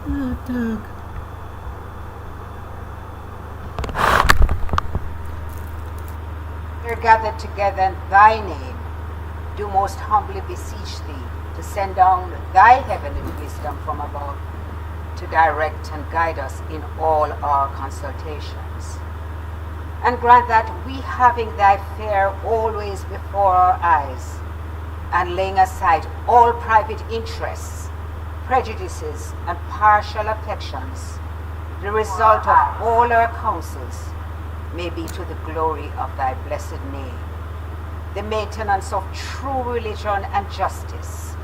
Doug. We are gathered together in thy name, do most humbly beseech thee to send down thy heavenly wisdom from above to direct and guide us in all our consultations. And grant that we, having thy fear always before our eyes, and laying aside all private interests, prejudices, and partial affections, the result of all our counsels may be to the glory of thy blessed name, the maintenance of true religion and justice,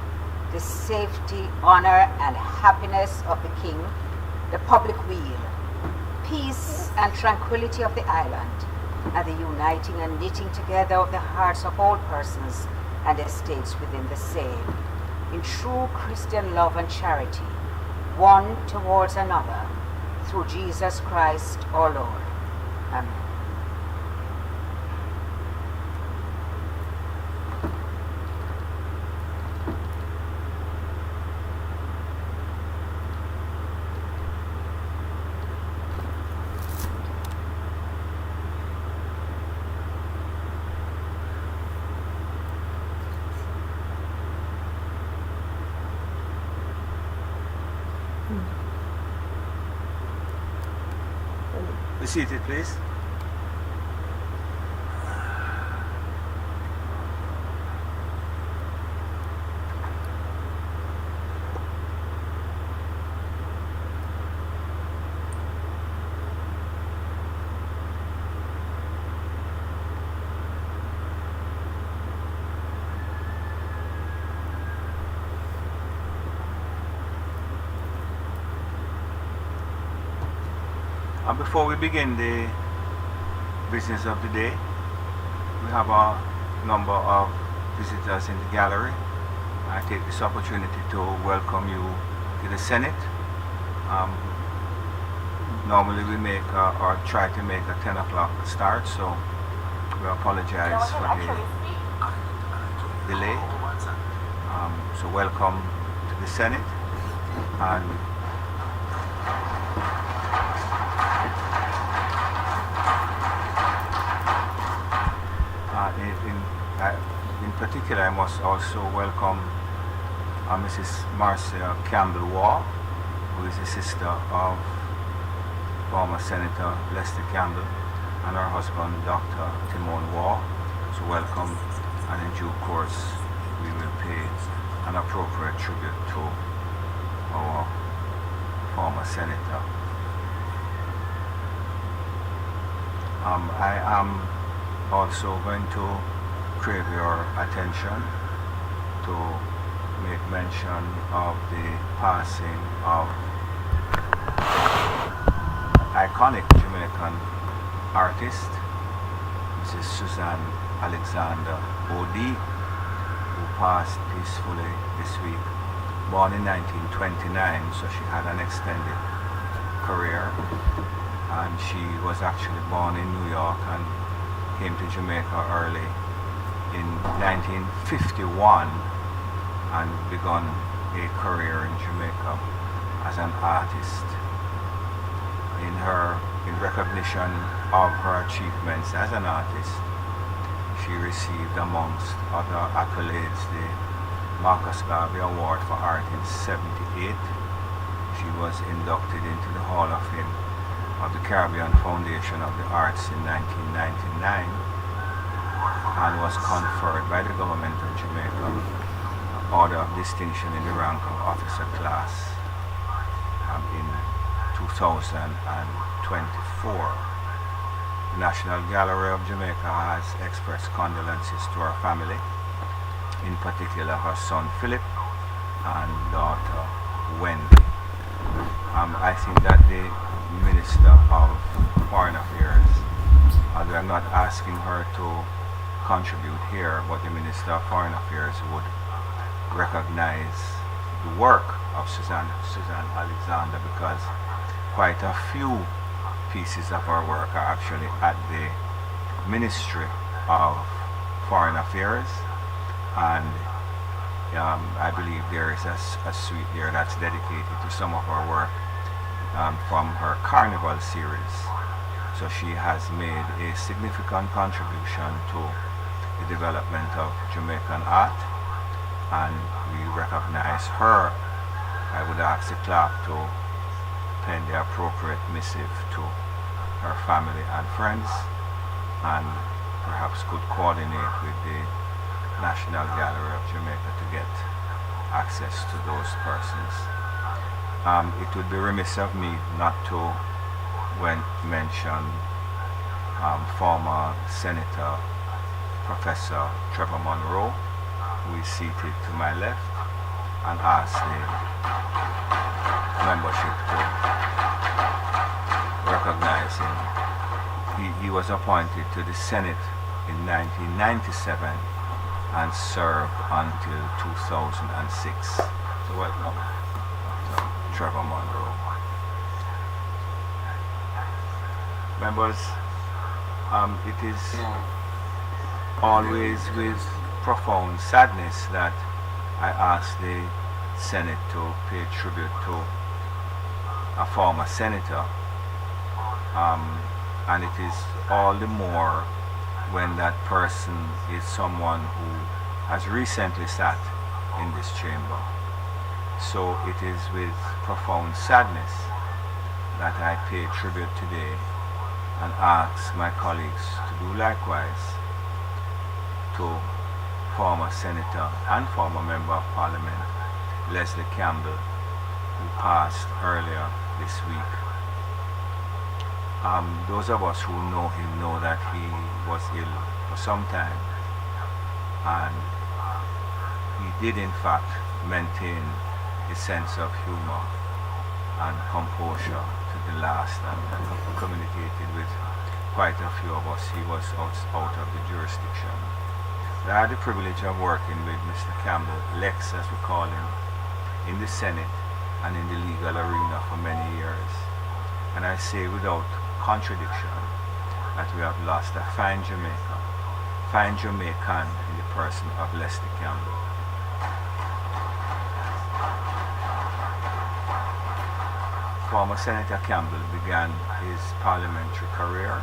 the safety, honor, and happiness of the king, the public weal, peace and tranquility of the island, and the uniting and knitting together of the hearts of all persons and estates within the same, in true Christian love and charity, one towards another, through Jesus Christ our Lord. Amen. Be seated, please. And before we begin the business of the day, we have a number of visitors in the gallery. I take this opportunity to welcome you to the Senate. Normally we make or try to make a 10 o'clock start, so we apologize for the delay. So welcome to the Senate. And in particular, I must also welcome Mrs. Marcia Campbell Waugh, who is the sister of former Senator Lester Campbell, and her husband, Dr. Timon Waugh. So welcome, and in due course, we will pay an appropriate tribute to our former senator. I am also going to crave your attention to make mention of the passing of iconic Jamaican artist, Mrs. Suzanne Alexander O.D., who passed peacefully this week, born in 1929, so she had an extended career, and she was actually born in New York and came to Jamaica early in 1951 and begun a career in Jamaica as an artist. In recognition of her achievements as an artist, she received, amongst other accolades, the Marcus Garvey Award for Art in '78. She was inducted into the Hall of Fame of the Caribbean Foundation of the Arts in 1999 and was conferred by the government of Jamaica an Order of Distinction in the rank of Officer Class in 2024. The National Gallery of Jamaica has expressed condolences to her family, in particular her son Philip and daughter Wendy. I think that the Minister of Foreign Affairs, although I'm not asking her to contribute here, but the Minister of Foreign Affairs would recognize the work of Suzanne Alexander, because quite a few pieces of her work are actually at the Ministry of Foreign Affairs, and I believe there is a suite there that's dedicated to some of her work from her Carnival series. So she has made a significant contribution to the development of Jamaican art, and we recognize her. I would ask the clerk to pen the appropriate missive to her family and friends, and perhaps could coordinate with the National Gallery of Jamaica to get access to those persons. It would be remiss of me not to mention former Senator Professor Trevor Monroe, who is seated to my left, and ask the membership to recognize him. He was appointed to the Senate in 1997 and served until 2006. So welcome, Dr. Trevor Monroe. Members, it is always with profound sadness that I ask the Senate to pay tribute to a former senator, and it is all the more when that person is someone who has recently sat in this chamber. So it is with profound sadness that I pay tribute today and ask my colleagues to do likewise to former Senator and former Member of Parliament Leslie Campbell, who passed earlier this week. Those of us who know him know that he was ill for some time, and he did in fact maintain his sense of humor and composure to the last, and communicated with quite a few of us. He was out of the jurisdiction. I had the privilege of working with Mr. Campbell, Lex as we call him, in the Senate and in the legal arena for many years. And I say without contradiction that we have lost a fine Jamaican in the person of Leslie Campbell. Former Senator Campbell began his parliamentary career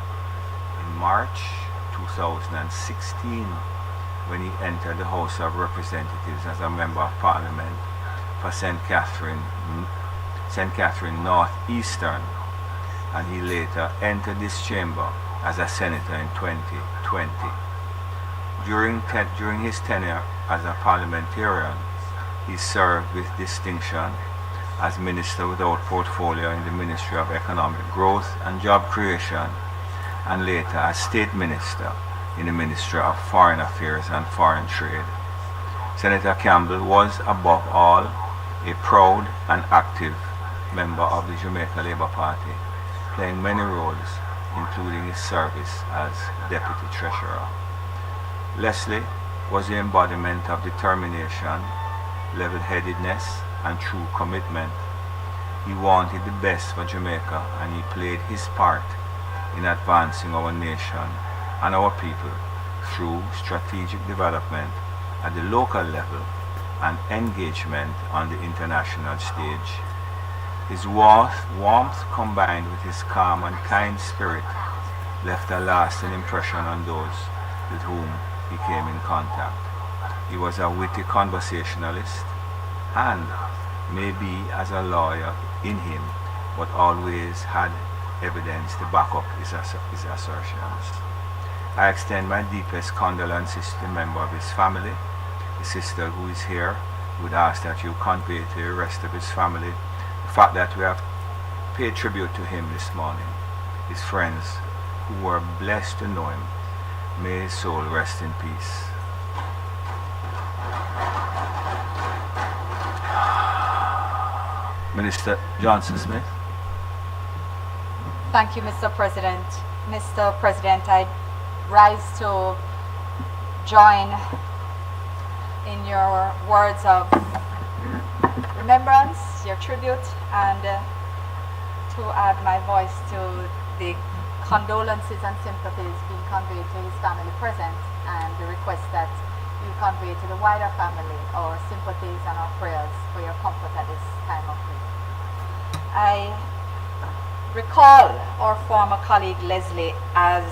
in March 2016 when he entered the House of Representatives as a Member of Parliament for St. Catherine Northeastern, and he later entered this chamber as a senator in 2020. During his tenure as a parliamentarian, he served with distinction as Minister without Portfolio in the Ministry of Economic Growth and Job Creation, and later as State Minister in the Ministry of Foreign Affairs and Foreign Trade. Senator Campbell was, above all, a proud and active member of the Jamaica Labour Party, playing many roles, including his service as Deputy Treasurer. Leslie was the embodiment of determination, level-headedness, and true commitment. He wanted the best for Jamaica, and he played his part in advancing our nation and our people through strategic development at the local level and engagement on the international stage. His warmth combined with his calm and kind spirit left a lasting impression on those with whom he came in contact. He was a witty conversationalist and maybe as a lawyer in him, but always had evidence to back up his assertions. I extend my deepest condolences to the member of his family, the sister who is here. Would ask that you convey to the rest of his family the fact that we have paid tribute to him this morning. His friends who were blessed to know him, may his soul rest in peace. Minister Johnson Smith. Thank you, Mr. President. Mr. President, I rise to join in your words of remembrance, your tribute, and to add my voice to the condolences and sympathies being conveyed to his family present, and the request that you convey to the wider family our sympathies and our prayers for your comfort at this time of grief. I recall our former colleague Leslie as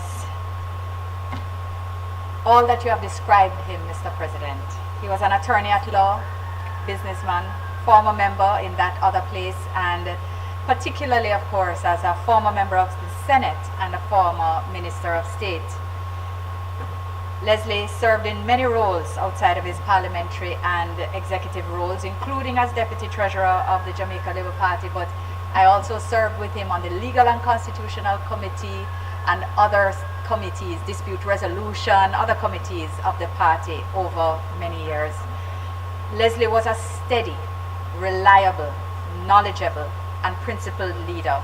all that you have described him, Mr. President. He was an attorney at law, businessman, former member in that other place, and particularly, of course, as a former member of the Senate and a former Minister of State. Leslie served in many roles outside of his parliamentary and executive roles, including as Deputy Treasurer of the Jamaica Labour Party, but I also served with him on the Legal and Constitutional Committee and other committees, dispute resolution, other committees of the party over many years. Leslie was a steady, reliable, knowledgeable, and principled leader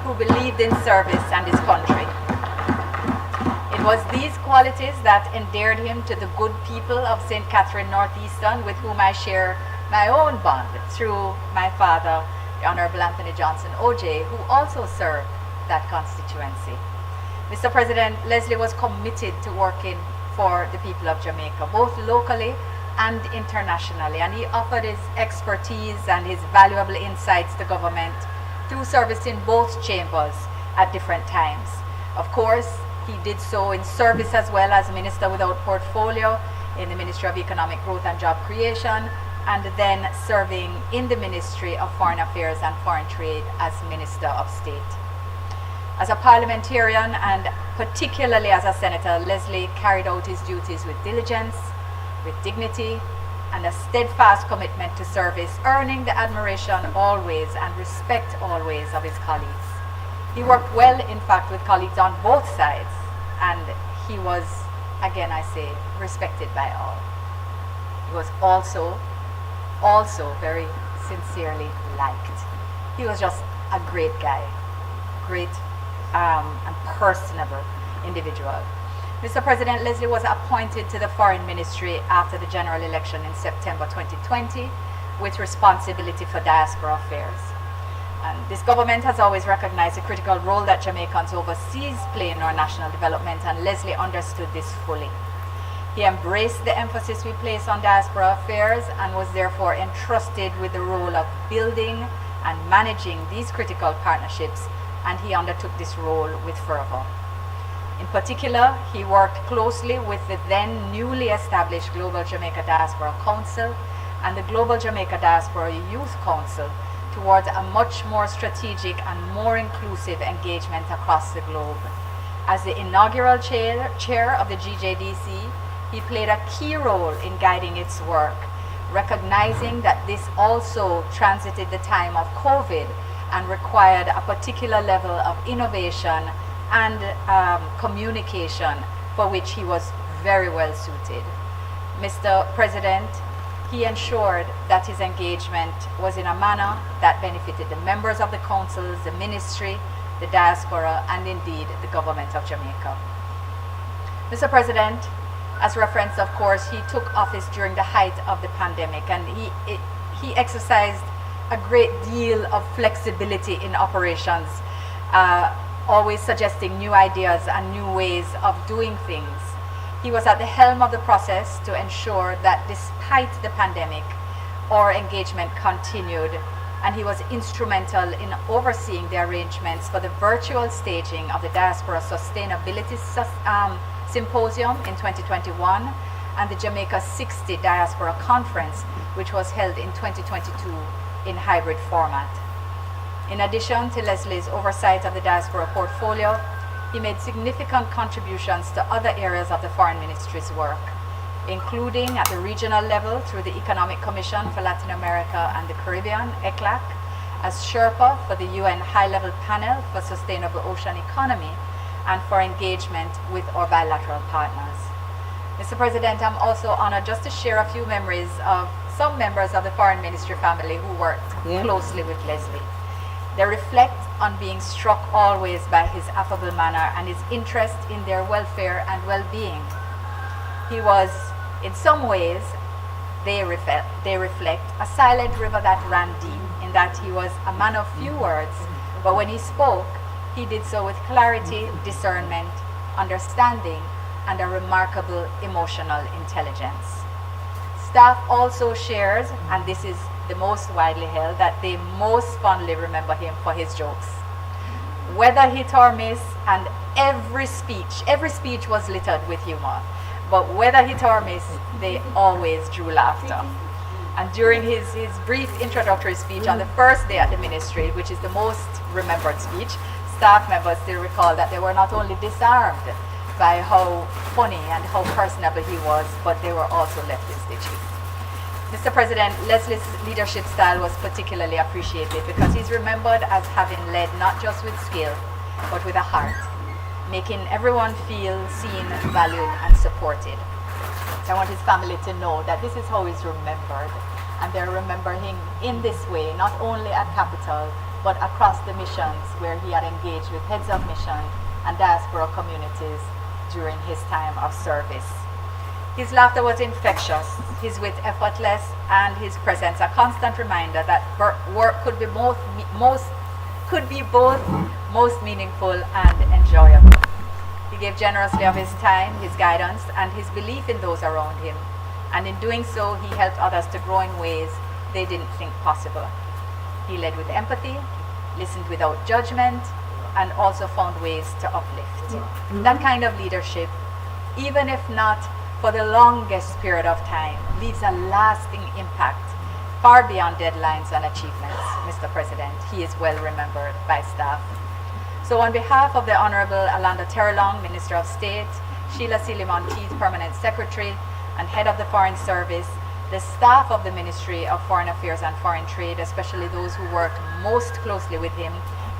who believed in service and his country. It was these qualities that endeared him to the good people of St. Catherine Northeastern, with whom I share my own bond through my father, the Honorable Anthony Johnson OJ, who also served that constituency. Mr. President, Leslie was committed to working for the people of Jamaica, both locally and internationally, and he offered his expertise and his valuable insights to government through service in both chambers at different times. Of course, he did so in service as well as Minister without Portfolio in the Ministry of Economic Growth and Job Creation, and then serving in the Ministry of Foreign Affairs and Foreign Trade as Minister of State. As a parliamentarian and particularly as a senator, Leslie carried out his duties with diligence, with dignity, and a steadfast commitment to service, earning the admiration always and respect always of his colleagues. He worked well, in fact, with colleagues on both sides, and he was, again I say, respected by all. He was also very sincerely liked. He was just a great guy, great and personable individual. Mr. President, Leslie was appointed to the Foreign Ministry after the general election in September 2020 with responsibility for diaspora affairs. And this government has always recognized the critical role that Jamaicans overseas play in our national development, and Leslie understood this fully. He embraced the emphasis we place on diaspora affairs and was therefore entrusted with the role of building and managing these critical partnerships, and he undertook this role with fervor. In particular, he worked closely with the then newly established Global Jamaica Diaspora Council and the Global Jamaica Diaspora Youth Council towards a much more strategic and more inclusive engagement across the globe. As the inaugural chair of the GJDC, he played a key role in guiding its work, recognizing that this also transited the time of COVID and required a particular level of innovation and communication for which he was very well suited. Mr. President, he ensured that his engagement was in a manner that benefited the members of the councils, the ministry, the diaspora, and indeed the government of Jamaica. Mr. President, as referenced, of course, he took office during the height of the pandemic, and he exercised a great deal of flexibility in operations, always suggesting new ideas and new ways of doing things. He was at the helm of the process to ensure that despite the pandemic, our engagement continued, and he was instrumental in overseeing the arrangements for the virtual staging of the Diaspora Sustainability Symposium in 2021 and the Jamaica 60 Diaspora Conference, which was held in 2022 in hybrid format. In addition to Leslie's oversight of the diaspora portfolio, he made significant contributions to other areas of the Foreign Ministry's work, including at the regional level through the Economic Commission for Latin America and the Caribbean, ECLAC, as Sherpa for the UN High-Level Panel for Sustainable Ocean Economy, and for engagement with our bilateral partners. Mr. President, I'm also honored just to share a few memories of some members of the Foreign Ministry family who worked closely with Leslie. They reflect on being struck always by his affable manner and his interest in their welfare and well-being. He was, in some ways, they reflect a silent river that ran deep, in that he was a man of few words, but when he spoke, he did so with clarity, discernment, understanding, and a remarkable emotional intelligence. Staff also shares, and this is the most widely held, that they most fondly remember him for his jokes. Whether hit or miss, and every speech was littered with humor, but whether hit or miss, they always drew laughter. And during his brief introductory speech on the first day at the ministry, which is the most remembered speech, staff members still recall that they were not only disarmed by how funny and how personable he was, but they were also left in stitches. Mr. President, Leslie's leadership style was particularly appreciated because he's remembered as having led not just with skill, but with a heart, making everyone feel seen, valued, and supported. I want his family to know that this is how he's remembered, and they remember him in this way, not only at Capitol, but across the missions where he had engaged with heads of mission and diaspora communities during his time of service. His laughter was infectious, his wit effortless, and his presence a constant reminder that work could be both most meaningful and enjoyable. He gave generously of his time, his guidance, and his belief in those around him. And in doing so, he helped others to grow in ways they didn't think possible. He led with empathy, listened without judgment, and also found ways to uplift. That kind of leadership, even if not for the longest period of time, leaves a lasting impact far beyond deadlines and achievements, Mr. President. He is well remembered by staff. So on behalf of the Honorable Alanda Terrelong, Minister of State, Sheila Sealy-Monteith, Permanent Secretary, and Head of the Foreign Service, the staff of the Ministry of Foreign Affairs and Foreign Trade, especially those who worked most closely with him,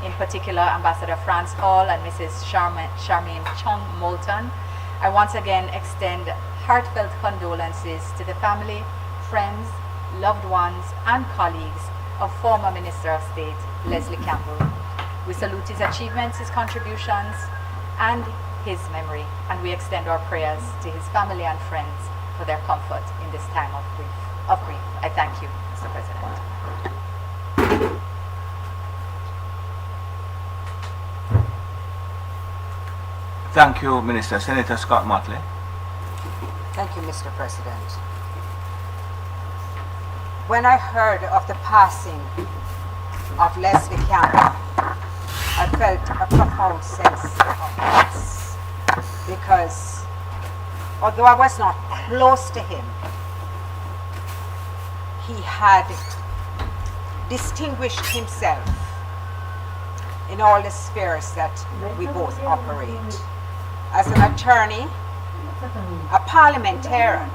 in particular Ambassador Franz Hall and Mrs. Charmaine Chung Moulton, I once again extend heartfelt condolences to the family, friends, loved ones, and colleagues of former Minister of State Leslie Campbell. We salute his achievements, his contributions, and his memory, and we extend our prayers to his family and friends for their comfort in this time of grief. I thank you, Mr. President. Thank you, Minister. Senator Scott Motley. Thank you, Mr. President. When I heard of the passing of Leslie Campbell, I felt a profound sense of loss, because although I was not close to him, he had distinguished himself in all the spheres that we both operate. As an attorney, a parliamentarian,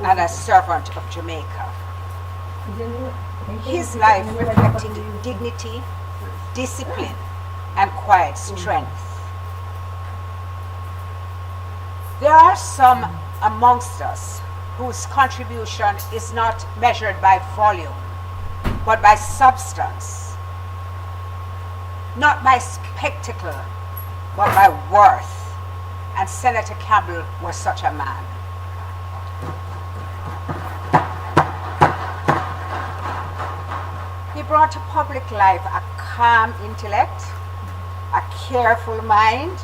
and a servant of Jamaica. His life reflected dignity, discipline, and quiet strength. There are some amongst us whose contribution is not measured by volume, but by substance, not by spectacle, but by worth. And Senator Campbell was such a man. He brought to public life a calm intellect, a careful mind,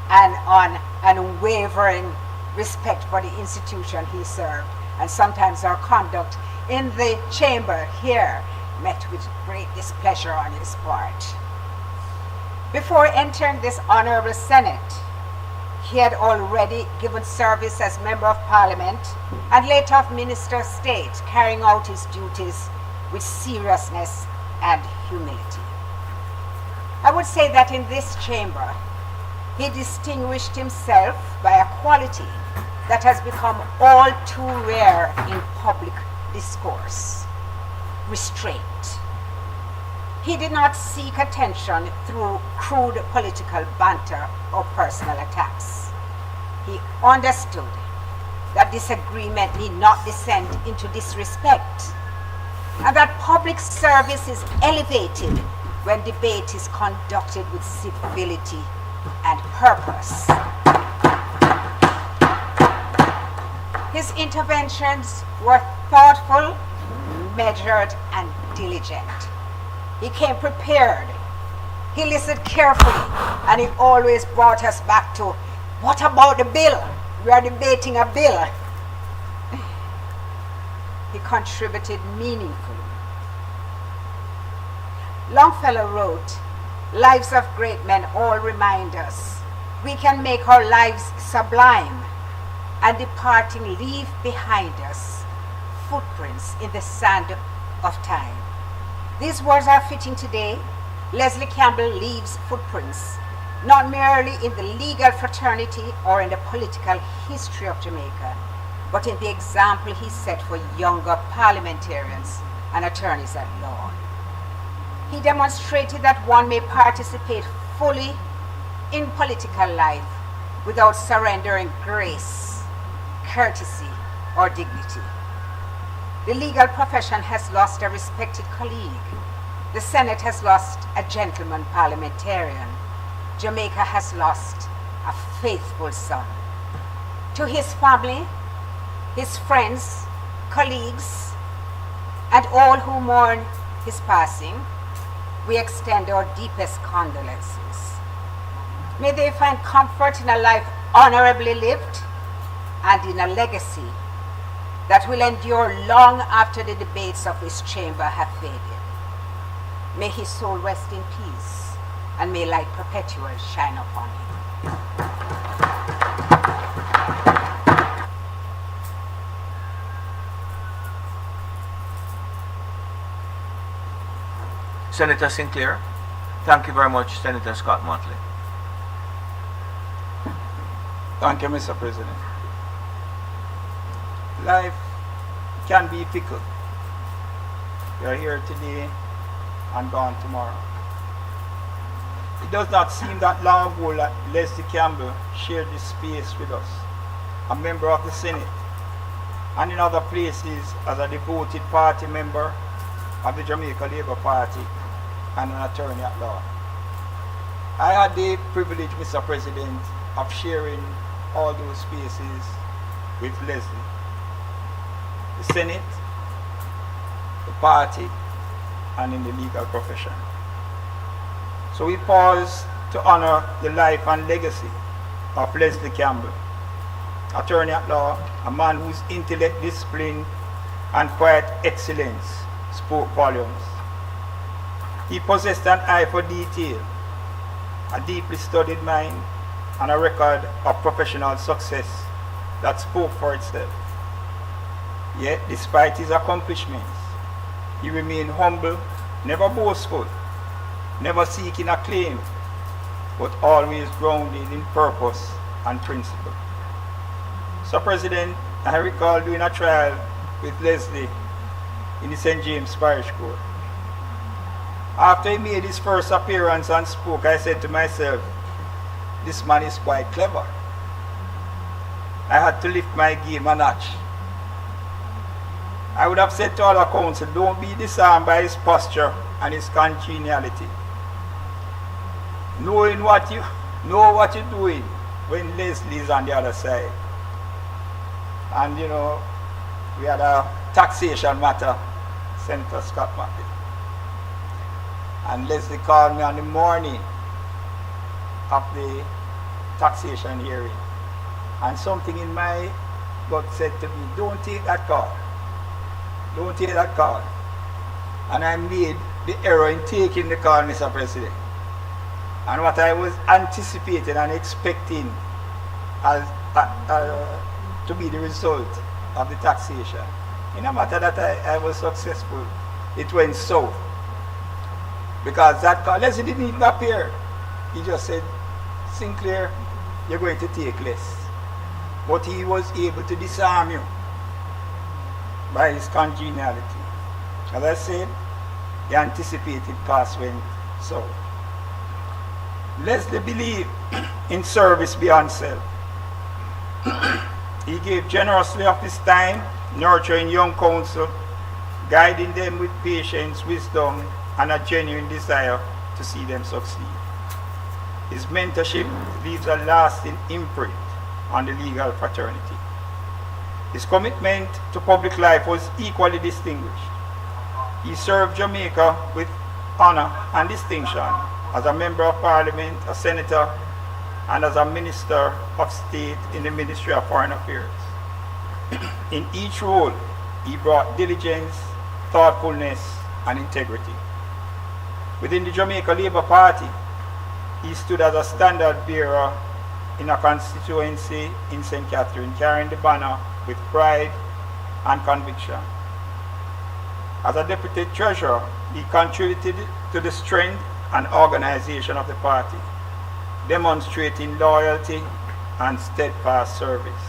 and an unwavering respect for the institution he served. And sometimes our conduct in the chamber here met with great displeasure on his part. Before entering this honorable Senate, he had already given service as Member of Parliament and later Minister of State, carrying out his duties with seriousness and humility. I would say that in this chamber, he distinguished himself by a quality that has become all too rare in public discourse: restraint. He did not seek attention through crude political banter or personal attacks. He understood that disagreement need not descend into disrespect, and that public service is elevated when debate is conducted with civility and purpose. His interventions were thoughtful, measured, and diligent. He came prepared. He listened carefully, and he always brought us back to, what about the bill? We are debating a bill. He contributed meaningfully. Longfellow wrote, "Lives of great men all remind us we can make our lives sublime and departing leave behind us footprints in the sand of time." These words are fitting today. Leslie Campbell leaves footprints, not merely in the legal fraternity or in the political history of Jamaica, but in the example he set for younger parliamentarians and attorneys at law. He demonstrated that one may participate fully in political life without surrendering grace, courtesy, or dignity. The legal profession has lost a respected colleague. The Senate has lost a gentleman parliamentarian. Jamaica has lost a faithful son. To his family, his friends, colleagues, and all who mourn his passing, we extend our deepest condolences. May they find comfort in a life honorably lived and in a legacy that will endure long after the debates of his chamber have faded. May his soul rest in peace, and may light perpetual shine upon him. Senator Sinclair. Thank you very much, Senator Scott Motley. Thank you, Mr. President. Life can be fickle. We are here today and gone tomorrow. It does not seem that long ago that Leslie Campbell shared this space with us, a member of the Senate, and in other places as a devoted party member of the Jamaica Labour Party and an attorney at law. I had the privilege, Mr. President, of sharing all those spaces with Leslie. The Senate, the party, and in the legal profession. So we pause to honor the life and legacy of Leslie Campbell, attorney at law, a man whose intellect, discipline, and quiet excellence spoke volumes. He possessed an eye for detail, a deeply studied mind, and a record of professional success that spoke for itself. Yet, despite his accomplishments, he remained humble, never boastful, never seeking acclaim, but always grounded in purpose and principle. So, President, I recall doing a trial with Leslie in the St. James Parish Court. After he made his first appearance and spoke, I said to myself, this man is quite clever. I had to lift my game a notch. I would have said to all our counsel, don't be disarmed by his posture and his congeniality. Know what you're doing when Leslie is on the other side. And you know, we had a taxation matter, Senator Scott Motley. And Leslie called me on the morning of the taxation hearing. And something in my gut said to me, don't take that call. Don't take that call. And I made the error in taking the call, Mr. President. And what I was anticipating and expecting as to be the result of the taxation, in a matter that I was successful, it went south. Because that call, Leslie didn't even appear. He just said, Sinclair, you're going to take less. But he was able to disarm you by his congeniality. As I said, the anticipated pass went south. Leslie believed in service beyond self. He gave generously of his time, nurturing young counsel, guiding them with patience, wisdom, and a genuine desire to see them succeed. His mentorship leaves a lasting imprint on the legal fraternity. His commitment to public life was equally distinguished. He served Jamaica with honor and distinction as a member of parliament, a senator, and as a Minister of State in the Ministry of Foreign Affairs. In each role, he brought diligence, thoughtfulness, and integrity. Within the Jamaica Labour Party, he stood as a standard bearer in a constituency in St. Catherine, carrying the banner with pride and conviction. As a Deputy Treasurer, he contributed to the strength and organization of the party, demonstrating loyalty and steadfast service.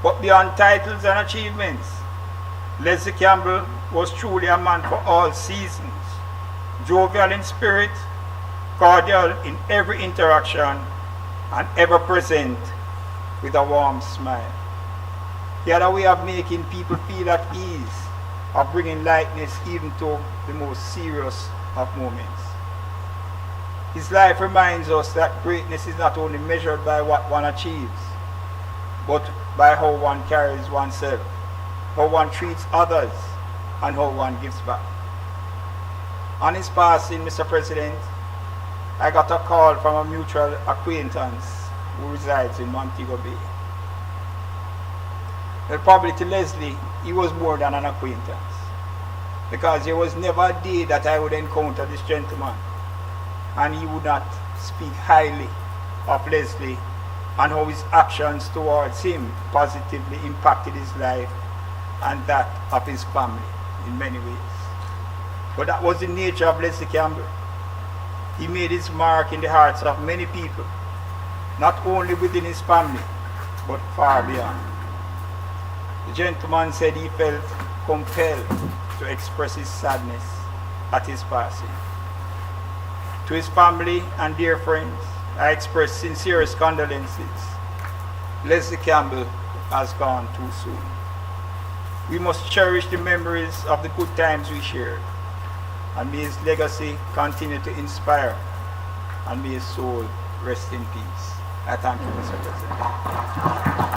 But beyond titles and achievements, Leslie Campbell was truly a man for all seasons, jovial in spirit, cordial in every interaction, and ever present with a warm smile. He had a way of making people feel at ease, of bringing lightness even to the most serious of moments. His life reminds us that greatness is not only measured by what one achieves, but by how one carries oneself, how one treats others, and how one gives back. On his passing, Mr. President, I got a call from a mutual acquaintance who resides in Montego Bay. Well, probably to Leslie, he was more than an acquaintance, because there was never a day that I would encounter this gentleman and he would not speak highly of Leslie and how his actions towards him positively impacted his life and that of his family in many ways. But that was the nature of Leslie Campbell. He made his mark in the hearts of many people, not only within his family, but far beyond. The gentleman said he felt compelled to express his sadness at his passing. To his family and dear friends, I express sincerest condolences. Leslie Campbell has gone too soon. We must cherish the memories of the good times we shared, and may his legacy continue to inspire, and may his soul rest in peace. I thank you, Mr. President.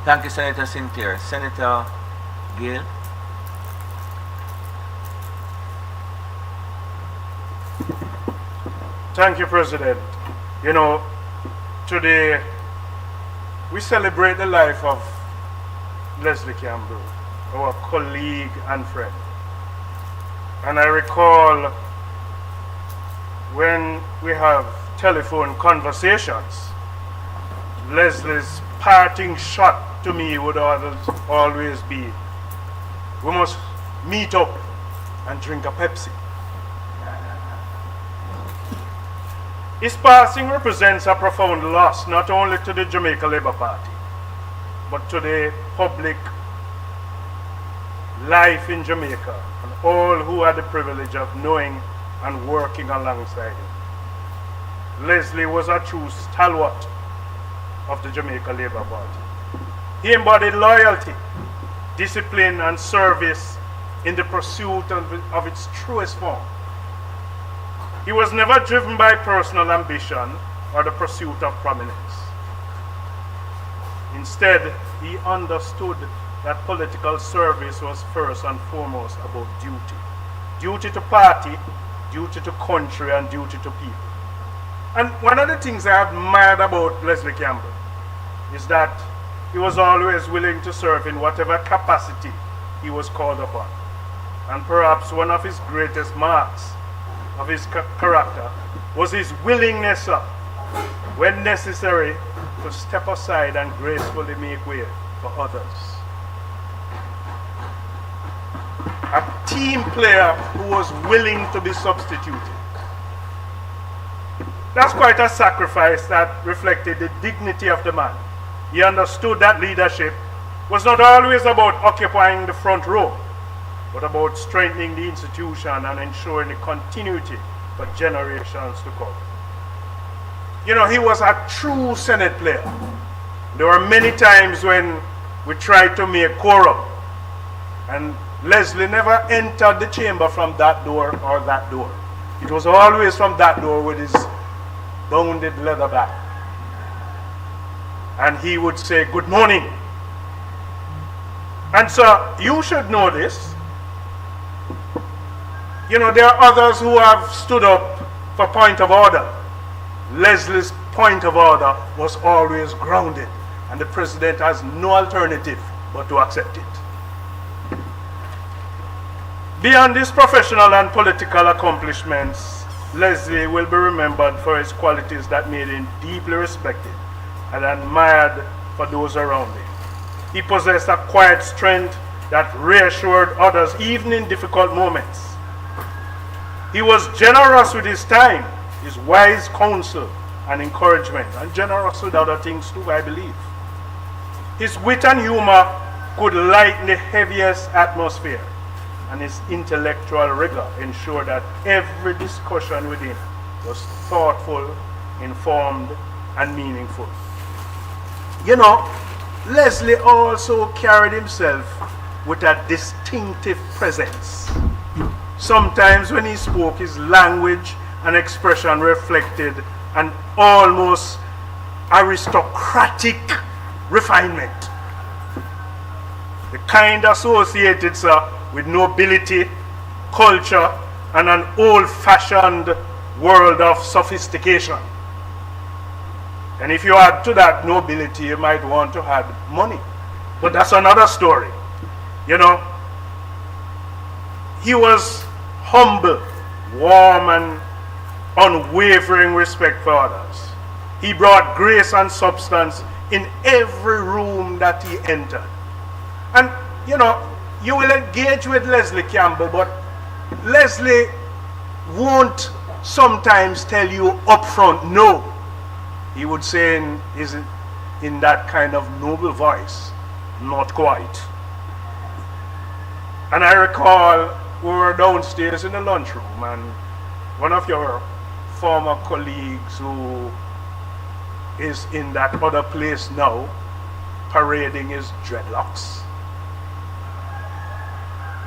Thank you, Senator Sinclair. Senator Gill. Thank you, President. You know, today we celebrate the life of Leslie Campbell, our colleague and friend. And I recall when we have telephone conversations, Leslie's parting shot to me would always be, we must meet up and drink a Pepsi. His passing represents a profound loss not only to the Jamaica Labour Party, but to the public life in Jamaica and all who had the privilege of knowing and working alongside him. Leslie was a true stalwart of the Jamaica Labour Party. He embodied loyalty, discipline, and service in the pursuit of its truest form. He was never driven by personal ambition or the pursuit of prominence. Instead, he understood that political service was first and foremost about duty. Duty to party, duty to country, and duty to people. And one of the things I admired about Leslie Campbell is that he was always willing to serve in whatever capacity he was called upon. And perhaps one of his greatest marks of his character was his willingness, when necessary, to step aside and gracefully make way for others. A team player who was willing to be substituted. That's quite a sacrifice that reflected the dignity of the man. He understood that leadership was not always about occupying the front row, but about strengthening the institution and ensuring the continuity for generations to come. You know, he was a true Senate player. There were many times when we tried to make quorum, and Leslie never entered the chamber from that door or that door. It was always from that door with his bounded leather bag. And he would say, "Good morning." And so you should know this. You know, there are others who have stood up for point of order. Leslie's point of order was always grounded, and the president has no alternative but to accept it. Beyond his professional and political accomplishments, Leslie will be remembered for his qualities that made him deeply respected and admired for those around him. He possessed a quiet strength that reassured others even in difficult moments. He was generous with his time, his wise counsel and encouragement, and generous with other things too, I believe. His wit and humor could lighten the heaviest atmosphere, and his intellectual rigor ensured that every discussion with him was thoughtful, informed, and meaningful. You know, Leslie also carried himself with a distinctive presence. Sometimes when he spoke, his language and expression reflected an almost aristocratic refinement, the kind associated, sir, with nobility, culture, and an old-fashioned world of sophistication. And if you add to that nobility, you might want to add money. But that's another story. You know, he was humble, warm, and unwavering respect for others. He brought grace and substance in every room that he entered. And, you know, you will engage with Leslie Campbell, but Leslie won't sometimes tell you upfront no. He would say in that kind of noble voice, not quite. And I recall we were downstairs in the lunchroom, and one of your former colleagues who is in that other place now, parading his dreadlocks,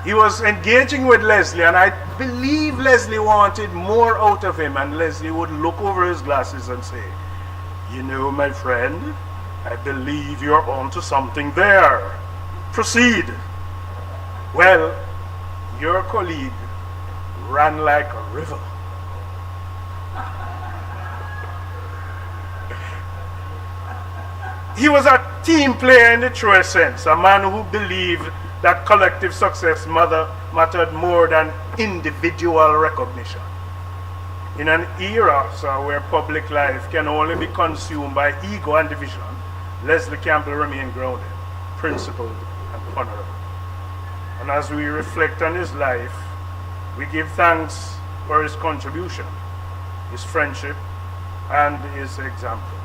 he was engaging with Leslie, and I believe Leslie wanted more out of him, and Leslie would look over his glasses and say, "You know, my friend, I believe you're onto something there. Proceed." Well, your colleague ran like a river. He was a team player in the truest sense, a man who believed that collective success mattered more than individual recognition. In an era, sir, where public life can only be consumed by ego and division, Leslie Campbell remained grounded, principled, and honorable. And as we reflect on his life, we give thanks for his contribution, his friendship, and his example.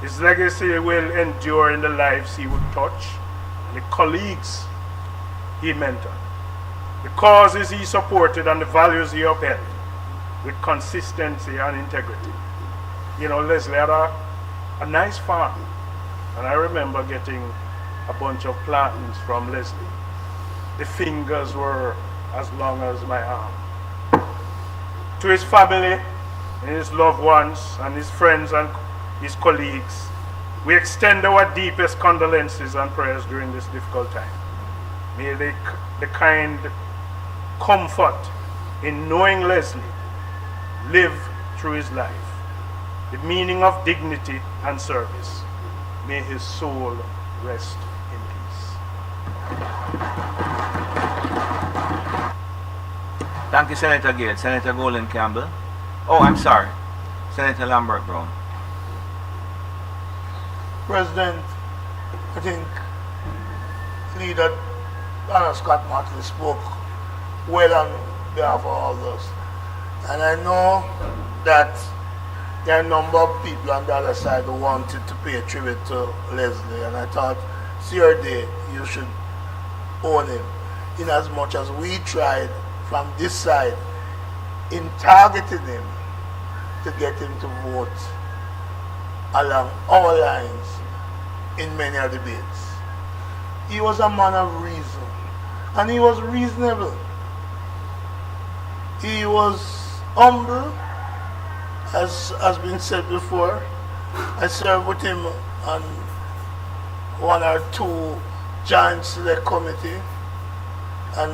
His legacy will endure in the lives he would touch, and the colleagues he mentored, the causes he supported, and the values he upheld with consistency and integrity. You know, Leslie had a nice farm, and I remember getting a bunch of plantains from Leslie. The fingers were as long as my arm. To his family, and his loved ones, and his friends and his colleagues, we extend our deepest condolences and prayers during this difficult time. May the kind comfort in knowing Leslie live through his life, the meaning of dignity and service. May his soul rest in peace. Thank you, Senator Gale. Senator Golden Campbell. Oh, I'm sorry. Senator Lambert Brown. President, I think Leader Donald Scott Martin spoke well on behalf of all of us. And I know that there are a number of people on the other side who wanted to pay tribute to Leslie, and I thought, it's your day, you should own him. In as much as we tried from this side in targeting him to get him to vote along our lines in many of the debates. He was a man of reason, and he was reasonable. He was humble, as has been said before. I served with him on one or two Giant Select Committee, and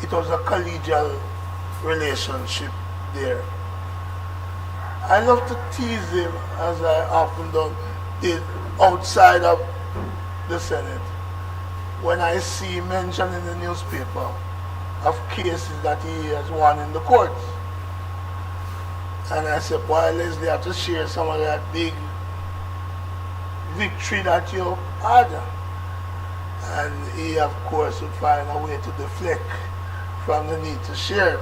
it was a collegial relationship there. I love to tease him, as I often did outside of the Senate, when I see mentioned in the newspaper of cases that he has won in the courts. And I said, boy, Leslie, have to share some of that big victory that you had. And he, of course, would find a way to deflect from the need to share.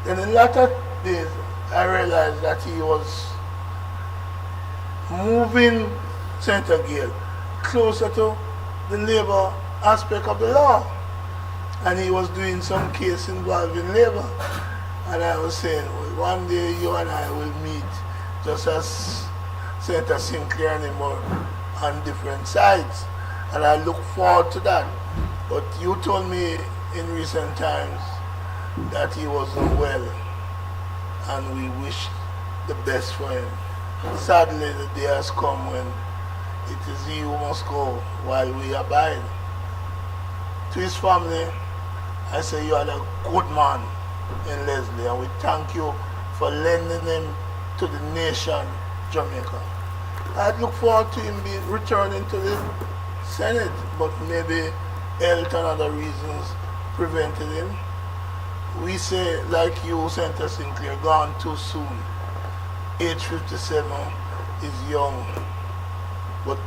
Then in latter days, I realized that he was moving Senator Gale closer to the labor aspect of the law. And he was doing some case involving labor. And I was saying, well, one day you and I will meet, just as Senator Sinclair and him are on different sides. And I look forward to that. But you told me in recent times that he wasn't well, and we wish the best for him. Sadly, the day has come when it is he who must go while we abide. To his family, I say you are a good man in Leslie, and we thank you for lending him to the nation, Jamaica. I look forward to him returning to the Senate, but maybe health and other reasons prevented him. We say, like you, Senator Sinclair, gone too soon. Age 57 is young, but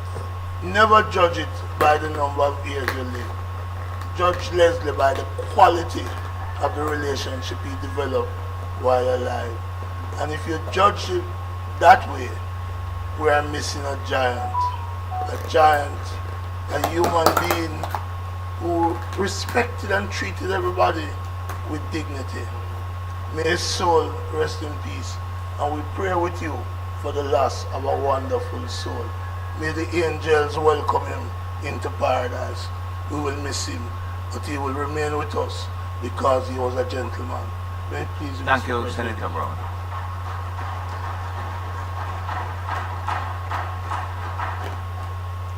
never judge it by the number of years you live. Judge Leslie by the quality of the relationship he developed while alive. And if you judge it that way, we are missing a giant, a human being who respected and treated everybody with dignity. May his soul rest in peace. And we pray with you for the loss of a wonderful soul. May the angels welcome him into paradise. We will miss him, but he will remain with us because he was a gentleman. May it please you, Thank Mr. you, President. Senator Brown.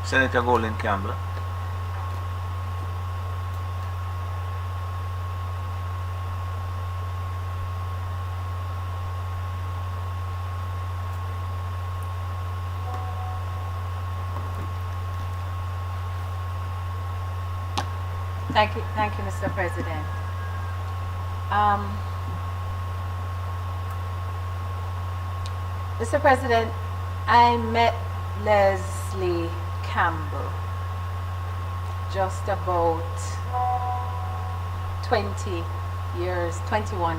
Senator Golden Campbell. Thank you, Mr. President. Mr. President, I met Leslie Campbell just about 21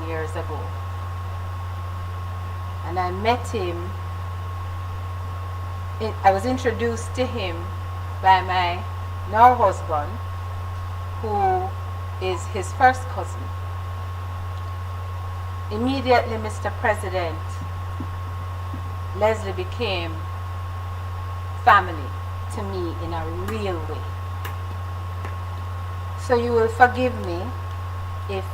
years ago. And I met him, I was introduced to him by my now husband, who is his first cousin. Immediately, Mr. President, Leslie became family to me in a real way. So you will forgive me if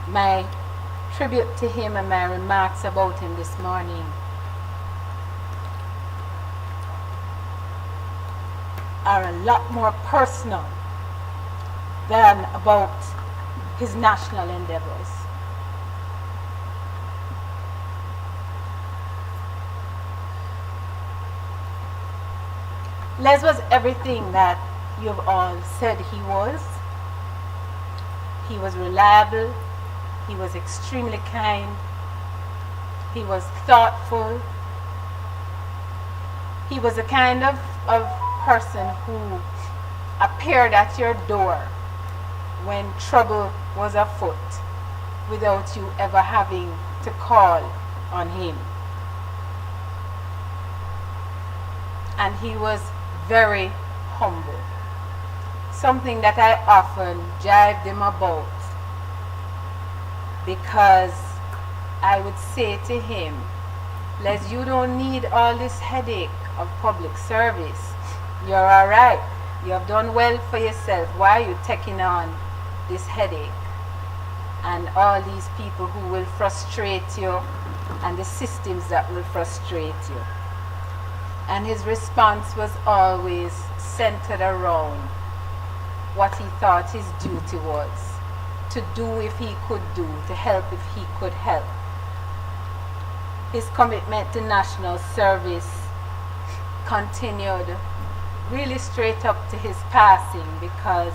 my tribute to him and my remarks about him this morning are a lot more personal than about his national endeavors. Les was everything that you've all said he was. He was reliable, he was extremely kind, he was thoughtful, he was a kind of person who appeared at your door when trouble was afoot without you ever having to call on him. And he was very humble, something that I often jibed him about, because I would say to him, Les, you don't need all this headache of public service. You're all right. You have done well for yourself. Why are you taking on this headache and all these people who will frustrate you and the systems that will frustrate you? And his response was always centered around what he thought his duty was, to do if he could do, to help if he could help. His commitment to national service continued really straight up to his passing, because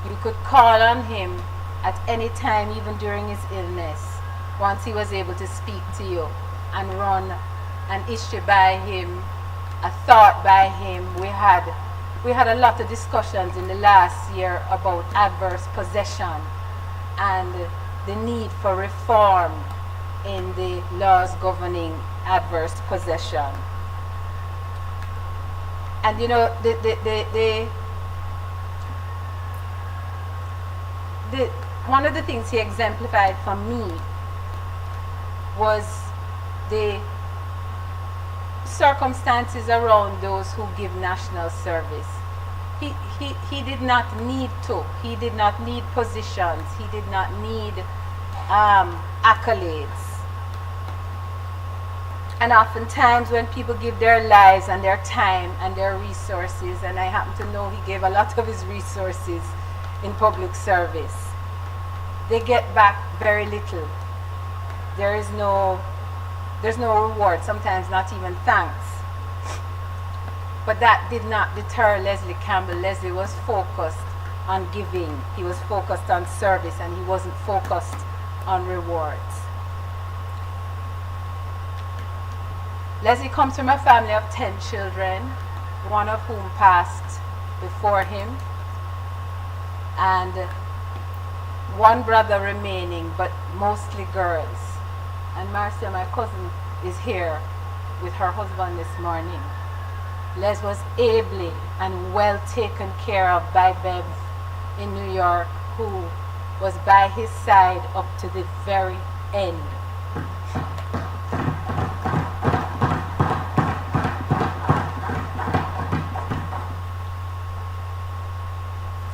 you could call on him at any time, even during his illness, once he was able to speak to you and run an issue by him, a thought by him. We had a lot of discussions in the last year about adverse possession and the need for reform in the laws governing adverse possession. And you know, one of the things he exemplified for me was the circumstances around those who give national service. He did not need to. He did not need positions. He did not need accolades. And oftentimes when people give their lives and their time and their resources, and I happen to know he gave a lot of his resources in public service, they get back very little. There's no reward, sometimes not even thanks. But that did not deter Leslie Campbell. Leslie was focused on giving. He was focused on service, and he wasn't focused on rewards. Leslie comes from a family of 10 children, one of whom passed before him, and one brother remaining, but mostly girls. And Marcia, my cousin, is here with her husband this morning. Les was ably and well taken care of by Bev in New York, who was by his side up to the very end.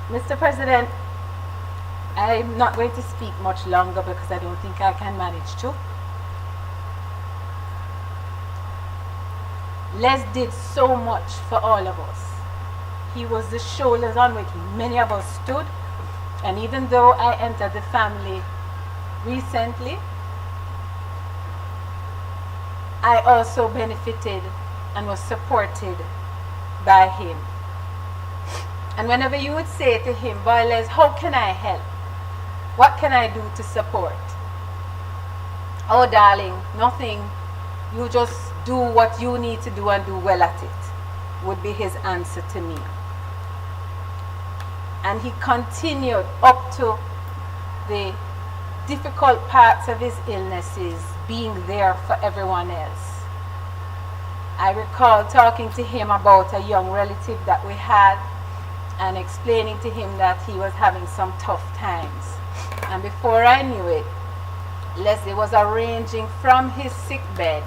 Mr. President, I'm not going to speak much longer because I don't think I can manage to. Les did so much for all of us. He was the shoulders on which many of us stood. And even though I entered the family recently, I also benefited and was supported by him. And whenever you would say to him, "Boy, Les, how can I help? What can I do to support?" "Oh, darling, nothing. You just do what you need to do and do well at it," would be his answer to me. And he continued up to the difficult parts of his illnesses, being there for everyone else. I recall talking to him about a young relative that we had and explaining to him that he was having some tough times. And before I knew it, Leslie was arranging from his sick bed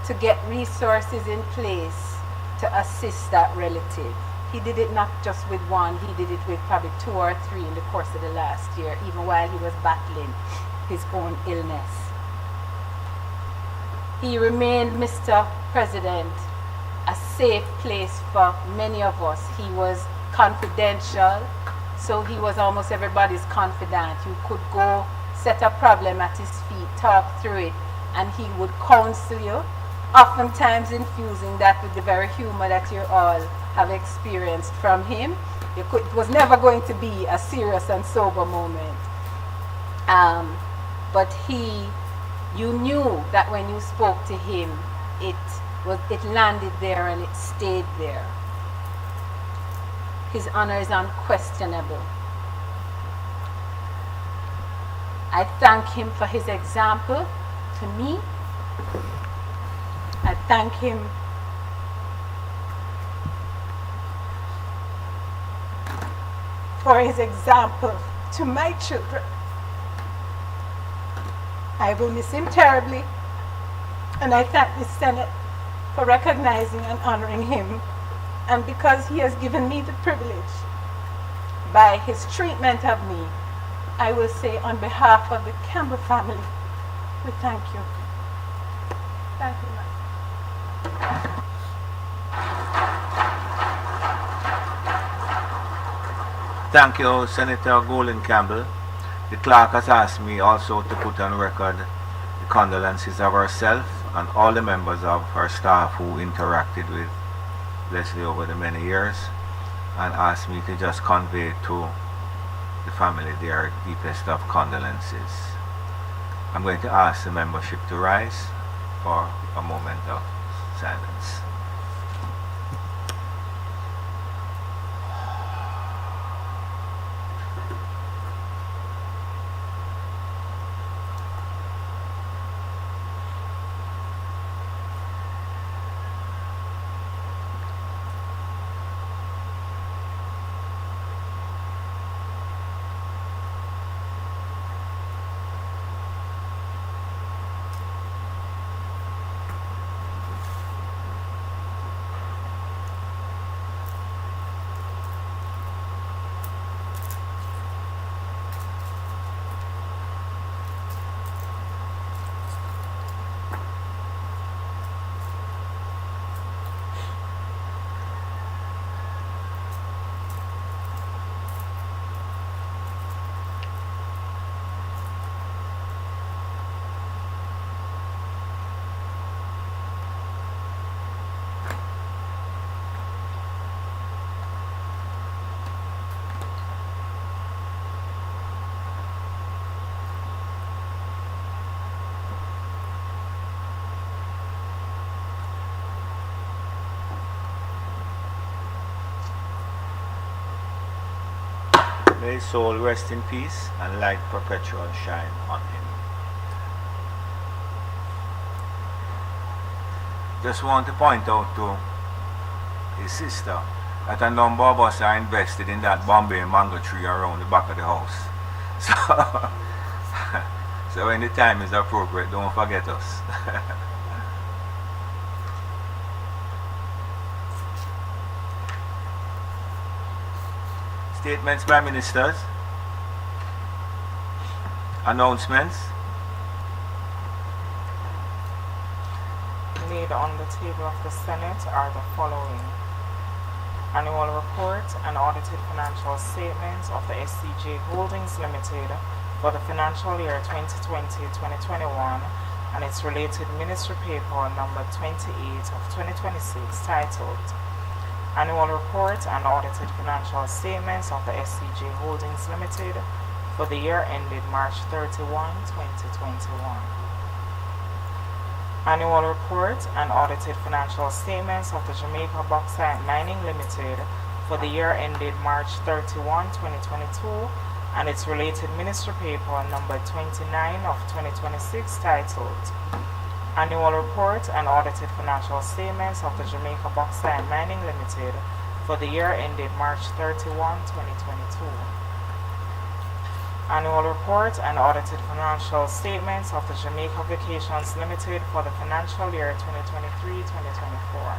to get resources in place to assist that relative. He did it not just with one, he did it with probably 2 or 3 in the course of the last year, even while he was battling his own illness. He remained, Mr. President, a safe place for many of us. He was confidential, so he was almost everybody's confidant. You could go set a problem at his feet, talk through it, and he would counsel you, oftentimes infusing that with the very humor that you all have experienced from him. It was never going to be a serious and sober moment. But you knew that when you spoke to him, it landed there and it stayed there. His honor is unquestionable. I thank him for his example to me. I thank him for his example to my children. I will miss him terribly, and I thank the Senate for recognizing and honoring him, and because he has given me the privilege by his treatment of me, I will say on behalf of the Campbell family, we thank you. Thank you, ma'am. Thank you, Senator Golden Campbell. The clerk has asked me also to put on record the condolences of herself and all the members of her staff who interacted with Leslie over the many years, and asked me to just convey to the family their deepest of condolences. I'm going to ask the membership to rise for a moment of silence. May his soul rest in peace and light perpetual shine on him. Just want to point out to his sister that a number of us are invested in that Bombay mango tree around the back of the house. So when the time is appropriate, don't forget us. Statements by ministers. Announcements. Laid on the table of the Senate are the following: annual report and audited financial statements of the SCJ Holdings Limited for the financial year 2020-2021 and its related ministry paper number 28 of 2026 titled Annual Report and Audited Financial Statements of the SCJ Holdings Limited for the year ended March 31, 2021. Annual Report and Audited Financial Statements of the Jamaica Bauxite Mining Limited for the year ended March 31, 2022 and its related ministry paper number 29 of 2026 titled Annual Report and Audited Financial Statements of the Jamaica Bauxite Mining Limited for the year ended March 31, 2022. Annual Report and Audited Financial Statements of the Jamaica Vacations Limited for the financial year 2023-2024.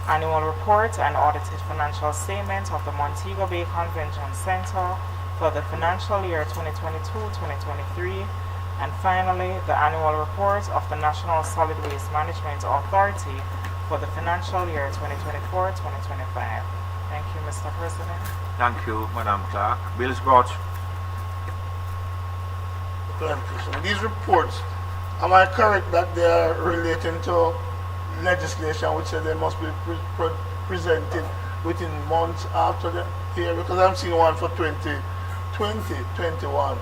Annual Report and Audited Financial Statements of the Montego Bay Convention Center for the financial year 2022-2023. And finally, the annual report of the National Solid Waste Management Authority for the financial year 2024-2025. Thank you, Mr. President. Thank you, Madam Clerk. Bills brought. These reports, am I correct that they are relating to legislation which said they must be presented within months after the year? Because I'm seeing one for 2021,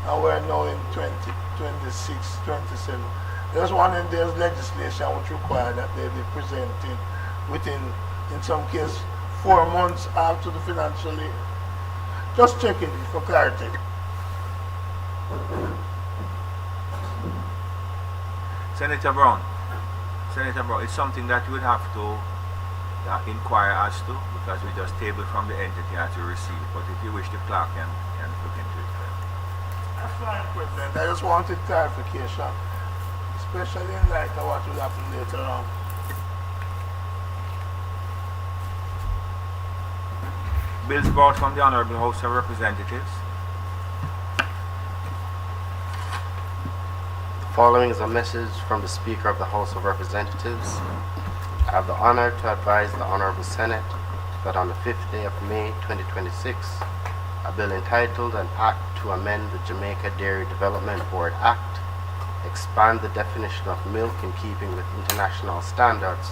and we're now in 2026, 27. There's one in there's legislation which require that they be presented within, in some case, 4 months after the financial year. Just checking for clarity. Senator Brown, it's something that you would have to inquire as to, because we just tabled from the entity as you receive it. But if you wish, the clerk can look into it. That's fine, President. I just wanted clarification, especially in light of what will happen later on. Bills brought from the Honorable House of Representatives. The following is a message from the Speaker of the House of Representatives. I have the honor to advise the Honorable Senate that on the 5th day of May 2026, a bill entitled An Act to Amend the Jamaica Dairy Development Board Act, expand the definition of milk in keeping with international standards,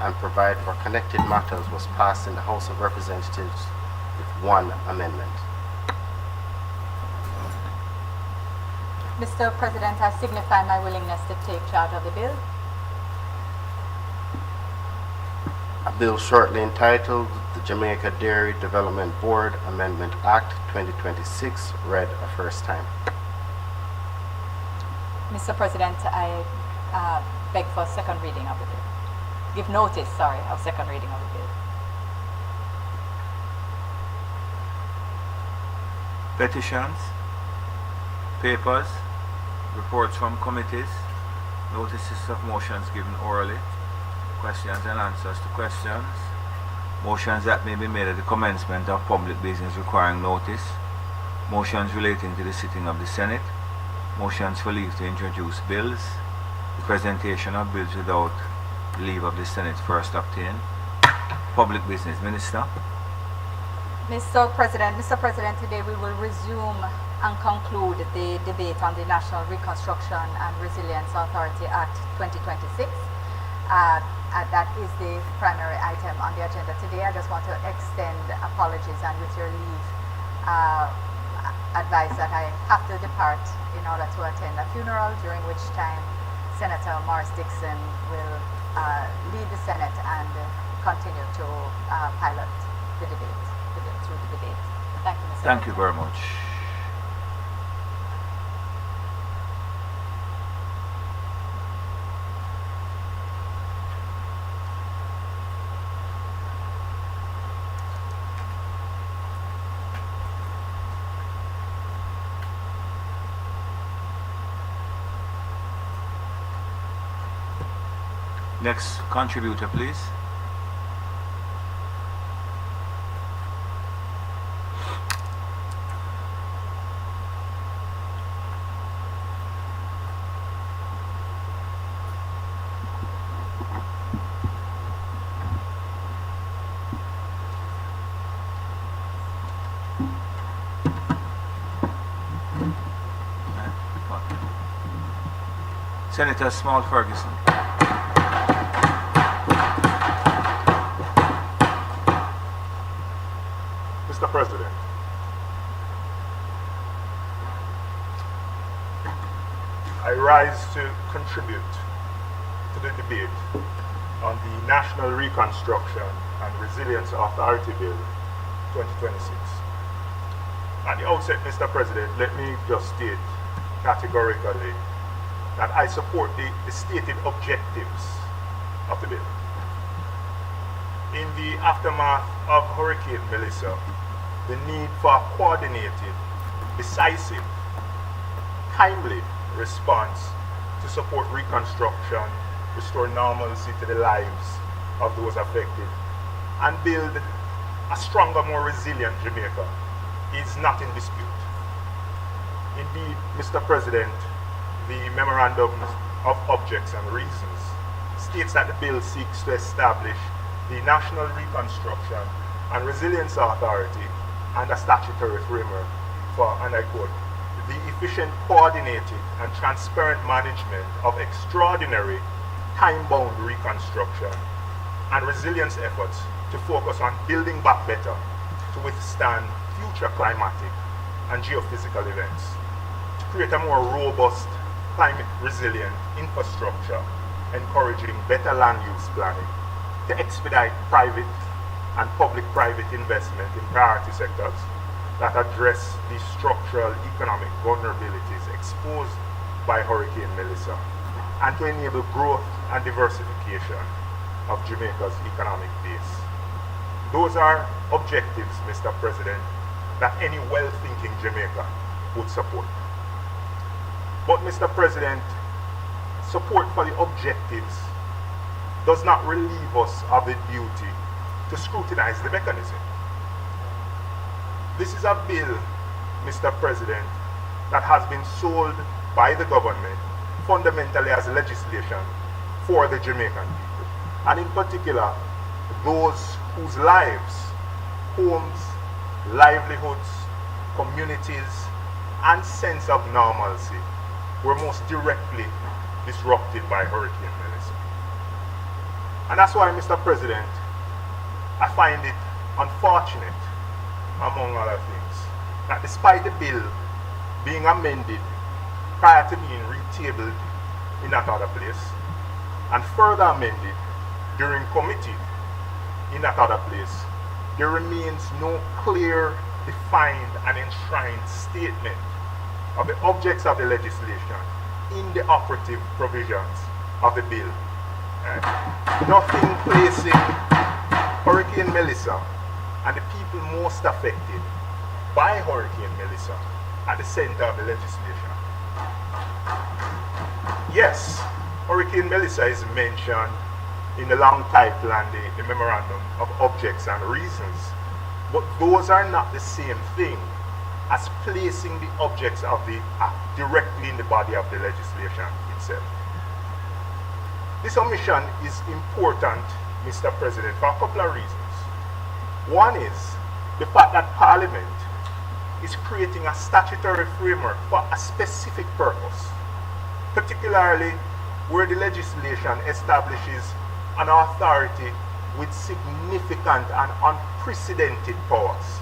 and provide for connected matters was passed in the House of Representatives with one amendment. Mr. President, I signify my willingness to take charge of the bill. A bill shortly entitled the Jamaica Dairy Development Board Amendment Act 2026 read a first time. Mr. President, I beg for second reading of the bill. Give notice, sorry, of second reading of the bill. Petitions, papers, reports from committees, notices of motions given orally, questions and answers to questions, motions that may be made at the commencement of public business requiring notice, motions relating to the sitting of the Senate, motions for leave to introduce bills, the presentation of bills without leave of the Senate first obtained. Public Business Minister. Mr. President, today we will resume and conclude the debate on the National Reconstruction and Resilience Authority Act 2026. That is the primary item on the agenda today. I just want to extend apologies and with your leave advise that I have to depart in order to attend a funeral, during which time Senator Morris Dixon will lead the Senate and continue to pilot the debate, through the debate. Thank you, Mr. Thank you very much. Next contributor, please. Senator Small Ferguson. Mr. President, I rise to contribute to the debate on the National Reconstruction and Resilience Authority Bill 2026. At the outset, Mr. President, let me just state categorically that I support the stated objectives of the bill. In the aftermath of Hurricane Melissa, the need for a coordinated, decisive, timely response to support reconstruction, restore normalcy to the lives of those affected, and build a stronger, more resilient Jamaica is not in dispute. Indeed, Mr. President, the Memorandum of Objects and Reasons states that the bill seeks to establish the National Reconstruction and Resilience Authority and a statutory framework for, and I quote, the efficient, coordinated, and transparent management of extraordinary, time-bound reconstruction and resilience efforts to focus on building back better to withstand future climatic and geophysical events, to create a more robust, climate-resilient infrastructure, encouraging better land use planning, to expedite private and public-private investment in priority sectors that address the structural economic vulnerabilities exposed by Hurricane Melissa, and to enable growth and diversification of Jamaica's economic base. Those are objectives, Mr. President, that any well-thinking Jamaica would support. But, Mr. President, support for the objectives does not relieve us of the duty to scrutinize the mechanism. This is a bill, Mr. President, that has been sold by the government fundamentally as legislation for the Jamaican people, and in particular, those whose lives, homes, livelihoods, communities, and sense of normalcy were most directly disrupted by Hurricane Melissa. And that's why, Mr. President, I find it unfortunate, among other things, that despite the bill being amended prior to being retabled in that other place, and further amended during committee in that other place, there remains no clear, defined, and enshrined statement of the objects of the legislation in the operative provisions of the bill. Nothing placing Hurricane Melissa and the people most affected by Hurricane Melissa at the center of the legislation. Yes, Hurricane Melissa is mentioned in the long title and the memorandum of objects and reasons, but those are not the same thing as placing the objects of the act directly in the body of the legislation itself. This omission is important, Mr. President, for a couple of reasons. One is the fact that Parliament is creating a statutory framework for a specific purpose, particularly where the legislation establishes an authority with significant and unprecedented powers.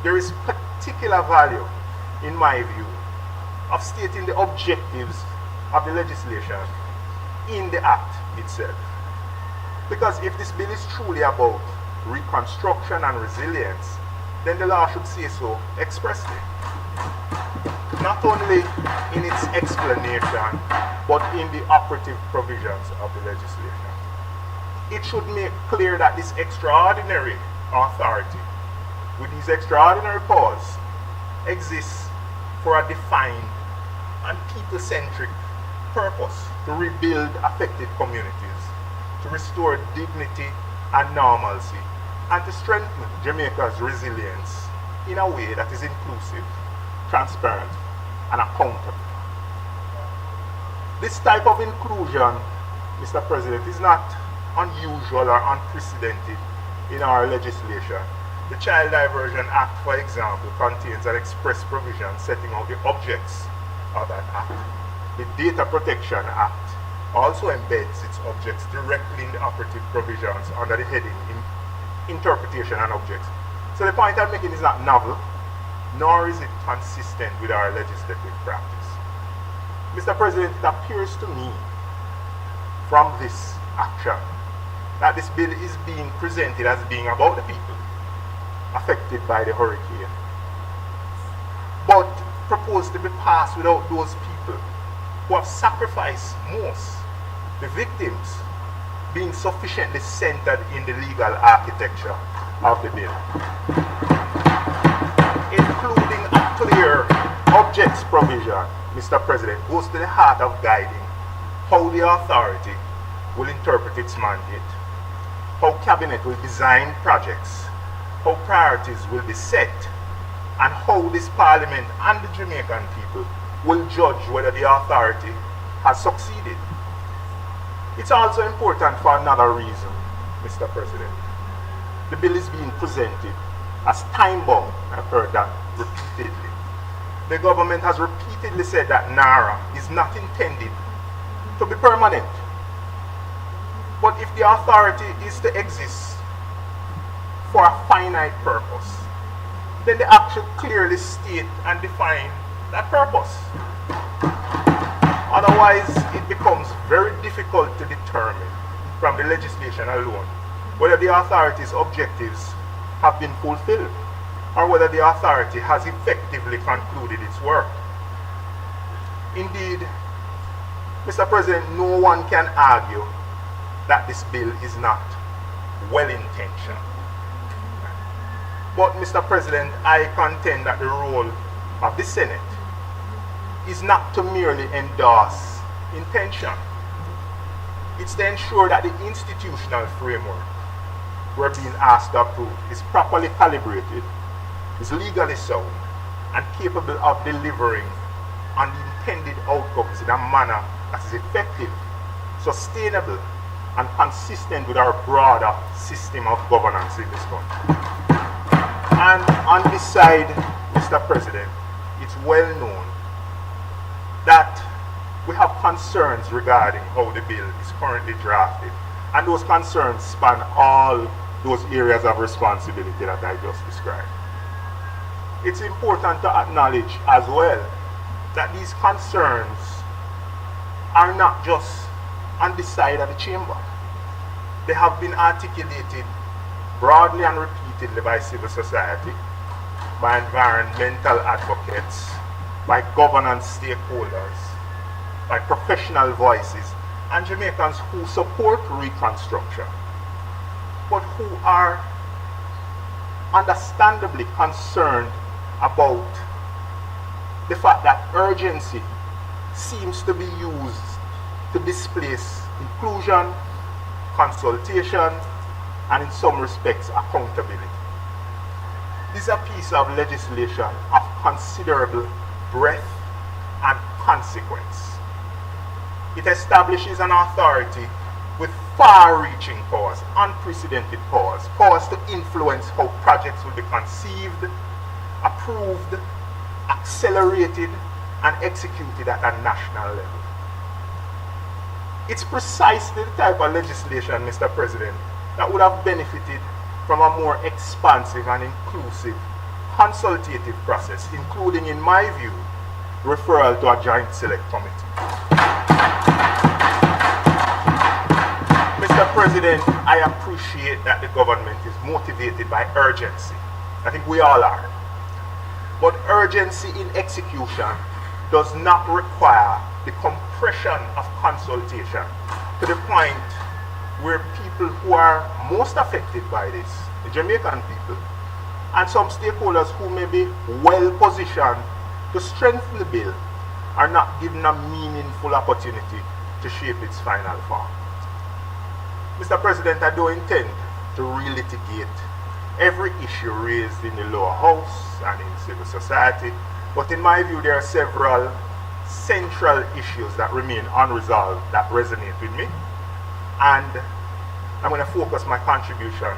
There is particular value, in my view, of stating the objectives of the legislation in the Act itself. Because if this bill is truly about reconstruction and resilience, then the law should say so expressly. Not only in its explanation, but in the operative provisions of the legislation. It should make clear that this extraordinary authority, with these extraordinary powers, exists for a defined and people-centric purpose: to rebuild affected communities, to restore dignity and normalcy, and to strengthen Jamaica's resilience in a way that is inclusive, transparent, and accountable. This type of inclusion, Mr. President, is not unusual or unprecedented in our legislation. The Child Diversion Act, for example, contains an express provision setting out the objects of that act. The Data Protection Act also embeds its objects directly in the operative provisions under the heading Interpretation and Objects. So the point I'm making is not novel, nor is it consistent with our legislative practice. Mr. President, it appears to me from this action that this bill is being presented as being about the people affected by the hurricane, but proposed to be passed without those people who have sacrificed most, the victims, being sufficiently centered in the legal architecture of the bill, including a clear objects provision, Mr. President, goes to the heart of guiding how the authority will interpret its mandate, how Cabinet will design projects, how priorities will be set, and how this Parliament and the Jamaican people will judge whether the authority has succeeded. It's also important for another reason, Mr. President. The bill is being presented as time-bound. I've heard that repeatedly. The government has repeatedly said that NARA is not intended to be permanent. But if the authority is to exist for a finite purpose, then the Act should clearly state and define that purpose. Otherwise, it becomes very difficult to determine from the legislation alone whether the authority's objectives have been fulfilled or whether the authority has effectively concluded its work. Indeed, Mr. President, no one can argue that this bill is not well-intentioned. But, Mr. President, I contend that the role of the Senate is not to merely endorse intention. It's to ensure that the institutional framework we're being asked to approve is properly calibrated, is legally sound, and capable of delivering on the intended outcomes in a manner that is effective, sustainable, and consistent with our broader system of governance in this country. And on this side, Mr. President, it's well known that we have concerns regarding how the bill is currently drafted, and those concerns span all those areas of responsibility that I just described. It's important to acknowledge as well that these concerns are not just on this side of the chamber. They have been articulated broadly and repeatedly by civil society, by environmental advocates, by governance stakeholders, by professional voices, and Jamaicans who support reconstruction, but who are understandably concerned about the fact that urgency seems to be used to displace inclusion, consultation, and in some respects, accountability. This is a piece of legislation of considerable breadth and consequence. It establishes an authority with far-reaching powers, unprecedented powers, powers to influence how projects will be conceived, approved, accelerated, and executed at a national level. It's precisely the type of legislation, Mr. President, that would have benefited from a more expansive and inclusive consultative process, including, in my view, referral to a joint select committee. Mr. President, I appreciate that the government is motivated by urgency. I think we all are. But urgency in execution does not require the compression of consultation to the point where people who are most affected by this, the Jamaican people, and some stakeholders who may be well positioned to strengthen the bill, are not given a meaningful opportunity to shape its final form. Mr. President, I don't intend to relitigate every issue raised in the lower house and in civil society, but in my view there are several central issues that remain unresolved that resonate with me, and I'm going to focus my contribution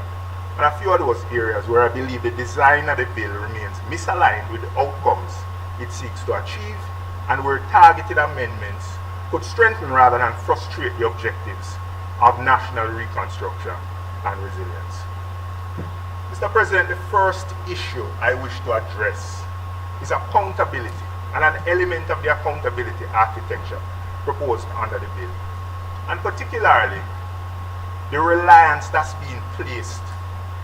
on a few of those areas where I believe the design of the bill remains misaligned with the outcomes it seeks to achieve, and where targeted amendments could strengthen rather than frustrate the objectives of national reconstruction and resilience. Mr. President, the first issue I wish to address is accountability and an element of the accountability architecture proposed under the bill, and particularly the reliance that's being placed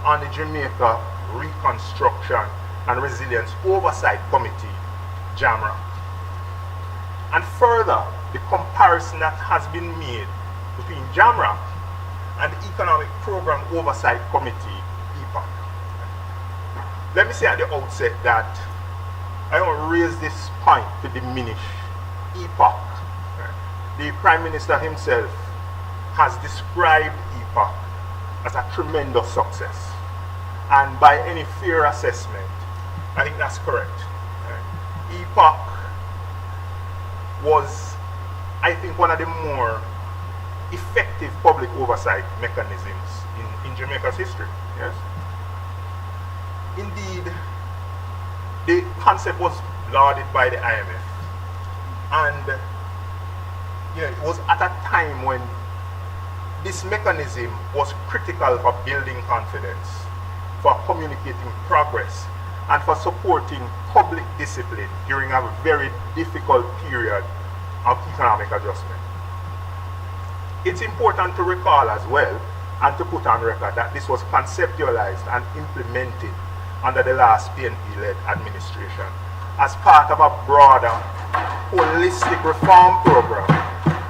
on the Jamaica Reconstruction and Resilience Oversight Committee, JAMRA, and further the comparison that has been made between JAMRA and the Economic Program Oversight Committee, EPOC. Let me say at the outset that I don't raise this point to diminish EPOC. The Prime Minister himself has described EPOC as a tremendous success, and by any fair assessment, I think that's correct. EPOC was, I think, one of the more effective public oversight mechanisms in Jamaica's history. Yes. Indeed, the concept was lauded by the IMF, and it was at a time when this mechanism was critical for building confidence, for communicating progress, and for supporting public discipline during a very difficult period of economic adjustment. It's important to recall as well, and to put on record, that this was conceptualized and implemented under the last PNP-led administration as part of a broader holistic reform program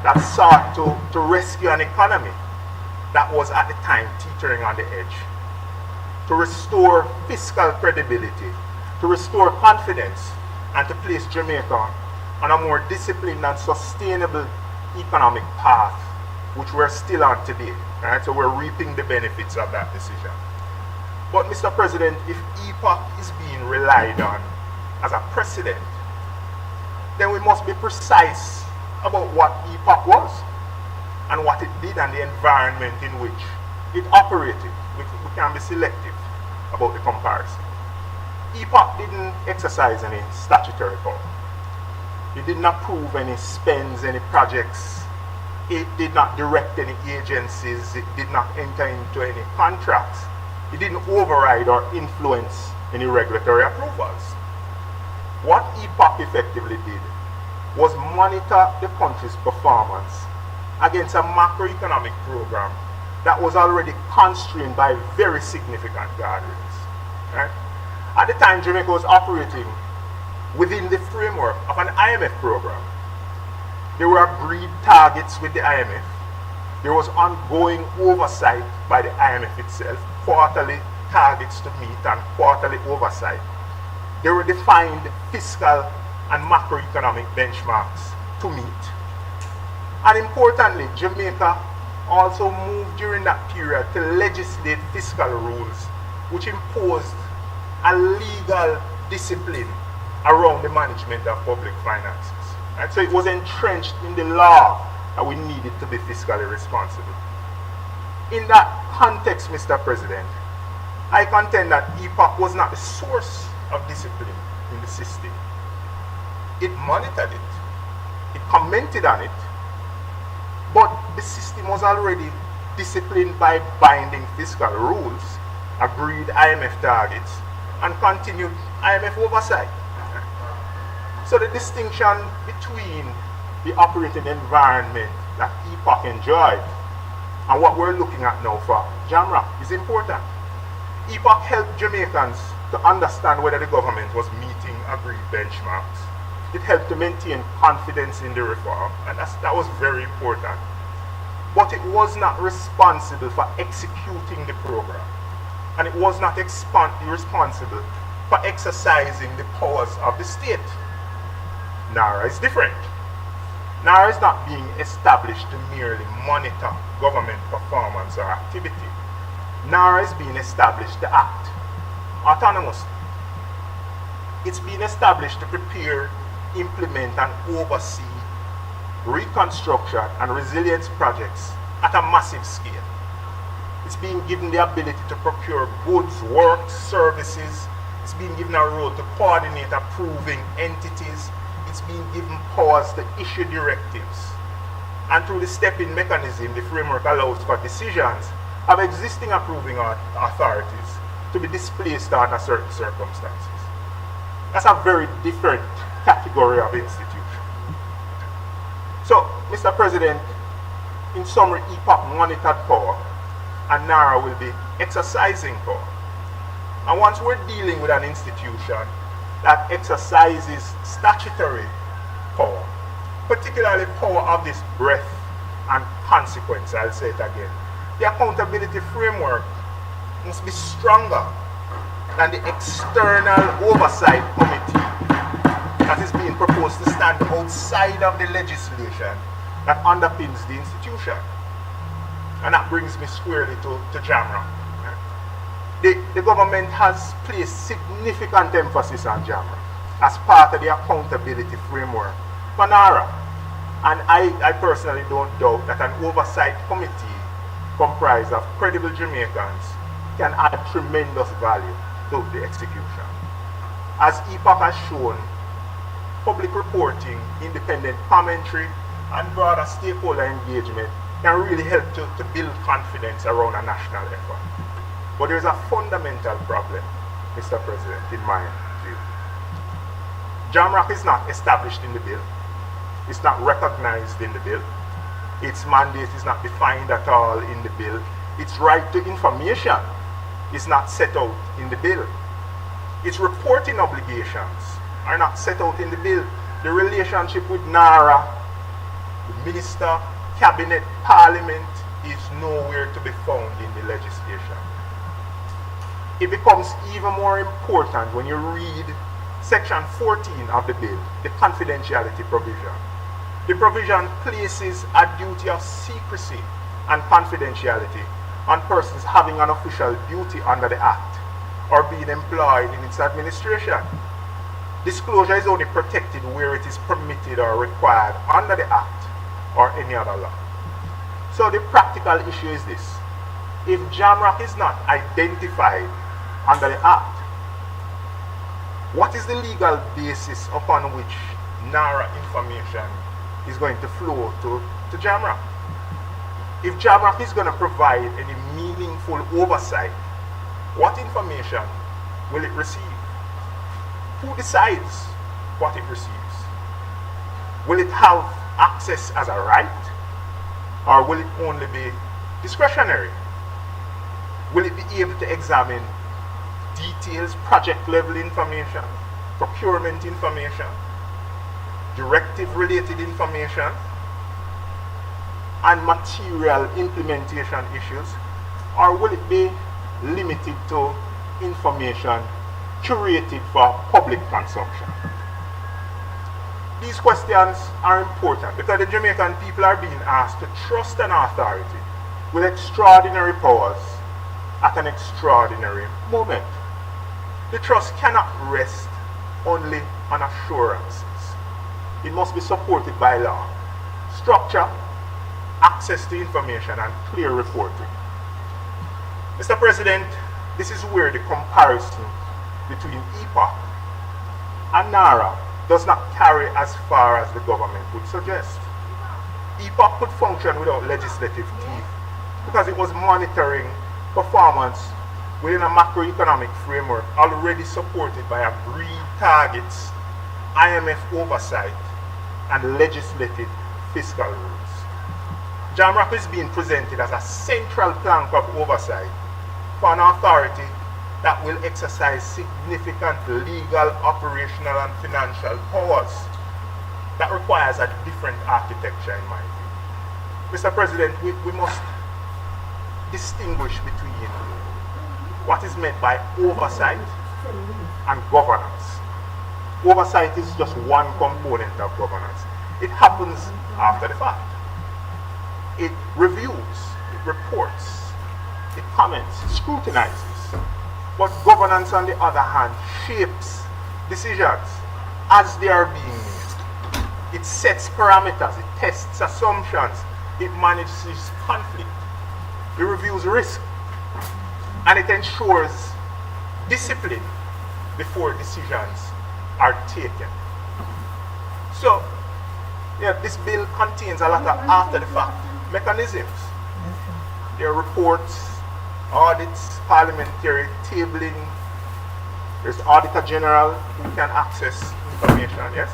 that sought to rescue an economy that was at the time teetering on the edge, to restore fiscal credibility, to restore confidence, and to place Jamaica on a more disciplined and sustainable economic path, which we're still on today. Right? So we're reaping the benefits of that decision. But Mr. President, if EPOC is being relied on as a precedent, then we must be precise about what EPOC was. and what it did and the environment in which it operated. We can be selective about the comparison. EPOC didn't exercise any statutory power. It did not approve any spends, any projects. It did not direct any agencies. It did not enter into any contracts. It didn't override or influence any regulatory approvals. What EPOC effectively did was monitor the country's performance against a macroeconomic program that was already constrained by very significant guardrails. Right? At the time, Jamaica was operating within the framework of an IMF program. There were agreed targets with the IMF. There was ongoing oversight by the IMF itself, quarterly targets to meet and quarterly oversight. There were defined fiscal and macroeconomic benchmarks to meet. And importantly, Jamaica also moved during that period to legislate fiscal rules which imposed a legal discipline around the management of public finances. Right? So it was entrenched in the law that we needed to be fiscally responsible. In that context, Mr. President, I contend that EPOC was not the source of discipline in the system. It monitored it, it commented on it, but the system was already disciplined by binding fiscal rules, agreed IMF targets, and continued IMF oversight. So the distinction between the operating environment that EPOC enjoyed and what we're looking at now for JAMRAC is important. EPOC helped Jamaicans to understand whether the government was meeting agreed benchmarks. It helped to maintain confidence in the reform, and that was very important. But it was not responsible for executing the program, and it was not responsible for exercising the powers of the state. NARA is different. NARA is not being established to merely monitor government performance or activity. NARA is being established to act autonomously. It's being established to prepare, implement, and oversee reconstruction and resilience projects at a massive scale. It's being given the ability to procure goods, work, services. It's being given a role to coordinate approving entities. It's being given powers to issue directives. And through the stepping mechanism, the framework allows for decisions of existing approving authorities to be displaced under certain circumstances. That's a very different category of institution. So, Mr. President, in summary, EPOC monitored power, and NARA will be exercising power. And once we're dealing with an institution that exercises statutory power, particularly power of this breadth and consequence, I'll say it again, the accountability framework must be stronger than the external oversight committee that is being proposed to stand outside of the legislation that underpins the institution. And that brings me squarely to JAMRAC. The government has placed significant emphasis on JAMRAC as part of the accountability framework for NARA. And I personally don't doubt that an oversight committee comprised of credible Jamaicans can add tremendous value to the execution. As EPOC has shown, public reporting, independent commentary, and broader stakeholder engagement can really help to build confidence around a national effort. But there's a fundamental problem, Mr. President, in my view. JAMRAC is not established in the bill. It's not recognized in the bill. Its mandate is not defined at all in the bill. Its right to information is not set out in the bill. Its reporting obligations are not set out in the bill. The relationship with NARA, the minister, cabinet, parliament is nowhere to be found in the legislation. It becomes even more important when you read section 14 of the bill, the confidentiality provision. The provision places a duty of secrecy and confidentiality on persons having an official duty under the Act or being employed in its administration. Disclosure is only protected where it is permitted or required under the Act or any other law. So the practical issue is this. If Jamrock is not identified under the Act, what is the legal basis upon which NARA information is going to flow to Jamrock? If Jamrock is going to provide any meaningful oversight, what information will it receive? Who decides what it receives? Will it have access as a right, or will it only be discretionary? Will it be able to examine details, project level information, procurement information, directive related information, and material implementation issues? Or will it be limited to information curated for public consumption? These questions are important because the Jamaican people are being asked to trust an authority with extraordinary powers at an extraordinary moment. The trust cannot rest only on assurances. It must be supported by law, structure, access to information, and clear reporting. Mr. President, this is where the comparison between EPOC and NARA does not carry as far as the government would suggest. EPOC could function without legislative teeth because it was monitoring performance within a macroeconomic framework already supported by agreed targets, IMF oversight, and legislated fiscal rules. Jamrock is being presented as a central plank of oversight for an authority that will exercise significant legal, operational, and financial powers that requires a different architecture in my view. Mr. President, we must distinguish between what is meant by oversight and governance. Oversight is just one component of governance. It happens after the fact. It reviews, it reports, it comments, it scrutinizes. But governance, on the other hand, shapes decisions as they are being made. It sets parameters, it tests assumptions, it manages conflict, it reviews risk, and it ensures discipline before decisions are taken. So, this bill contains a lot of after-the-fact mechanisms. There are reports, audits, parliamentary tabling. There's the Auditor General who can access information, yes?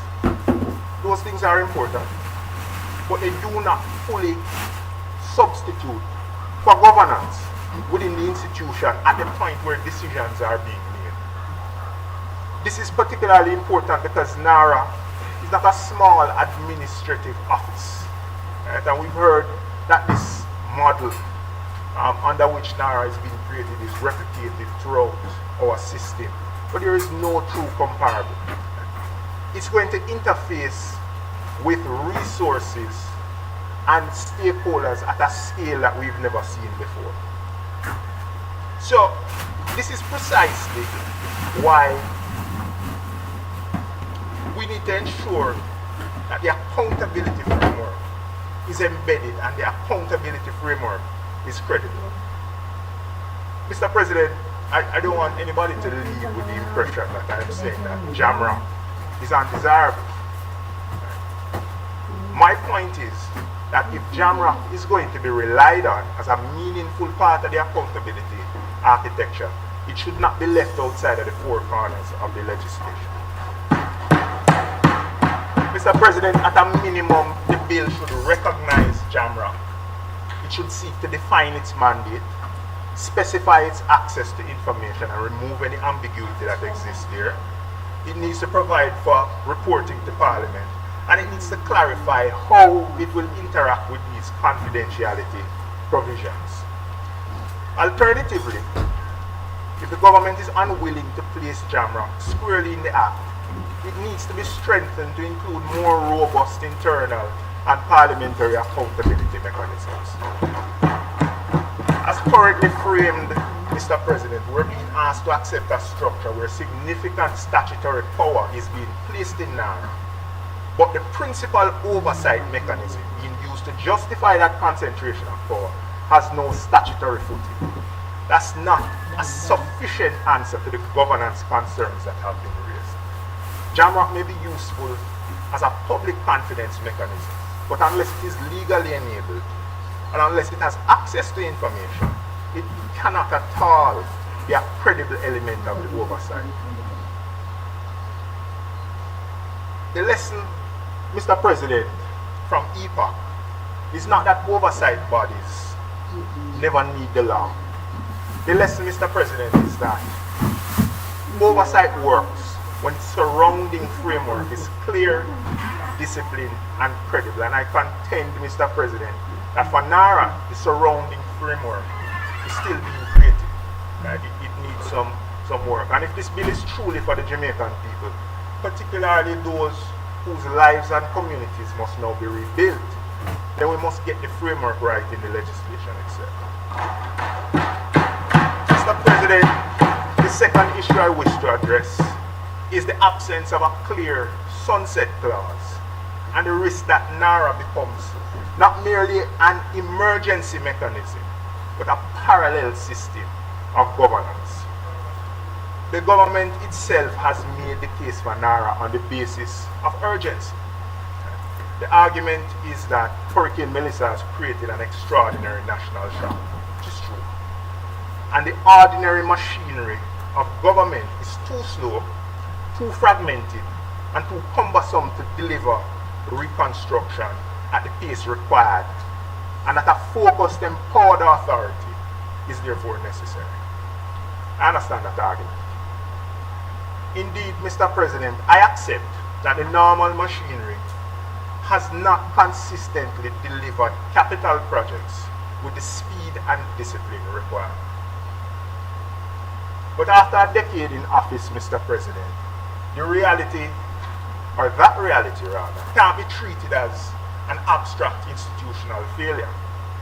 Those things are important, but they do not fully substitute for governance within the institution at the point where decisions are being made. This is particularly important because NARA is not a small administrative office. Right? And we've heard that this model under which NARA is being created is replicated throughout our system. But there is no true comparable. It's going to interface with resources and stakeholders at a scale that we've never seen before. So, this is precisely why we need to ensure that the accountability framework is embedded and the accountability framework is credible. Mr. President, I don't want anybody to leave with the impression that I'm saying that Jamrock is undesirable. My point is that if Jamrock is going to be relied on as a meaningful part of the accountability architecture, it should not be left outside of the four corners of the legislation. Mr. President, at a minimum, the bill should recognize Jamrock. It should seek to define its mandate, specify its access to information, and remove any ambiguity that exists there. It needs to provide for reporting to Parliament, and it needs to clarify how it will interact with these confidentiality provisions. Alternatively, if the government is unwilling to place Jamrock squarely in the Act, it needs to be strengthened to include more robust internal and parliamentary accountability mechanisms. As currently framed, Mr. President, we're being asked to accept a structure where significant statutory power is being placed in NARA, but the principal oversight mechanism being used used to justify that concentration of power has no statutory footing. That's not a sufficient answer to the governance concerns that have been raised. JAMROC may be useful as a public confidence mechanism, but unless it is legally enabled and unless it has access to information, it cannot at all be a credible element of the oversight. The lesson, Mr. President, from EPOC is not that oversight bodies never need the law. The lesson, Mr. President, is that oversight works when its surrounding framework is clear, disciplined, and credible. And I contend, Mr. President, that for NARA, the surrounding framework is still being created. It needs some work. And if this bill is truly for the Jamaican people, particularly those whose lives and communities must now be rebuilt, then we must get the framework right in the legislation itself. Mr. President, the second issue I wish to address is the absence of a clear sunset clause and the risk that NARA becomes not merely an emergency mechanism, but a parallel system of governance. The government itself has made the case for NARA on the basis of urgency. The argument is that Hurricane Melissa has created an extraordinary national shock, which is true. And the ordinary machinery of government is too slow, too fragmented, and too cumbersome to deliver reconstruction at the pace required, and that a focused, empowered authority is therefore necessary. I understand that argument. Indeed, Mr. President, I accept that the normal machinery has not consistently delivered capital projects with the speed and discipline required. But after a decade in office, Mr. President, the reality, or that reality rather, can't be treated as an abstract institutional failure.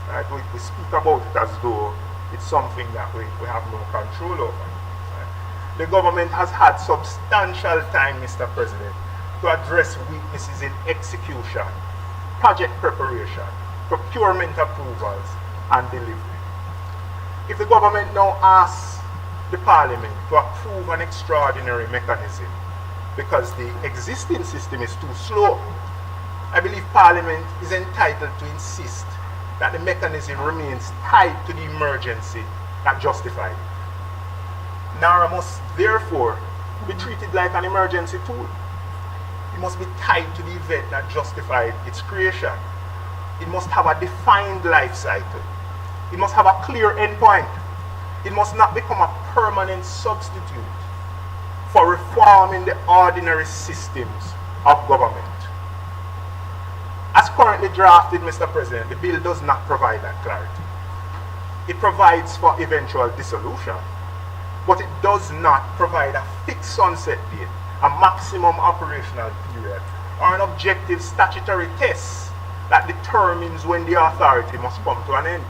Right? We speak about it as though it's something that we have no control over. Right? The government has had substantial time, Mr. President, to address weaknesses in execution, project preparation, procurement approvals, and delivery. If the government now asks the Parliament to approve an extraordinary mechanism because the existing system is too slow, I believe Parliament is entitled to insist that the mechanism remains tied to the emergency that justified it. NARA must therefore be treated like an emergency tool. It must be tied to the event that justified its creation. It must have a defined life cycle. It must have a clear endpoint. It must not become a permanent substitute for reforming the ordinary systems of government. As currently drafted, Mr. President, the bill does not provide that clarity. It provides for eventual dissolution, but it does not provide a fixed sunset date, a maximum operational period, or an objective statutory test that determines when the authority must come to an end.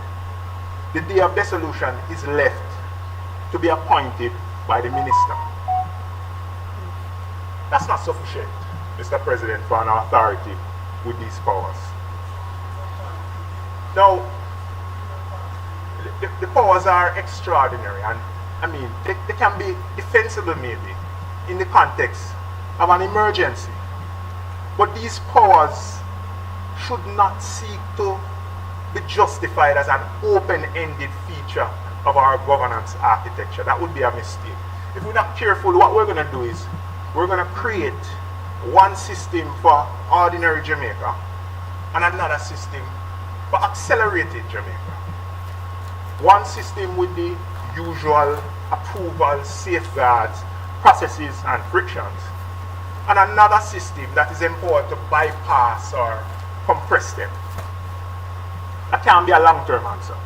The day of dissolution is left to be appointed by the minister. That's not sufficient, Mr. President, for an authority with these powers. Now, the powers are extraordinary, and I mean, they can be defensible maybe in the context of an emergency. But these powers should not seek to be justified as an open-ended feature of our governance architecture. That would be a mistake. If we're not careful, what we're going to do is we're going to create one system for ordinary Jamaica and another system for accelerated Jamaica. One system with the usual approvals, safeguards, processes, and frictions, and another system that is empowered to bypass or compress them. That can be a long-term answer.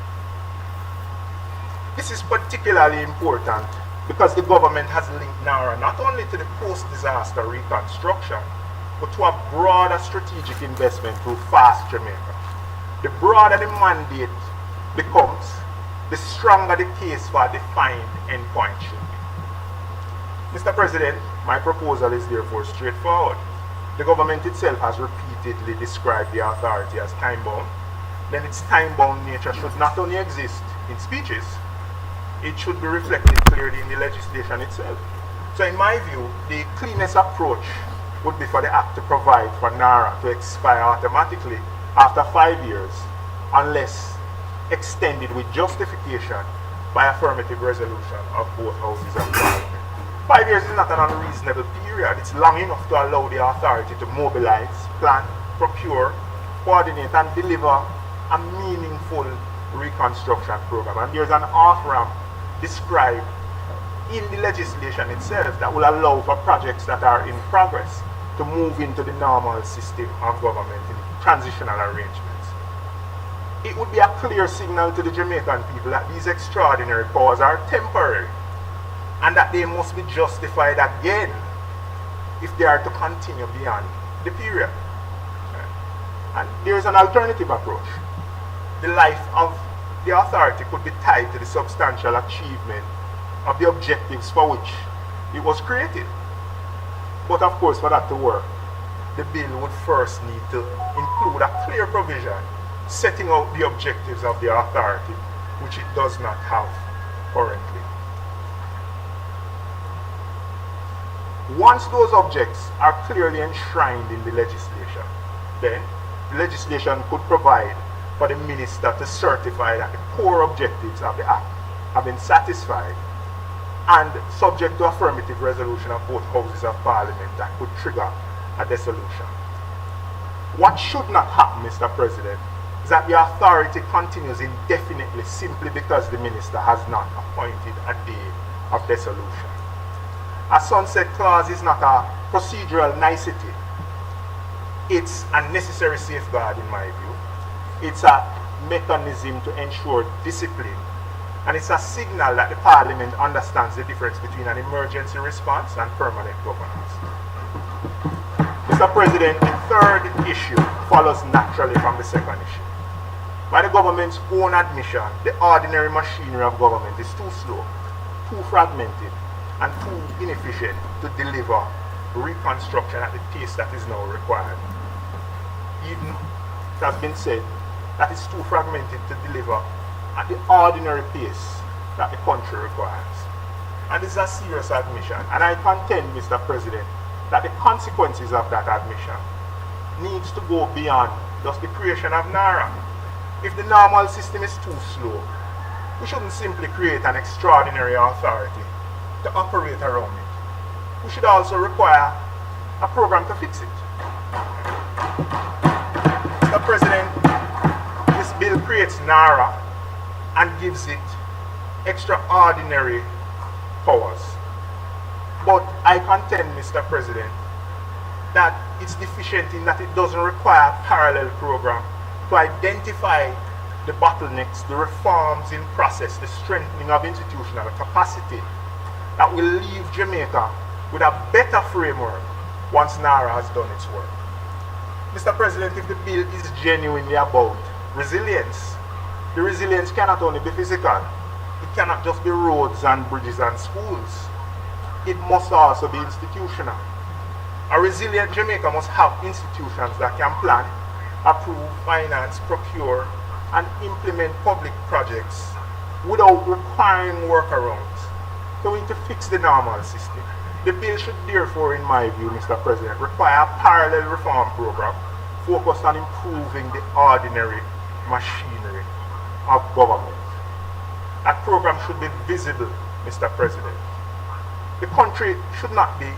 This is particularly important because the government has linked NARA not only to the post-disaster reconstruction, but to a broader strategic investment through Fast Jamaica. The broader the mandate becomes, the stronger the case for a defined endpoint should be. Mr. President, my proposal is therefore straightforward. The government itself has repeated repeatedly described the authority as time-bound, then its time-bound nature should not only exist in speeches, it should be reflected clearly in the legislation itself. So in my view, the cleanest approach would be for the Act to provide for NARA to expire automatically after 5 years, unless extended with justification by affirmative resolution of both houses of Parliament. 5 years is not an unreasonable period. It's long enough to allow the authority to mobilize, plan, procure, coordinate, and deliver a meaningful reconstruction program. And there's an off-ramp described in the legislation itself that will allow for projects that are in progress to move into the normal system of government in transitional arrangements. It would be a clear signal to the Jamaican people that these extraordinary powers are temporary and that they must be justified again if they are to continue beyond the period. And there is an alternative approach. The life of the authority could be tied to the substantial achievement of the objectives for which it was created. But of course, for that to work, the bill would first need to include a clear provision setting out the objectives of the authority, which it does not have currently. Once those objects are clearly enshrined in the legislation, then the legislation could provide for the minister to certify that the core objectives of the Act have been satisfied, and subject to affirmative resolution of both houses of Parliament that could trigger a dissolution. What should not happen, Mr. President, is that the authority continues indefinitely simply because the minister has not appointed a day of dissolution. A sunset clause is not a procedural nicety. It's a necessary safeguard in my view. It's a mechanism to ensure discipline, and it's a signal that the Parliament understands the difference between an emergency response and permanent governance. Mr. President, the third issue follows naturally from the second issue. By the government's own admission, the ordinary machinery of government is too slow, too fragmented, and too inefficient to deliver reconstruction at the pace that is now required. Even it has been said that it's too fragmented to deliver at the ordinary pace that the country requires. And this is a serious admission, and I contend, Mr. President, that the consequences of that admission needs to go beyond just the creation of NARA. If the normal system is too slow, we shouldn't simply create an extraordinary authority to operate around it. We should also require a program to fix it. Mr. President, this bill creates NARA and gives it extraordinary powers. But I contend, Mr. President, that it's deficient in that it doesn't require a parallel program to identify the bottlenecks, the reforms in process, the strengthening of institutional capacity that will leave Jamaica with a better framework once NARA has done its work. Mr. President, if the bill is genuinely about resilience, the resilience cannot only be physical. It cannot just be roads and bridges and schools. It must also be institutional. A resilient Jamaica must have institutions that can plan, approve, finance, procure, and implement public projects without requiring workarounds. So we need to fix the normal system. The bill should therefore, in my view, Mr. President, require a parallel reform program focused on improving the ordinary machinery of government. That program should be visible, Mr. President. The country should not be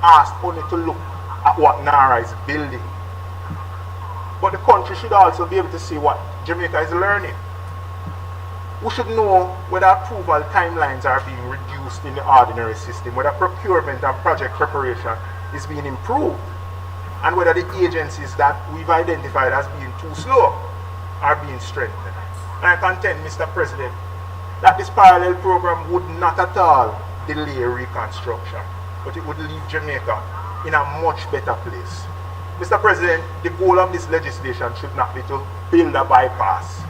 asked only to look at what NARA is building, but the country should also be able to see what Jamaica is learning. We should know whether approval timelines are being reduced in the ordinary system, whether procurement and project preparation is being improved, and whether the agencies that we've identified as being too slow are being strengthened. And I contend, Mr. President, that this parallel program would not at all delay reconstruction, but it would leave Jamaica in a much better place. Mr. President, the goal of this legislation should not be to build a bypass.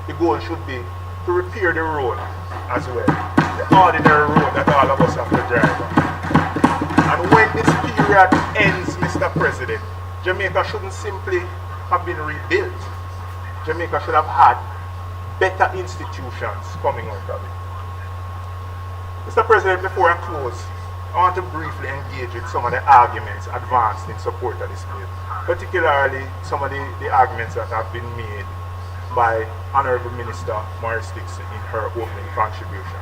The goal should be to repair the road as well, the ordinary road that all of us have to drive on. And when this period ends, Mr. President, Jamaica shouldn't simply have been rebuilt. Jamaica should have had better institutions coming out of it. Mr. President, before I close, I want to briefly engage with some of the arguments advanced in support of this bill, particularly some of the arguments that have been made by Honorable Minister Maurice Dixon in her opening contribution.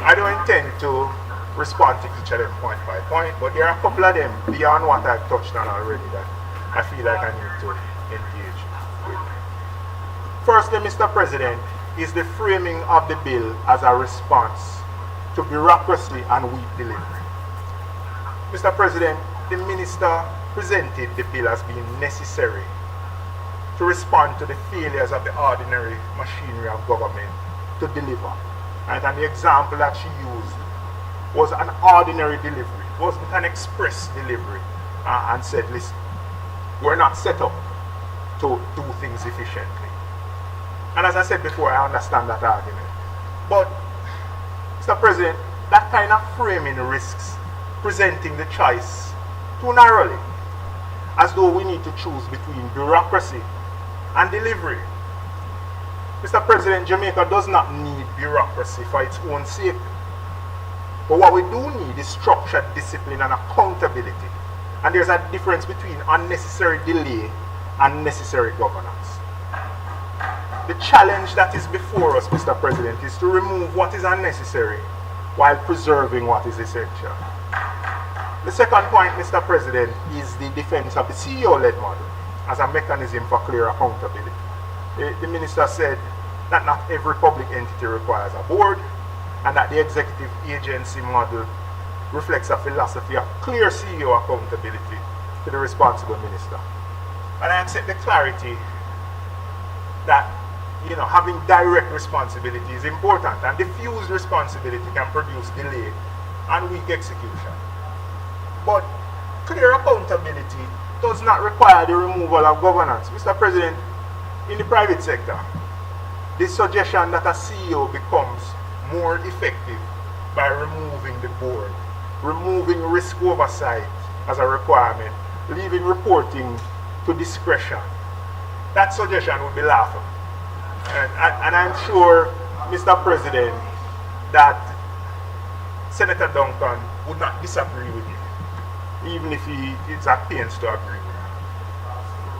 I don't intend to respond to each of them point by point, but there are a couple of them beyond what I've touched on already that I feel like I need to engage with. Firstly, Mr. President, is the framing of the bill as a response to bureaucracy and weak delivery. Mr. President, the Minister presented the bill as being necessary to respond to the failures of the ordinary machinery of government to deliver. Right? And the example that she used was an ordinary delivery, it wasn't an express delivery, and said, listen, we're not set up to do things efficiently. And as I said before, I understand that argument. But, Mr. President, that kind of framing risks presenting the choice too narrowly, as though we need to choose between bureaucracy and delivery. Mr. President, Jamaica does not need bureaucracy for its own sake. But what we do need is structured discipline and accountability. And there's a difference between unnecessary delay and necessary governance. The challenge that is before us, Mr. President, is to remove what is unnecessary while preserving what is essential. The second point, Mr. President, is the defense of the CEO-led model as a mechanism for clear accountability. The Minister said that not every public entity requires a board, and that the executive agency model reflects a philosophy of clear CEO accountability to the responsible minister. And I accept the clarity that having direct responsibility is important, and diffuse responsibility can produce delay and weak execution. But clear accountability does not require the removal of governance. Mr. President, in the private sector, the suggestion that a CEO becomes more effective by removing the board, removing risk oversight as a requirement, leaving reporting to discretion, that suggestion would be laughable. And I'm sure, Mr. President, that Senator Duncan would not disagree with you, even if he is at pains to agree with you.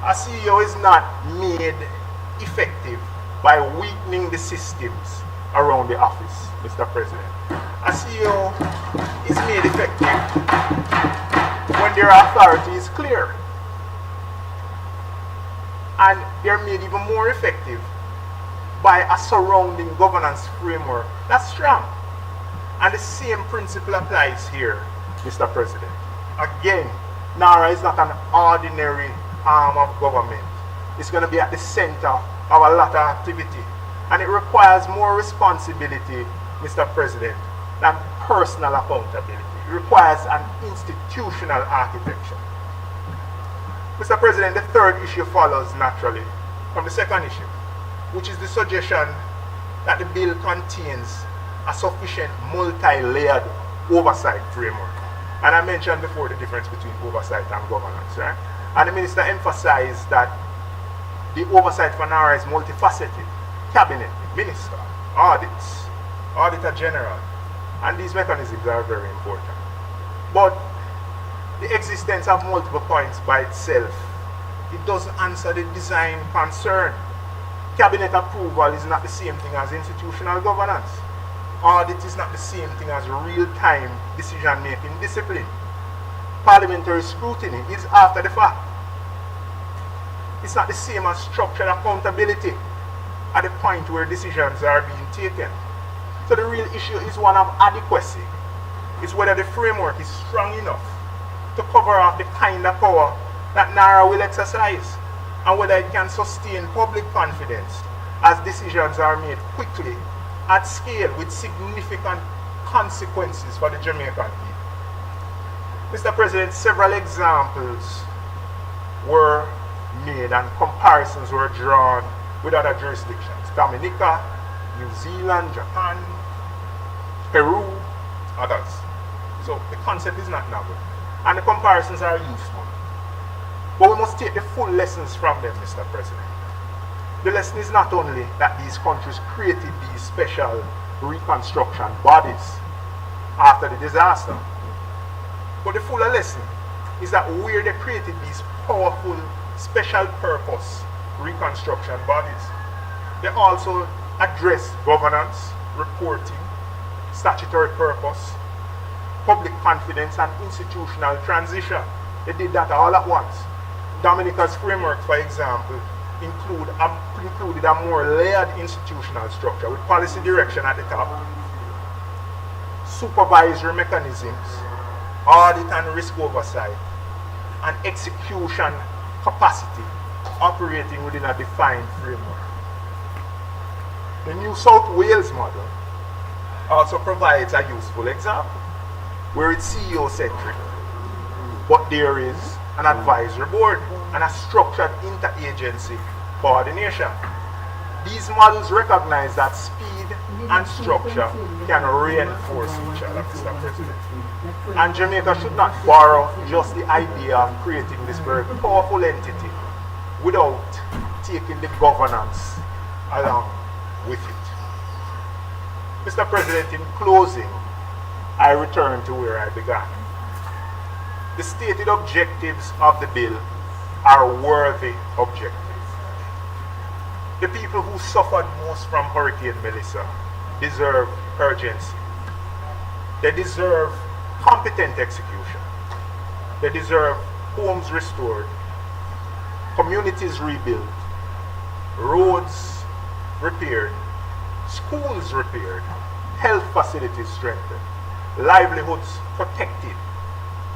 A CEO is not made effective by weakening the systems around the office, Mr. President. A CEO is made effective when their authority is clear. And they're made even more effective by a surrounding governance framework that's strong. And the same principle applies here, Mr. President. Again, NARA is not an ordinary arm of government. It's going to be at the center of a lot of activity. And it requires more responsibility, Mr. President, than personal accountability. It requires an institutional architecture. Mr. President, the third issue follows naturally from the second issue, which is the suggestion that the bill contains a sufficient multi-layered oversight framework. And I mentioned before the difference between oversight and governance, right? And the Minister emphasized that the oversight for NARA is multifaceted. Cabinet, Minister, audits, Auditor General, and these mechanisms are very important. But the existence of multiple points by itself, it doesn't answer the design concern. Cabinet approval is not the same thing as institutional governance. Audit is not the same thing as real-time decision-making discipline. Parliamentary scrutiny is after the fact. It's not the same as structured accountability at the point where decisions are being taken. So the real issue is one of adequacy. It's whether the framework is strong enough to cover up the kind of power that NARA will exercise, and whether it can sustain public confidence as decisions are made quickly, at scale, with significant consequences for the Jamaican people. Mr. President, several examples were made and comparisons were drawn with other jurisdictions: Dominica, New Zealand, Japan, Peru, others. So the concept is not novel, and the comparisons are useful. But we must take the full lessons from them, Mr. President. The lesson is not only that these countries created these special reconstruction bodies after the disaster, but the fuller lesson is that where they created these powerful special purpose reconstruction bodies, they also address governance, reporting, statutory purpose, public confidence, and institutional transition. They did that all at once. Dominica's framework, for example, included a more layered institutional structure with policy direction at the top, supervisory mechanisms, audit and risk oversight, and execution capacity operating within a defined framework. The New South Wales model also provides a useful example where it's CEO-centric, but there is an advisory board and a structured interagency coordination. These models recognize that speed and structure can reinforce each other, Mr. President. And Jamaica should not borrow just the idea of creating this very powerful entity without taking the governance along with it. Mr. President, in closing, I return to where I began. The stated objectives of the bill are worthy objectives. The people who suffered most from Hurricane Melissa deserve urgency. They deserve competent execution. They deserve homes restored, communities rebuilt, roads repaired, schools repaired, health facilities strengthened, livelihoods protected,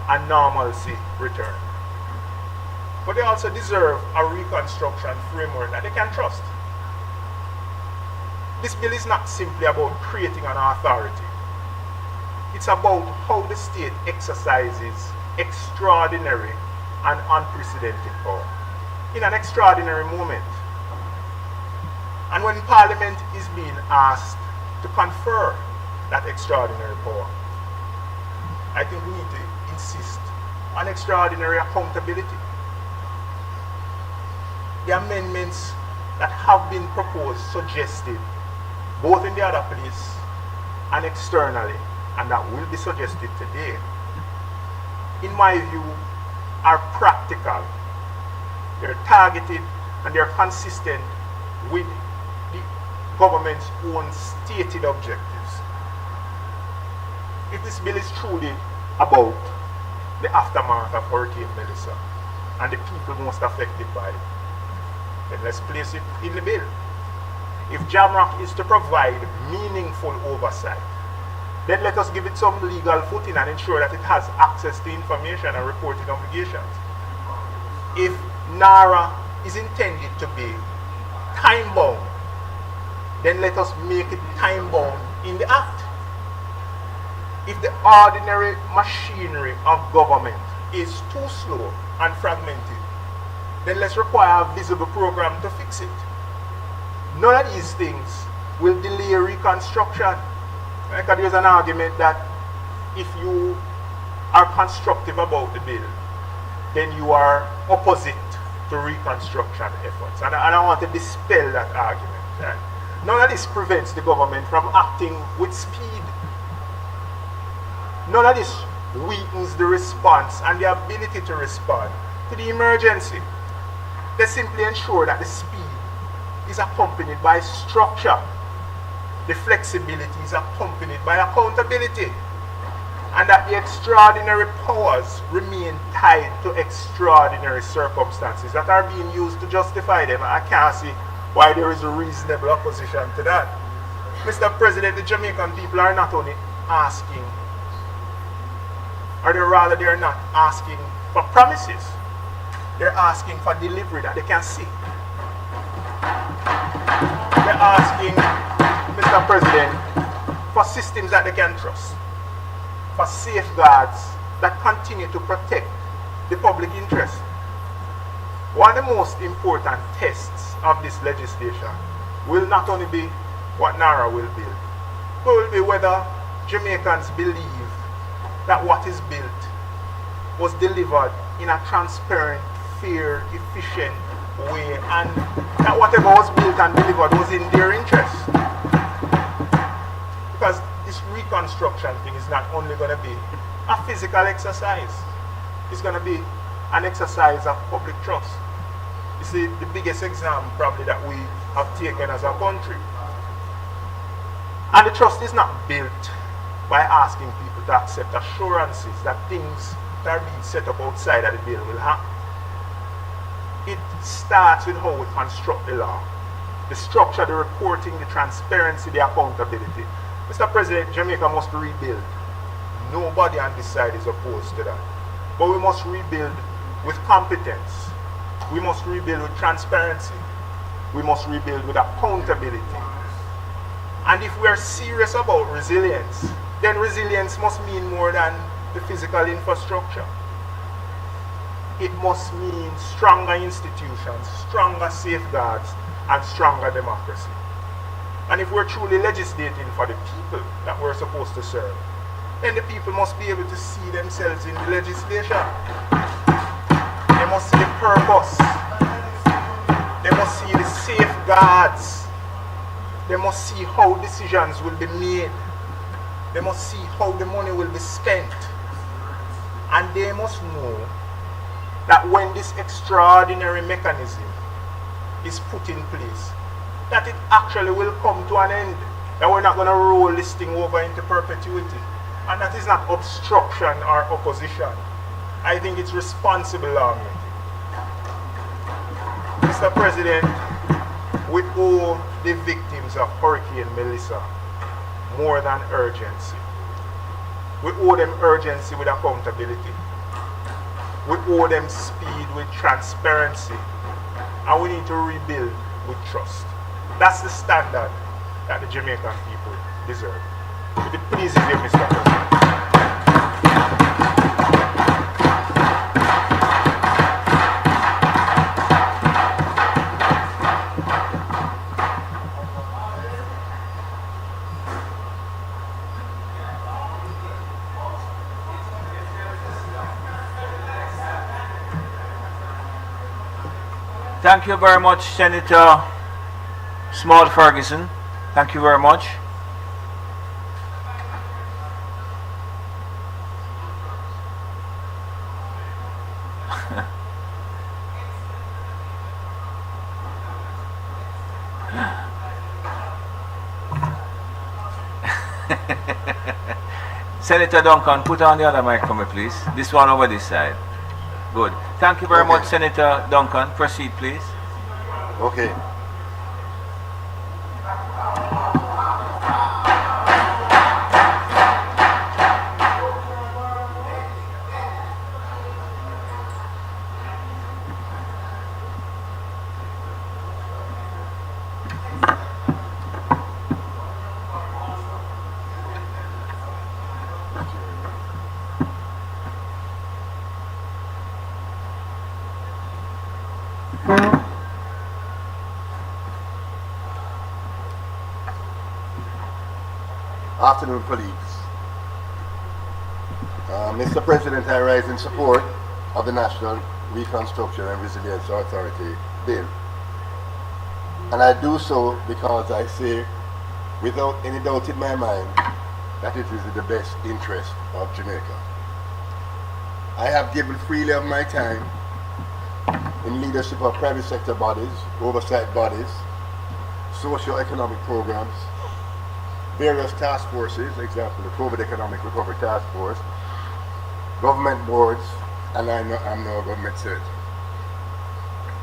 and normalcy returned. But they also deserve a reconstruction framework that they can trust. This bill is not simply about creating an authority. It's about how the state exercises extraordinary and unprecedented power in an extraordinary moment. And when Parliament is being asked to confer that extraordinary power, I think we need to insist on extraordinary accountability. The amendments that have been proposed, suggested, both in the other place and externally, and that will be suggested today, in my view, are practical. They're targeted and they're consistent with the government's own stated objectives. If this bill is truly about the aftermath of Hurricane Melissa and the people most affected by it, then let's place it in the bill. If JAMROC is to provide meaningful oversight, then let us give it some legal footing and ensure that it has access to information and reporting obligations. If NARA is intended to be time-bound, then let us make it time-bound in the Act. If the ordinary machinery of government is too slow and fragmented, then let's require a visible program to fix it. None of these things will delay reconstruction. Because there's an argument that if you are constructive about the bill, then you are opposite to reconstruction efforts. And I want to dispel that argument. Right? None of this prevents the government from acting with speed. None of this weakens the response and the ability to respond to the emergency. They simply ensure that the speed is accompanied by structure. The flexibility is accompanied by accountability. And that the extraordinary powers remain tied to extraordinary circumstances that are being used to justify them. I can't see why there is a reasonable opposition to that. Mr. President, the Jamaican people are not only asking, or they are not asking for promises. They're asking for delivery that they can see. They're asking, Mr. President, for systems that they can trust, for safeguards that continue to protect the public interest. One of the most important tests of this legislation will not only be what NARA will build, but will be whether Jamaicans believe that what is built was delivered in a transparent, fair, efficient way, and that whatever was built and delivered was in their interest. Because this reconstruction thing is not only going to be a physical exercise, it's going to be an exercise of public trust. You see, the biggest example probably that we have taken as a country. And the trust is not built by asking people to accept assurances that things that are being set up outside of the bill will happen. It starts with how we construct the law, the structure, the reporting, the transparency, the accountability. Mr. President, Jamaica must rebuild. Nobody on this side is opposed to that. But we must rebuild with competence. We must rebuild with transparency. We must rebuild with accountability. And if we are serious about resilience, then resilience must mean more than the physical infrastructure. It must mean stronger institutions, stronger safeguards, and stronger democracy. And if we're truly legislating for the people that we're supposed to serve, then the people must be able to see themselves in the legislation. They must see the purpose. They must see the safeguards. They must see how decisions will be made. They must see how the money will be spent. And they must know that when this extraordinary mechanism is put in place, that it actually will come to an end. That we're not going to roll this thing over into perpetuity. And that is not obstruction or opposition. I think it's responsible lawmaking. Mr. President, we owe the victims of Hurricane Melissa more than urgency. We owe them urgency with accountability. We owe them speed with transparency. And we need to rebuild with trust. That's the standard that the Jamaican people deserve. With it pleases you, Mr. President. Thank you very much, Senator Small Ferguson. Thank you very much. Senator Duncan, put on the other mic for me, please. This one over this side. Good. Thank you very much, Senator Duncan. Proceed, please. Okay. Afternoon, colleagues. Mr. President, I rise in support of the National Reconstruction and Resilience Authority bill. And I do so because I say, without any doubt in my mind, that it is in the best interest of Jamaica. I have given freely of my time in leadership of private sector bodies, oversight bodies, socio-economic programs, various task forces, example the COVID Economic Recovery Task Force, government boards, and I'm now a government cert.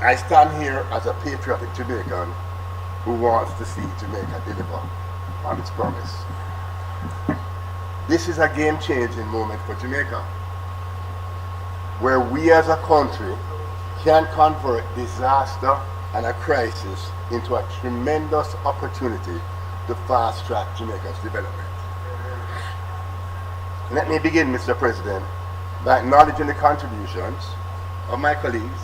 I stand here as a patriotic Jamaican who wants to see Jamaica deliver on its promise. This is a game-changing moment for Jamaica, where we as a country can convert disaster and a crisis into a tremendous opportunity to fast-track Jamaica's development. Let me begin, Mr. President, by acknowledging the contributions of my colleagues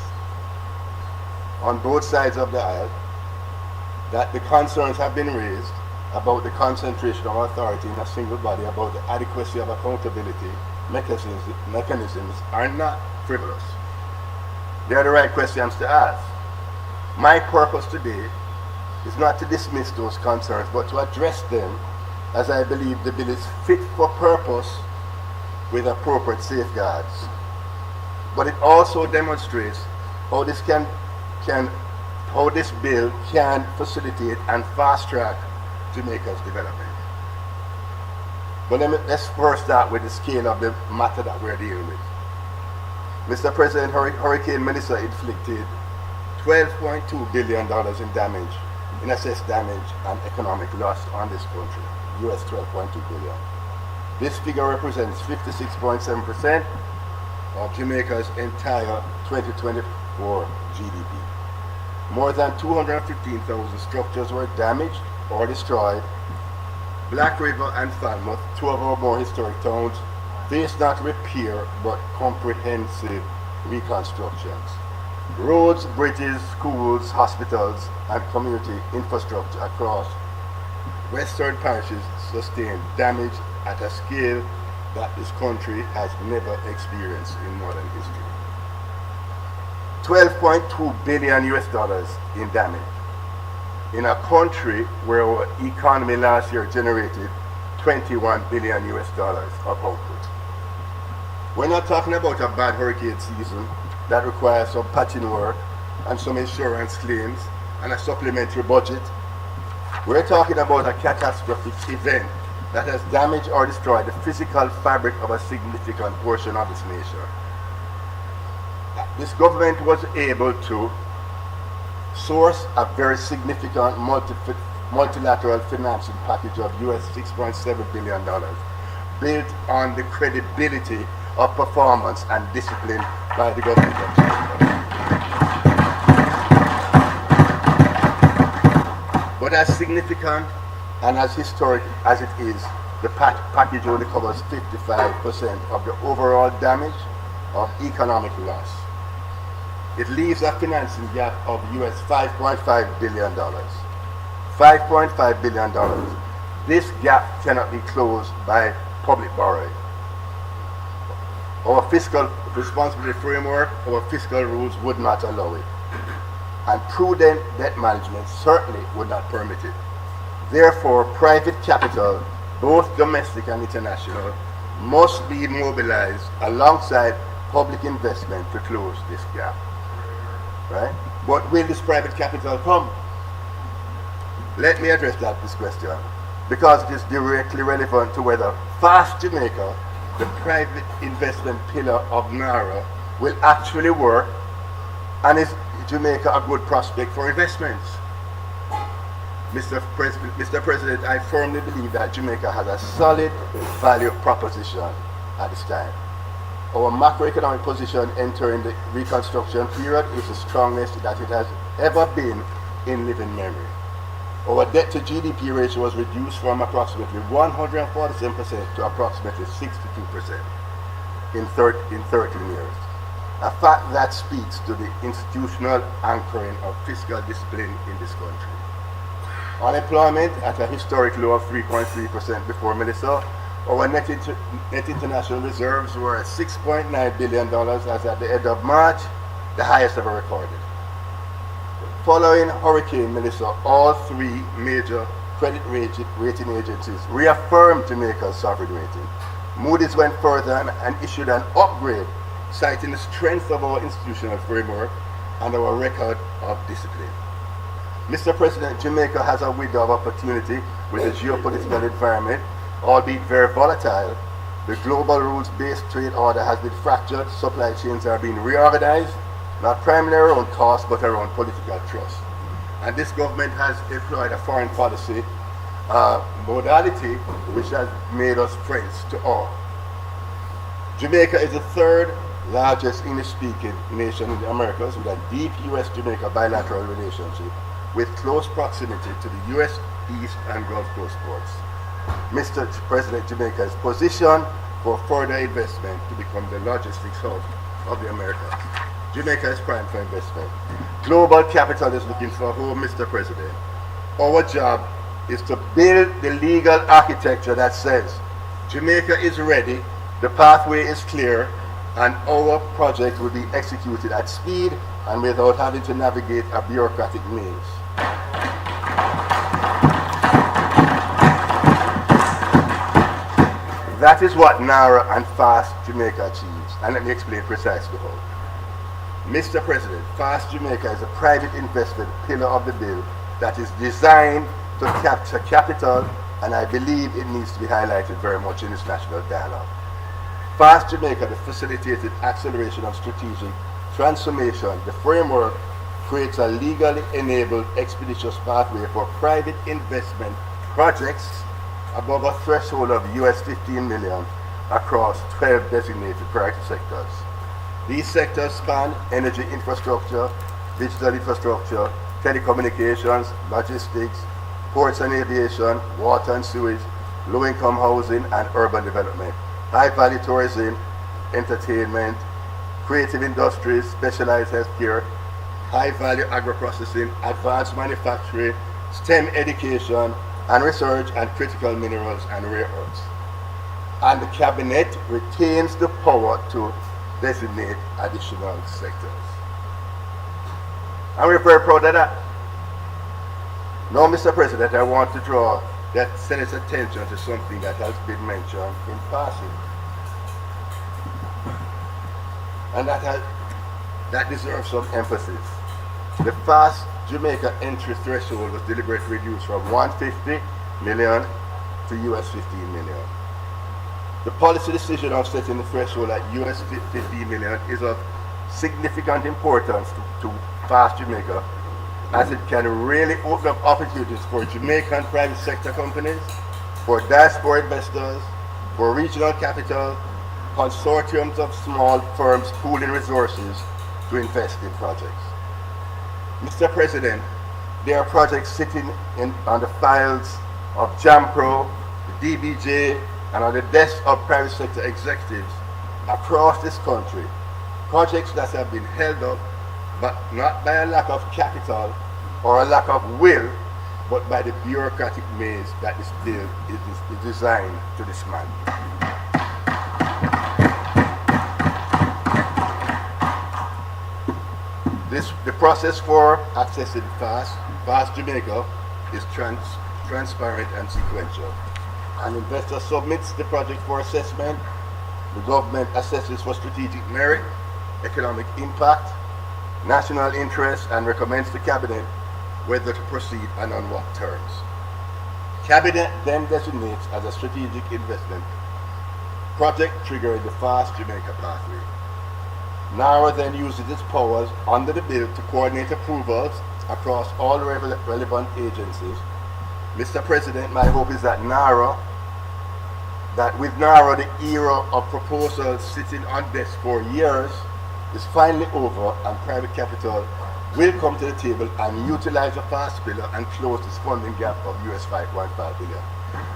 on both sides of the aisle, that the concerns have been raised about the concentration of authority in a single body, about the adequacy of accountability mechanisms are not frivolous. They are the right questions to ask. My purpose today is not to dismiss those concerns, but to address them, as I believe the bill is fit for purpose with appropriate safeguards. But it also demonstrates how this bill can facilitate and fast track Jamaica's development. But let's first start with the scale of the matter that we're dealing with. Mr. President, Hurricane Melissa inflicted $12.2 billion in damage, in assessed damage and economic loss on this country, US $12.2 billion. This figure represents 56.7% of Jamaica's entire 2024 GDP. More than 215,000 structures were damaged or destroyed. Black River and Falmouth, two of our more historic towns, faced not repair but comprehensive reconstructions. Roads, bridges, schools, hospitals, and community infrastructure across western parishes sustained damage at a scale that this country has never experienced in modern history. $12.2 billion in damage in a country where our economy last year generated $21 billion of output. We're not talking about a bad hurricane season that requires some patching work and some insurance claims and a supplementary budget. We're talking about a catastrophic event that has damaged or destroyed the physical fabric of a significant portion of this nation. This government was able to source a very significant multilateral financing package of US $6.7 billion, built on the credibility of performance and discipline by the government of Jamaica. But as significant and as historic as it is, the package only covers 55% of the overall damage of economic loss. It leaves a financing gap of US $5.5 billion. $5.5 billion. This gap cannot be closed by public borrowing. Our fiscal responsibility framework, our fiscal rules would not allow it. And prudent debt management certainly would not permit it. Therefore, private capital, both domestic and international, must be mobilized alongside public investment to close this gap. Right? But will this private capital come? Let me address this question, because it is directly relevant to whether Fast Jamaica, the private investment pillar of NARA, will actually work, and is Jamaica a good prospect for investments? Mr. President, I firmly believe that Jamaica has a solid value proposition at this time. Our macroeconomic position entering the reconstruction period is the strongest that it has ever been in living memory. Our debt to GDP ratio was reduced from approximately 147% to approximately 62% in 13 years. A fact that speaks to the institutional anchoring of fiscal discipline in this country. Unemployment at a historic low of 3.3% before Melissa. Our net international reserves were at $6.9 billion as at the end of March, the highest ever recorded. Following Hurricane Melissa, all three major credit rating agencies reaffirmed Jamaica's sovereign rating. Moody's went further and issued an upgrade, citing the strength of our institutional framework and our record of discipline. Mr. President, Jamaica has a window of opportunity with the geopolitical environment, albeit very volatile. The global rules-based trade order has been fractured, supply chains are being reorganized, not primarily around cost but around political trust. And this government has employed a foreign policy modality which has made us friends to all. Jamaica is the third largest English-speaking nation in the Americas, with a deep US-Jamaica bilateral relationship with close proximity to the US East and Gulf Coast ports. Mr. President, Jamaica is positioned for further investment to become the logistics hub of the Americas. Jamaica is primed for investment. Global capital is looking for a home, Mr. President. Our job is to build the legal architecture that says Jamaica is ready, the pathway is clear, and our project will be executed at speed and without having to navigate a bureaucratic maze. That is what NARA and FAST Jamaica achieves, and let me explain precisely how. Mr. President, FAST Jamaica is a private investment pillar of the bill that is designed to capture capital, and I believe it needs to be highlighted very much in this national dialogue. FAST Jamaica, the facilitated acceleration of strategic transformation, the framework creates a legally enabled expeditious pathway for private investment projects above a threshold of US 15 million across 12 designated priority sectors. These sectors span energy infrastructure, digital infrastructure, telecommunications, logistics, ports and aviation, water and sewage, low-income housing and urban development, high-value tourism, entertainment, creative industries, specialized healthcare, high-value agro-processing, advanced manufacturing, STEM education and research, and critical minerals and rare earths. And the Cabinet retains the power to designate additional sectors. And we're very proud of that. Now, Mr. President, I want to draw that Senate's attention to something that has been mentioned in passing. And that deserves some emphasis. The FAST Jamaica entry threshold was deliberately reduced from 150 million to US 15 million. The policy decision of setting the threshold at US 15 million is of significant importance to FAST Jamaica, as it can really open up opportunities for Jamaican private sector companies, for diaspora investors, for regional capital, consortiums of small firms pooling resources to invest in projects. Mr. President, there are projects sitting on the files of JAMPRO, the DBJ, and on the desks of private sector executives across this country. Projects that have been held up, but not by a lack of capital or a lack of will, but by the bureaucratic maze that this bill is designed to dismantle. The process for accessing FAST Jamaica is transparent and sequential. An investor submits the project for assessment, the government assesses for strategic merit, economic impact, national interest, and recommends to Cabinet whether to proceed and on what terms. Cabinet then designates as a strategic investment project triggering the FAST Jamaica pathway. NARA then uses its powers under the bill to coordinate approvals across all relevant agencies. Mr. President, my hope is that with NARA, the era of proposals sitting on desks for years is finally over, and private capital will come to the table and utilize the FAST pillar and close this funding gap of US 5.5 billion.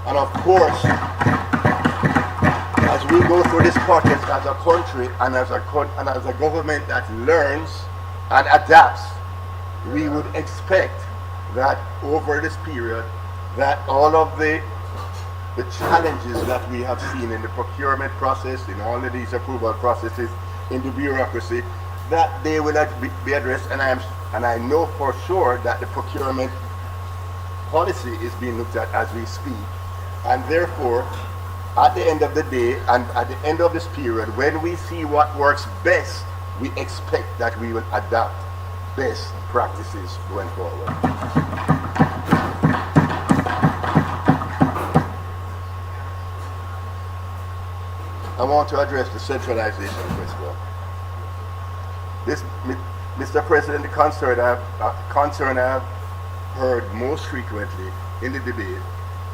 And of course, as we go through this process as a country and as a government that learns and adapts, we would expect that over this period, that all of the challenges that we have seen in the procurement process, in all of these approval processes, in the bureaucracy, that they will be addressed, and I know for sure that the procurement policy is being looked at as we speak, and therefore, at the end of the day and at the end of this period, when we see what works best, we expect that we will adapt best practices going forward. I want to address the centralization question. Mr. President, the concern I've heard most frequently in the debate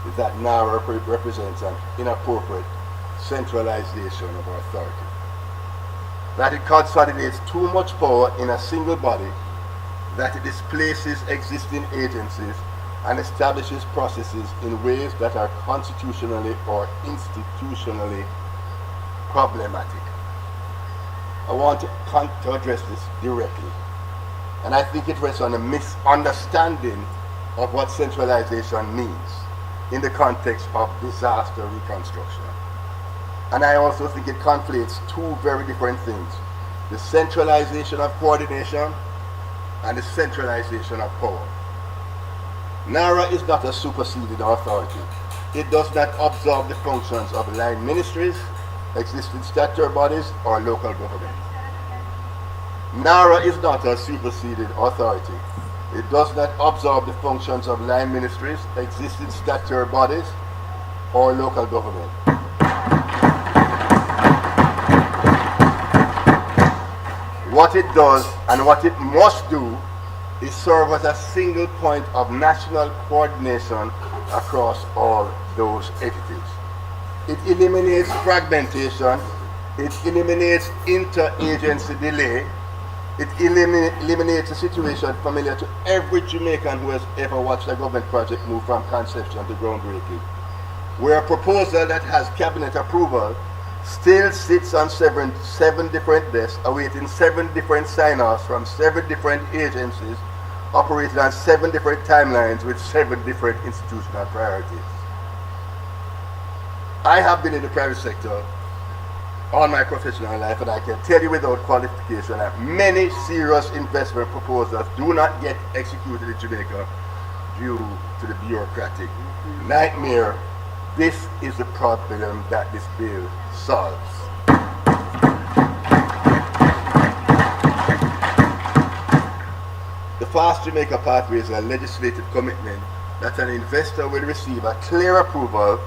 is that NARA represents an inappropriate centralization of our authority. That it consolidates too much power in a single body, that it displaces existing agencies and establishes processes in ways that are constitutionally or institutionally problematic. I want to address this directly, and I think it rests on a misunderstanding of what centralization means in the context of disaster reconstruction. And I also think it conflates two very different things. The centralization of coordination and the centralization of power. NARA is not a superseded authority. It does not absorb the functions of line ministries, existing statutory bodies, or local government. NARA is not a superseded authority. It does not absorb the functions of line ministries, existing statutory bodies, or local government. What it does and what it must do is serve as a single point of national coordination across all those entities. It eliminates fragmentation, it eliminates interagency delay, it eliminates a situation familiar to every Jamaican who has ever watched a government project move from conception to groundbreaking, where a proposal that has cabinet approval still sits on seven different desks, awaiting 7 different sign-offs from 7 different agencies, operating on 7 different timelines with 7 different institutional priorities. I have been in the private sector all my professional life, and I can tell you without qualification that many serious investment proposals do not get executed in Jamaica due to the bureaucratic nightmare. This is the problem that this bill solves. The Fast Jamaica Pathway is a legislative commitment that an investor will receive a clear approval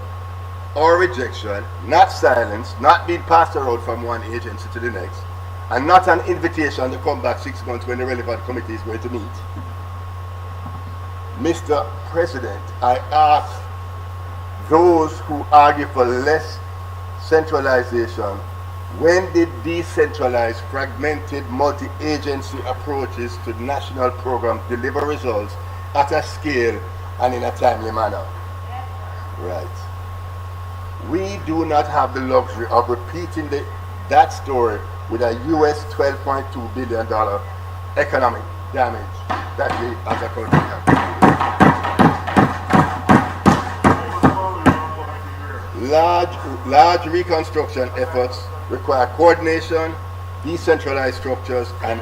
or rejection, not silence, not being passed around from one agency to the next, and not an invitation to come back 6 months when the relevant committee is going to meet. Mr. President, I ask those who argue for less centralization, when did decentralized, fragmented, multi-agency approaches to national programs deliver results at a scale and in a timely manner? Right. We do not have the luxury of repeating that story with a US $12.2 billion economic damage that we as a country have. Large reconstruction efforts require coordination, decentralized structures, and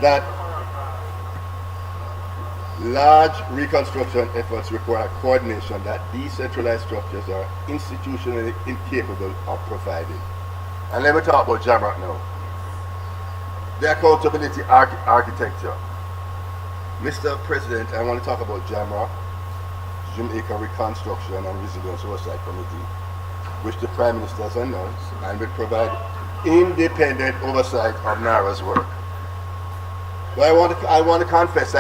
that large reconstruction efforts require coordination that decentralized structures are institutionally incapable of providing. And let me talk about JAMROC now. The accountability architecture. Mr. President, I want to talk about JAMROC, Jamaica Reconstruction and Resilience Oversight Committee, which the Prime Minister has announced and will provide independent oversight of NARA's work. But I want to confess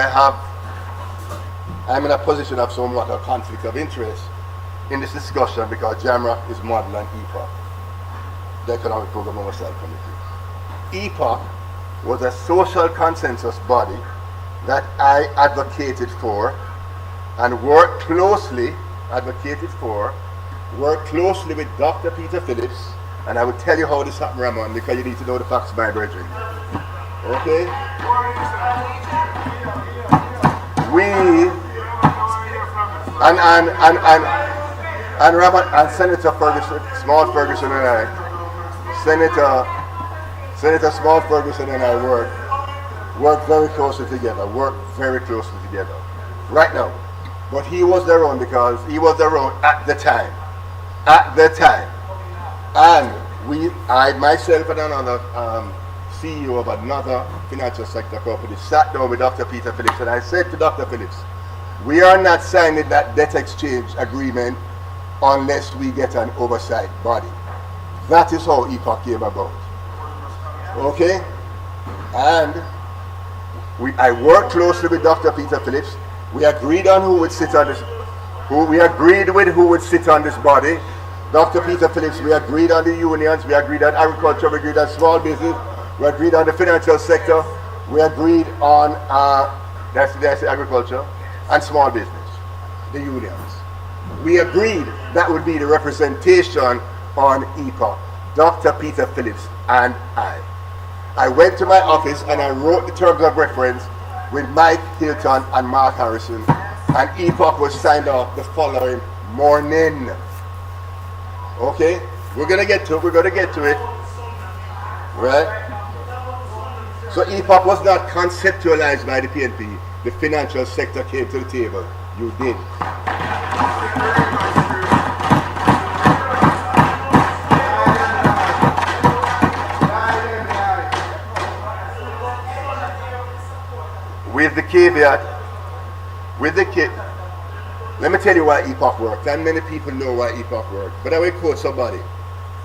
I'm in a position of somewhat a conflict of interest in this discussion because JAMROC is modeled on EPOC, the Economic Program Oversight Committee. EPOC was a social consensus body that I advocated for and worked closely with Dr. Peter Phillips, and I will tell you how this happened, Ramon, because you need to know the facts, my brethren. Okay? And Ramon and Senator Ferguson, Small Ferguson and I, Senator Small Ferguson and I work very closely together, right now. But he was their own because he was their own at the time. And I myself and another CEO of another financial sector company sat down with Dr. Peter Phillips, and I said to Dr. Phillips, we are not signing that debt exchange agreement unless we get an oversight body. That is how EPOC came about. Okay? And I worked closely with Dr. Peter Phillips. We agreed on who would sit on this body. Dr. Peter Phillips, we agreed on the unions, we agreed on agriculture, we agreed on small business, we agreed on the financial sector, we agreed on that's agriculture and small business, the unions. We agreed that would be the representation on EPOC, Dr. Peter Phillips and I. I went to my office and I wrote the terms of reference with Mike Hilton and Mark Harrison, and EPOC was signed off the following morning. Okay? We're gonna get to it. Right? So EPOC was not conceptualized by the PNP. The financial sector came to the table. You did. With the caveat, let me tell you why EPOC worked. And many people know why EPOC worked. But I will quote somebody.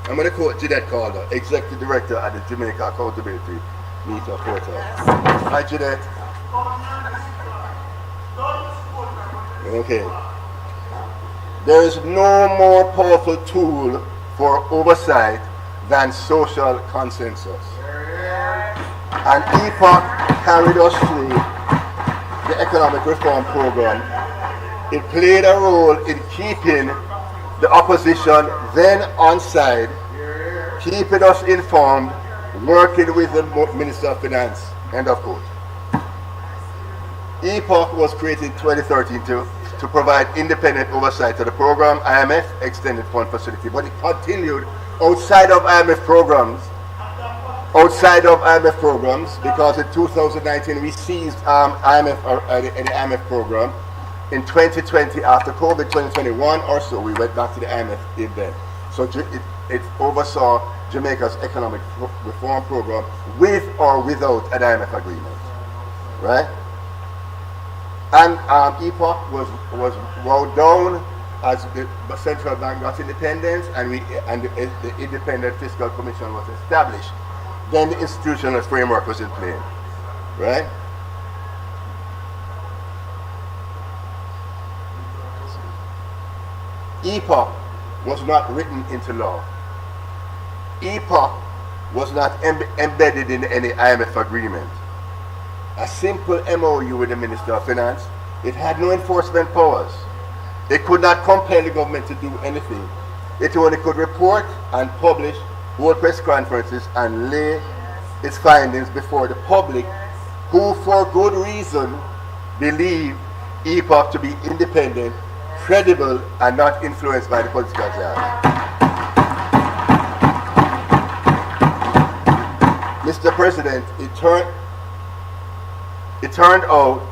I'm going to quote Jeanette Calder, Executive Director at the Jamaica Accountability Meter Portal. Hi, Jeanette. Okay. There is no more powerful tool for oversight than social consensus. And EPOC carried us through the economic reform program. It played a role in keeping the opposition then on side, keeping us informed, working with the Minister of Finance. End of quote. EPOC was created in 2013 to provide independent oversight of the program, IMF Extended Fund Facility, but it continued outside of IMF programs, because in 2019 we seized the IMF program. In 2020, after COVID, 2021 or so, we went back to the IMF event. So it oversaw Jamaica's economic reform program with or without an IMF agreement, right? And EPOC was wowed down as the central bank got independence, and the Independent Fiscal Commission was established. Then the institutional framework was in play, right? EPOC was not written into law. EPOC was not embedded in any IMF agreement. A simple MOU with the Minister of Finance. It had no enforcement powers. It could not compel the government to do anything. It only could report and publish, hold press conferences, and lay its findings before the public, who for good reason believe EPOC to be independent, credible, and not influenced by the political class. Mr. President, it turned out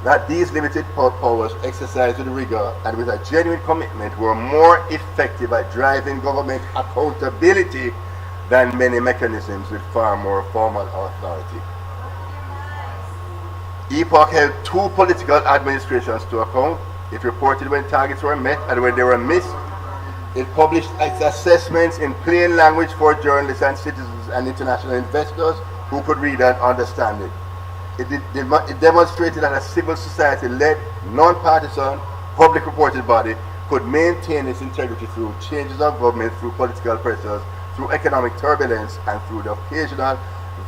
that these limited powers exercised with rigor and with a genuine commitment were more effective at driving government accountability than many mechanisms with far more formal authority. EPOC held two political administrations to account. It reported when targets were met and when they were missed. It published its assessments in plain language for journalists and citizens and international investors who could read and understand it. It demonstrated that a civil society-led, non-partisan, public reported body could maintain its integrity through changes of government, through political pressures, through economic turbulence, and through the occasional,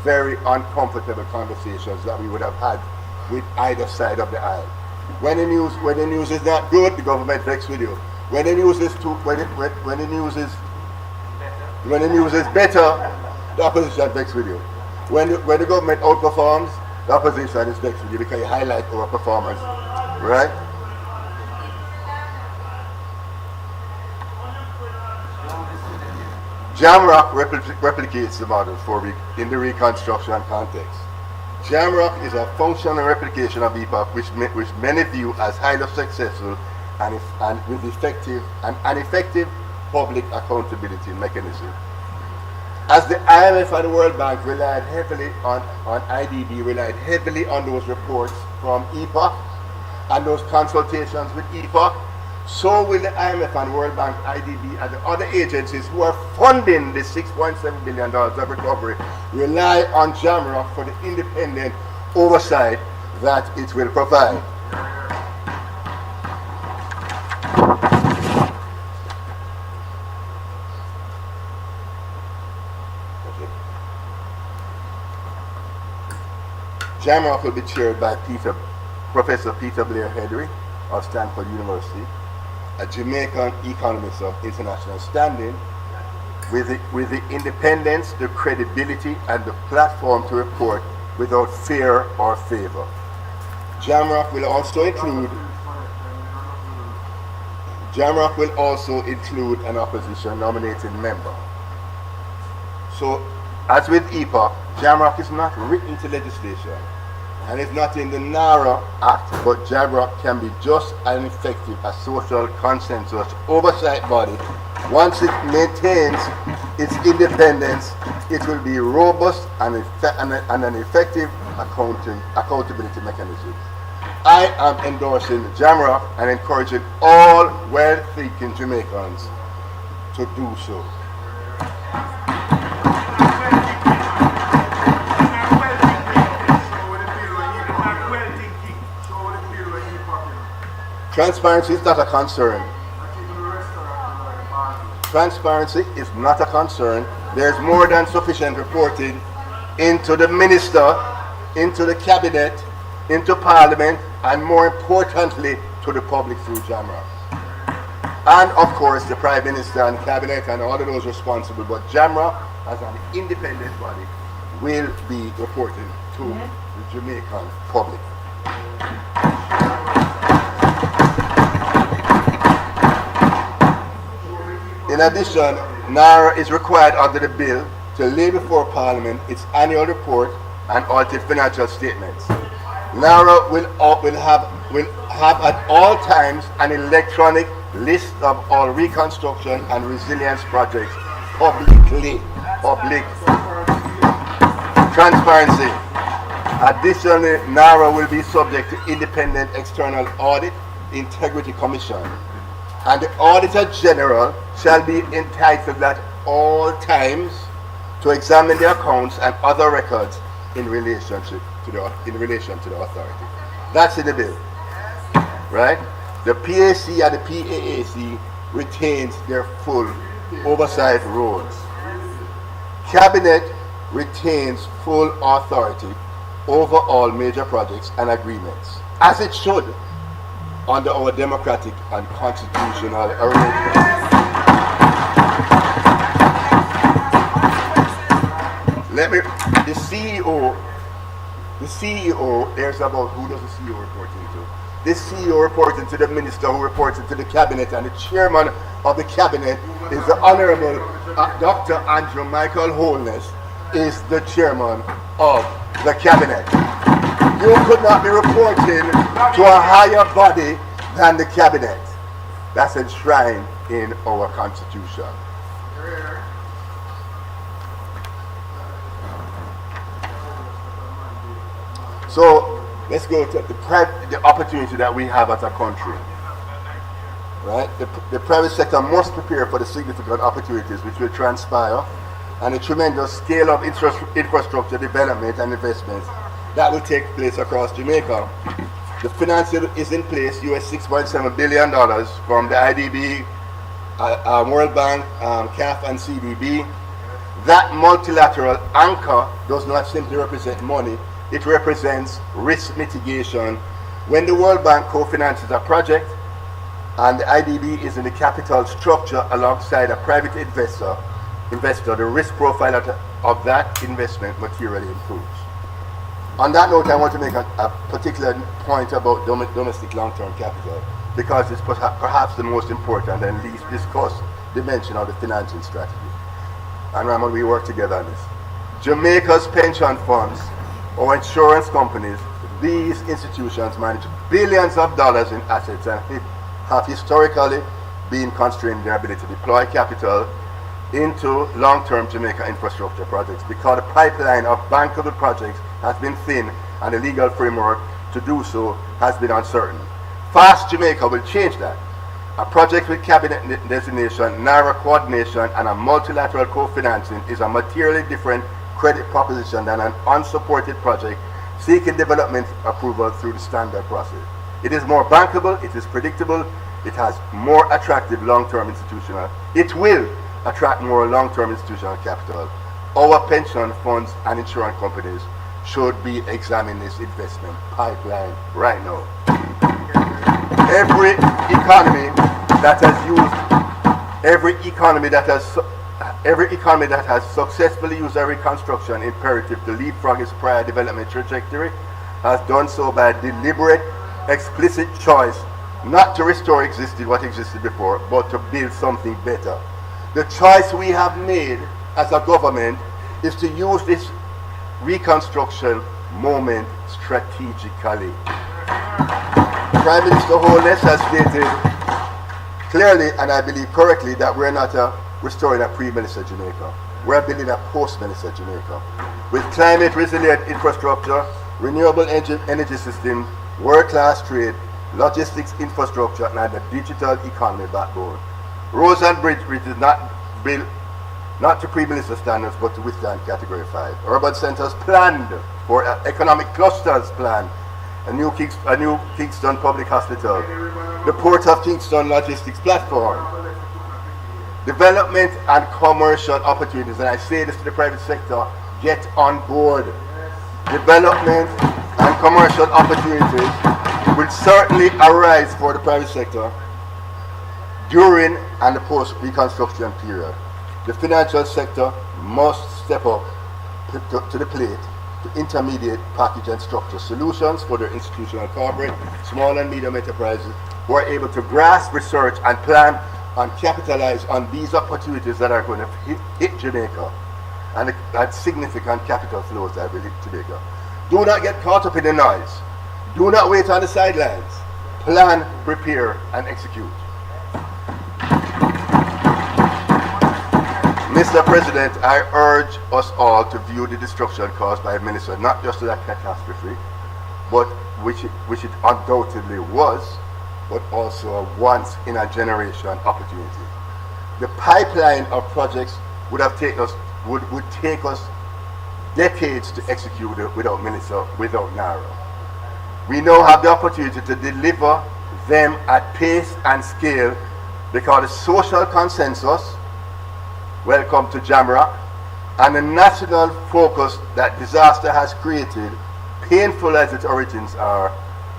very uncomfortable conversations that we would have had with either side of the aisle. When the news is not good, the government vexed with you. When the news is better, the opposition vexed with you. When the government outperforms, the opposition is vexed with you because you highlight our performance, right? Jamrock replicates the model in the Reconstruction context. Jamrock is a functional replication of EPOC, which many view as highly successful and with an effective public accountability mechanism. As the IMF and the World Bank relied heavily on IDB, relied heavily on those reports from EPOC and those consultations with EPOC, so will the IMF and World Bank, IDB, and the other agencies who are funding the $6.7 billion of recovery rely on Jamrock for the independent oversight that it will provide. Jamrock will be chaired by Professor Peter Blair Hedry of Stanford University, a Jamaican economist of international standing, with the independence, the credibility, and the platform to report without fear or favor. Jamrock will also include Jamrock will also include an opposition nominated member. So, as with EPA, Jamrock is not written into legislation and is not in the NARA Act, but Jamrock can be just and effective as social consensus oversight body. Once it maintains its independence, it will be robust and an effective accountability mechanism. I am endorsing Jamrock and encouraging all well-thinking Jamaicans to do so. Transparency is not a concern. Transparency is not a concern. There's more than sufficient reporting into the minister, into the cabinet, into parliament, and more importantly, to the public through Jamrock. And of course, the prime minister and cabinet and all of those responsible, but Jamrock, as an independent body, will be reporting to the Jamaican public. In addition, NARA is required under the bill to lay before Parliament its annual report and audited financial statements. NARA will have at all times an electronic list of all reconstruction and resilience projects public transparency. Additionally, NARA will be subject to independent external audit integrity commission, and the Auditor General shall be entitled at all times to examine the accounts and other records in relation to the authority. That's in the bill, right? The PAC and the PAAC retains their full oversight roles. Cabinet retains full authority over all major projects and agreements, as it should, under our democratic and constitutional arrangements. The CEO, there's about, who does the CEO report into? The CEO reporting to the minister, who reports into the cabinet, and the chairman of the cabinet is the Honorable Dr. Andrew Michael Holness, is the chairman of the cabinet. You could not be reporting to a higher body than the cabinet. That's enshrined in our constitution. So let's go to the opportunity that we have as a country. Right? The private sector must prepare for the significant opportunities which will transpire and the tremendous scale of infrastructure development and investments that will take place across Jamaica. The financing is in place, US $6.7 billion from the IDB, World Bank, CAF and CDB. That multilateral anchor does not simply represent money, it represents risk mitigation. When the World Bank co-finances a project and the IDB is in the capital structure alongside a private investor, the risk profile of that investment materially improves. On that note, I want to make a particular point about domestic long-term capital, because it's perhaps the most important and least discussed dimension of the financing strategy. And Ramon, we work together on this. Jamaica's pension funds or insurance companies, these institutions manage billions of dollars in assets and have historically been constrained in their ability to deploy capital into long-term Jamaica infrastructure projects because the pipeline of bankable projects has been thin and the legal framework to do so has been uncertain. Fast Jamaica will change that. A project with cabinet designation, NARA coordination, and a multilateral co-financing is a materially different credit proposition than an unsupported project seeking development approval through the standard process. It is more bankable, it is predictable, it has more attractive long-term institutional. It will attract more long-term institutional capital. Our pension funds and insurance companies should be examining this investment pipeline right now. Every economy that has successfully used a reconstruction imperative to leapfrog its prior development trajectory has done so by a deliberate, explicit choice not to restore what existed before, but to build something better. The choice we have made as a government is to use this reconstruction moment strategically. Prime Minister Holness has stated clearly, and I believe correctly, that we're not restoring a pre-Melissa Jamaica. We're building a post-Melissa Jamaica with climate resilient infrastructure, renewable energy system, world-class trade, logistics infrastructure, and a digital economy backbone. Roads and bridges not built not to pre-Melissa standards, but to withstand Category 5. Urban centers planned for economic clusters planned. A new Kingston Public Hospital. The Port of Kingston Logistics Platform. Development and commercial opportunities, and I say this to the private sector, get on board. Development and commercial opportunities will certainly arise for the private sector during and the post-reconstruction period. The financial sector must step up to the plate to intermediate package and structure solutions for their institutional, corporate, small and medium enterprises who are able to grasp, research and plan and capitalize on these opportunities that are going to hit Jamaica and significant capital flows that will hit Jamaica. Do not get caught up in the noise. Do not wait on the sidelines. Plan, prepare and execute. Mr. President, I urge us all to view the destruction caused by Melissa not just as a catastrophe, but which it undoubtedly was, but also a once-in-a-generation opportunity. The pipeline of projects would take us decades to execute without Melissa, without NARA. We now have the opportunity to deliver them at pace and scale because the social consensus, welcome to Jamrock, and the national focus that disaster has created, painful as its origins are,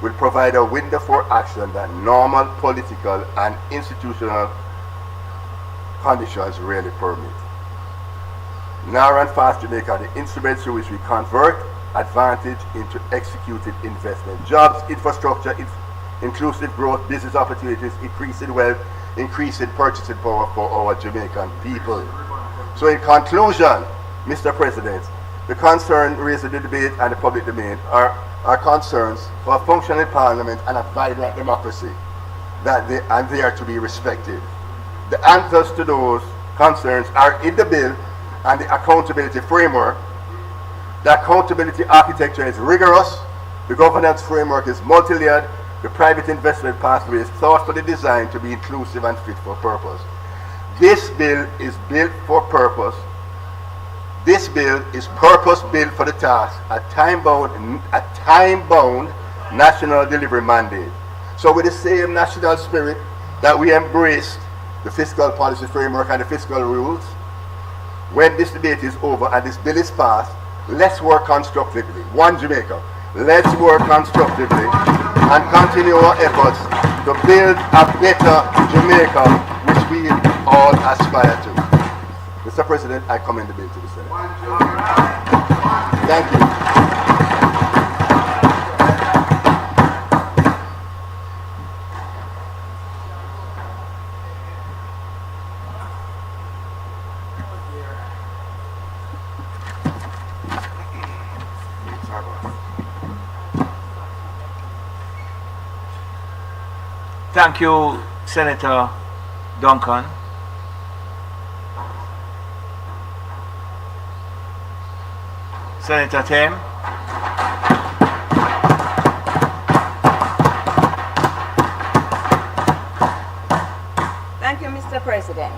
will provide a window for action that normal political and institutional conditions rarely permit. NARA and Fast Jamaica are the instruments through which we convert advantage into executed investment. Jobs, infrastructure, inclusive growth, business opportunities, increasing wealth, increasing purchasing power for our Jamaican people. So in conclusion, Mr. President, the concern raised in the debate and the public domain are concerns for a functioning parliament and a vibrant democracy, and they are to be respected. The answers to those concerns are in the bill and the accountability framework. The accountability architecture is rigorous, the governance framework is multi-layered, the private investment pathway is thoughtfully designed to be inclusive and fit for purpose. This bill is built for purpose. This bill is purpose-built for the task, a time-bound national delivery mandate. So with the same national spirit that we embraced the fiscal policy framework and the fiscal rules, when this debate is over and this bill is passed, let's work constructively. One Jamaica. Let's work constructively and continue our efforts to build a better Jamaica which we all aspire to. Mr. President, I commend the bill to the Senate. Thank you. Thank you, Senator Duncan. Senator Tim. Thank you, Mr. President.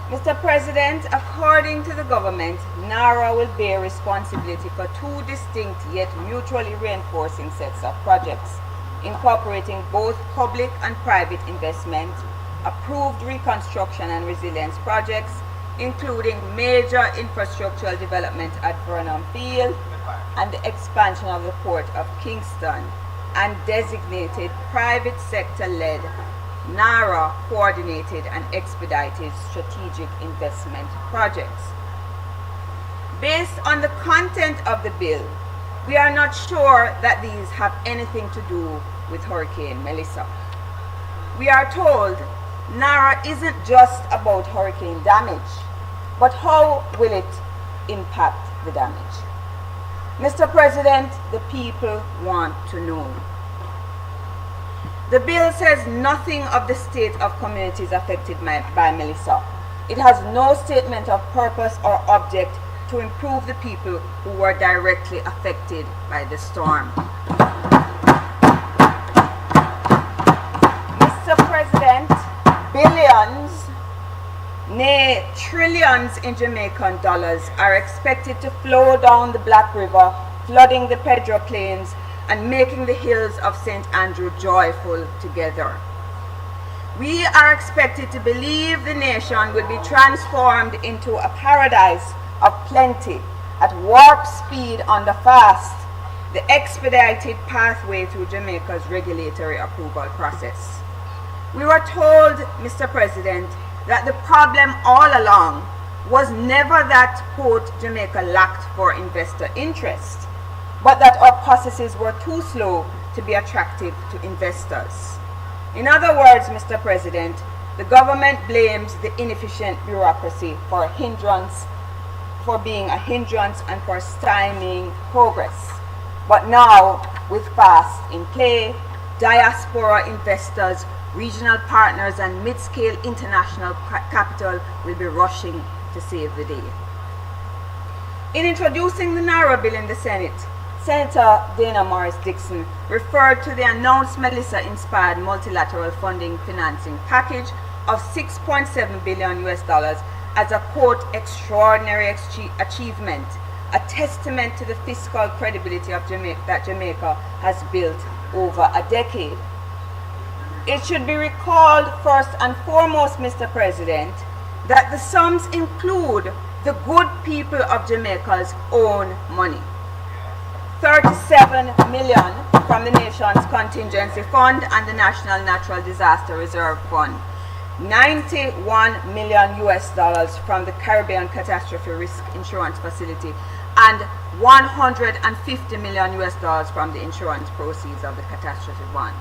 Mr. President, according to the government, NARA will bear responsibility for two distinct yet mutually reinforcing sets of projects, incorporating both public and private investment, approved reconstruction and resilience projects, including major infrastructural development at Vernon Field and the expansion of the Port of Kingston, and designated private sector-led, NARA coordinated and expedited strategic investment projects. Based on the content of the bill, we are not sure that these have anything to do with Hurricane Melissa. We are told NARA isn't just about hurricane damage, but how will it impact the damage? Mr. President, the people want to know. The bill says nothing of the state of communities affected by Melissa. It has no statement of purpose or object to improve the people who were directly affected by the storm. Mr. President, billions, nay trillions in Jamaican dollars are expected to flow down the Black River, flooding the Pedro Plains and making the hills of St. Andrew joyful together. We are expected to believe the nation will be transformed into a paradise of plenty at warp speed on the fast, the expedited pathway through Jamaica's regulatory approval process. We were told, Mr. President, that the problem all along was never that, quote, Jamaica lacked for investor interest, but that our processes were too slow to be attractive to investors. In other words, Mr. President, the government blames the inefficient bureaucracy for being a hindrance and for stymieing progress. But now, with FAST in play, diaspora investors, regional partners, and mid-scale international capital will be rushing to save the day. In introducing the NARA bill in the Senate, Senator Dana Morris Dixon referred to the announced Melissa-inspired multilateral funding financing package of $6.7 billion as a, quote, extraordinary achievement, a testament to the fiscal credibility of that Jamaica has built over a decade. It should be recalled first and foremost, Mr. President, that the sums include the good people of Jamaica's own money. 37 million from the nation's contingency fund and the National Natural Disaster Reserve Fund, $91 million from the Caribbean Catastrophe Risk Insurance Facility, and $150 million from the insurance proceeds of the catastrophe fund.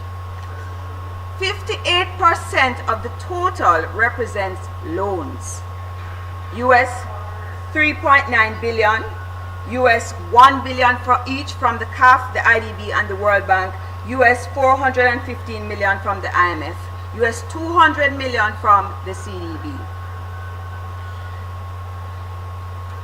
58% of the total represents loans. US 3.9 billion, US 1 billion for each from the CAF, the IDB, and the World Bank, US 415 million from the IMF, US 200 million from the CDB,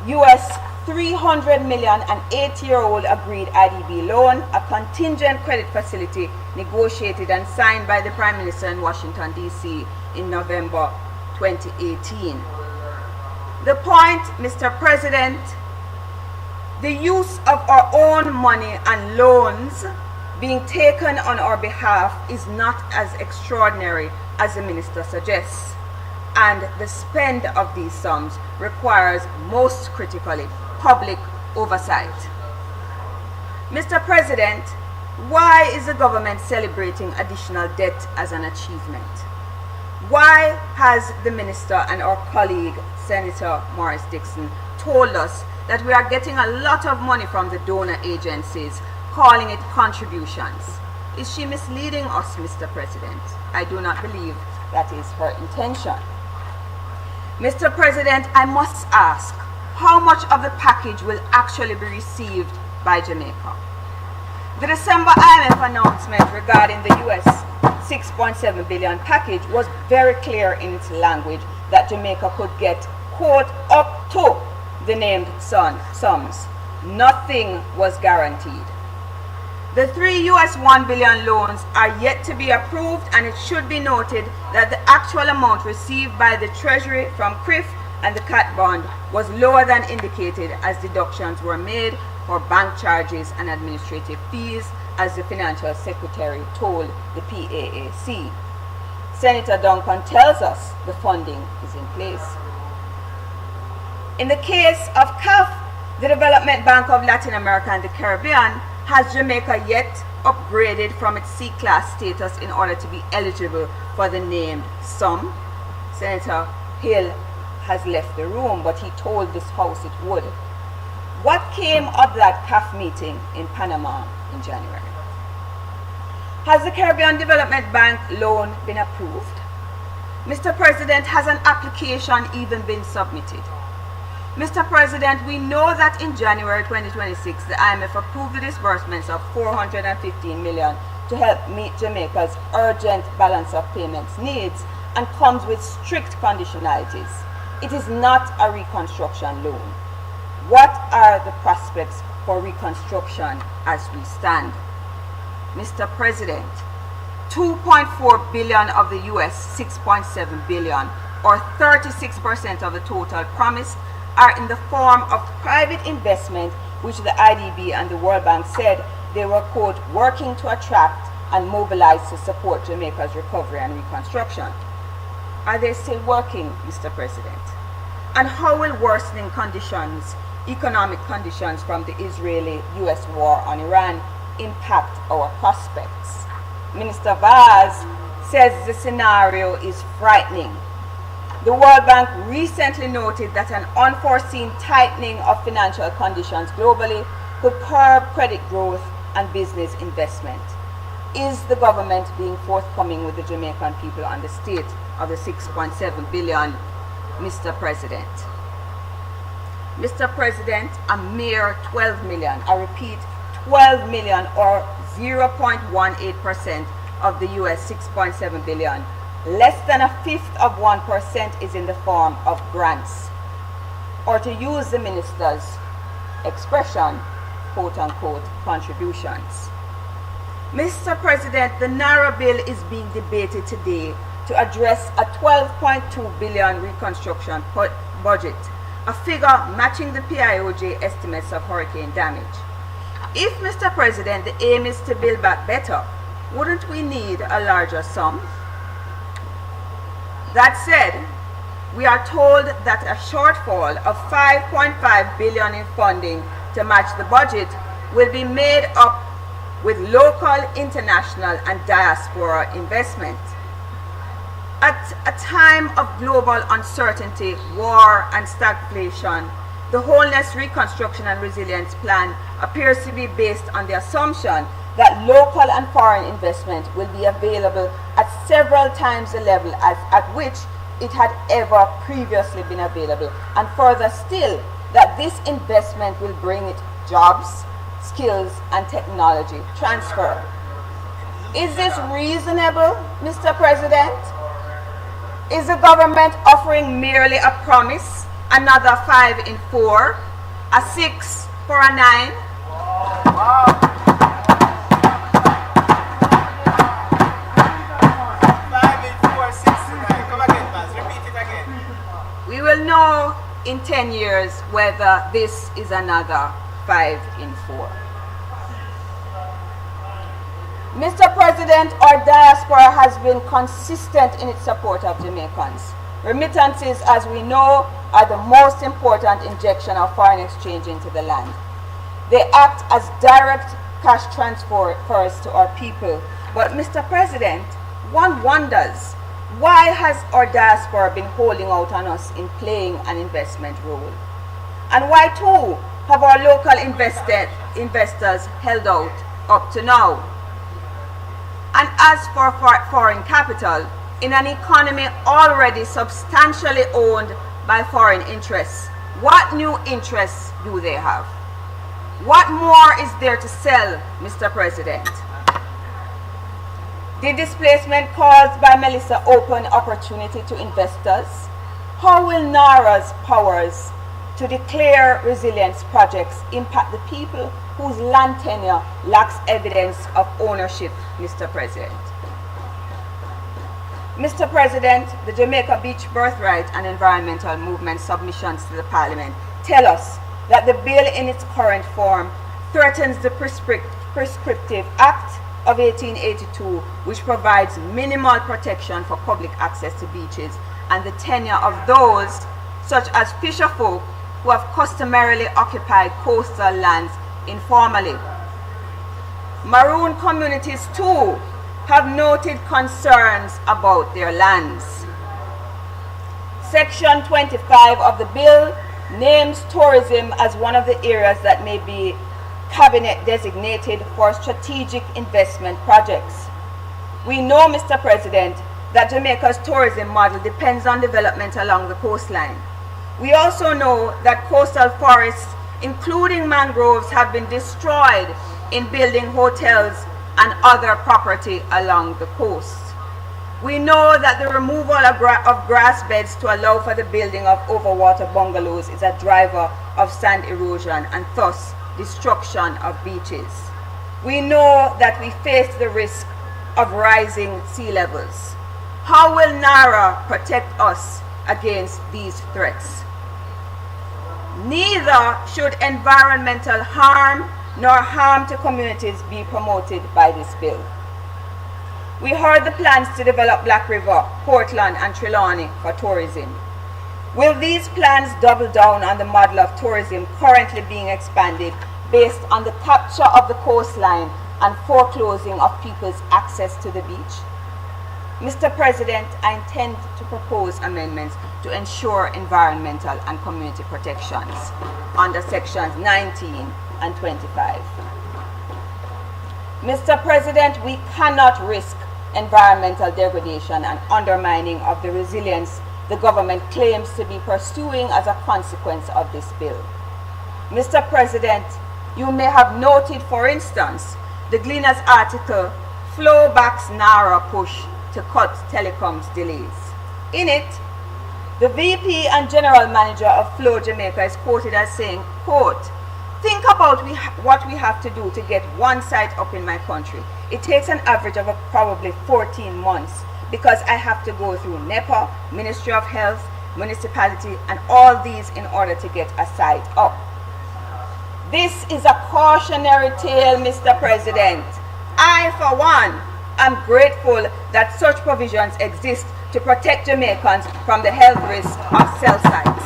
US 300 million an 8-year-old agreed IDB loan, a contingent credit facility negotiated and signed by the Prime Minister in Washington, D.C. in November 2018. The point, Mr. President, the use of our own money and loans being taken on our behalf is not as extraordinary as the Minister suggests, and the spend of these sums requires, most critically, public oversight. Mr. President, why is the government celebrating additional debt as an achievement? Why has the Minister and our colleague, Senator Morris Dixon, told us that we are getting a lot of money from the donor agencies, calling it contributions? Is she misleading us, Mr. President? I do not believe that is her intention. Mr. President, I must ask, how much of the package will actually be received by Jamaica? The December IMF announcement regarding the US $6.7 billion package was very clear in its language that Jamaica could get, quote, up to the named sums. Nothing was guaranteed. The 3 US $1 billion loans are yet to be approved, and it should be noted that the actual amount received by the Treasury from CRIF and the CAT bond was lower than indicated, as deductions were made for bank charges and administrative fees, as the Financial Secretary told the PAAC. Senator Duncan tells us the funding is in place. In the case of CAF, the Development Bank of Latin America and the Caribbean, has Jamaica yet upgraded from its C-class status in order to be eligible for the named sum? Senator Hill has left the room, but he told this House it would. What came of that CAF meeting in Panama in January? Has the Caribbean Development Bank loan been approved? Mr. President, has an application even been submitted? Mr. President, we know that in January 2026, the IMF approved the disbursements of $415 million to help meet Jamaica's urgent balance of payments needs and comes with strict conditionalities. It is not a reconstruction loan. What are the prospects for reconstruction as we stand? Mr. President, 2.4 billion of the US 6.7 billion, or 36% of the total promised, are in the form of private investment, which the IDB and the World Bank said they were, quote, working to attract and mobilize to support Jamaica's recovery and reconstruction. Are they still working, Mr. President? And how will worsening conditions, economic conditions from the Israeli-US war on Iran impact our prospects? Minister Vaz says the scenario is frightening. The World Bank recently noted that an unforeseen tightening of financial conditions globally could curb credit growth and business investment. Is the government being forthcoming with the Jamaican people on the state of the 6.7 billion, Mr. President? Mr. President, a mere 12 million, I repeat, 12 million or 0.18% of the US 6.7 billion, less than a fifth of 1% is in the form of grants, or to use the minister's expression, quote unquote, contributions. Mr. President, the Naira bill is being debated today to address a 12.2 billion reconstruction budget, a figure matching the PIOJ estimates of hurricane damage. If, Mr. President, the aim is to build back better, wouldn't we need a larger sum? That said, we are told that a shortfall of 5.5 billion in funding to match the budget will be made up with local, international, and diaspora investment. At a time of global uncertainty, war, and stagflation, the Wholeness, Reconstruction, and Resilience Plan appears to be based on the assumption that local and foreign investment will be available at several times the level at which it had ever previously been available, and further still, that this investment will bring it jobs, skills, and technology transfer. Is this reasonable, Mr. President? Is the government offering merely a promise, another 5 in 4, a 6 for a 9? We will know in 10 years whether this is another 5 in 4. Mr. President, our diaspora has been consistent in its support of Jamaicans. Remittances, as we know, are the most important injection of foreign exchange into the land. They act as direct cash transfers to our people. But Mr. President, one wonders, why has our diaspora been holding out on us in playing an investment role? And why too have our local investors held out up to now? And as for foreign capital, in an economy already substantially owned by foreign interests, what new interests do they have? What more is there to sell, Mr. President? Did displacement caused by Melissa open opportunity to investors? How will NARA's powers to declare resilience projects impact the people whose land tenure lacks evidence of ownership, Mr. President? Mr. President, the Jamaica Beach Birthright and Environmental Movement submissions to the Parliament tell us that the bill in its current form threatens the Prescriptive Act of 1882, which provides minimal protection for public access to beaches and the tenure of those, such as fisherfolk, who have customarily occupied coastal lands informally. Maroon communities too have noted concerns about their lands. Section 25 of the bill names tourism as one of the areas that may be cabinet designated for strategic investment projects. We know, Mr. President, that Jamaica's tourism model depends on development along the coastline. We also know that coastal forests, including mangroves, have been destroyed in building hotels and other property along the coast. We know that the removal of grass beds to allow for the building of overwater bungalows is a driver of sand erosion and thus destruction of beaches. We know that we face the risk of rising sea levels. How will NARA protect us against these threats? Neither should environmental harm nor harm to communities be promoted by this bill. We heard the plans to develop Black River, Portland, and Trelawney for tourism. Will these plans double down on the model of tourism currently being expanded based on the capture of the coastline and foreclosing of people's access to the beach? Mr. President, I intend to propose amendments to ensure environmental and community protections under sections 19 and 25. Mr. President, we cannot risk environmental degradation and undermining of the resilience the government claims to be pursuing as a consequence of this bill. Mr. President, you may have noted, for instance, the Gleaner's article, Flow Backs NARA Push to Cut Telecoms Delays. In it, the VP and General Manager of Flow Jamaica is quoted as saying, quote, "Think about what we have to do to get one site up in my country. It takes an average of probably 14 months because I have to go through NEPA, Ministry of Health, municipality, and all these in order to get a site up." This is a cautionary tale, Mr. President. I, for one, am grateful that such provisions exist to protect Jamaicans from the health risk of cell sites.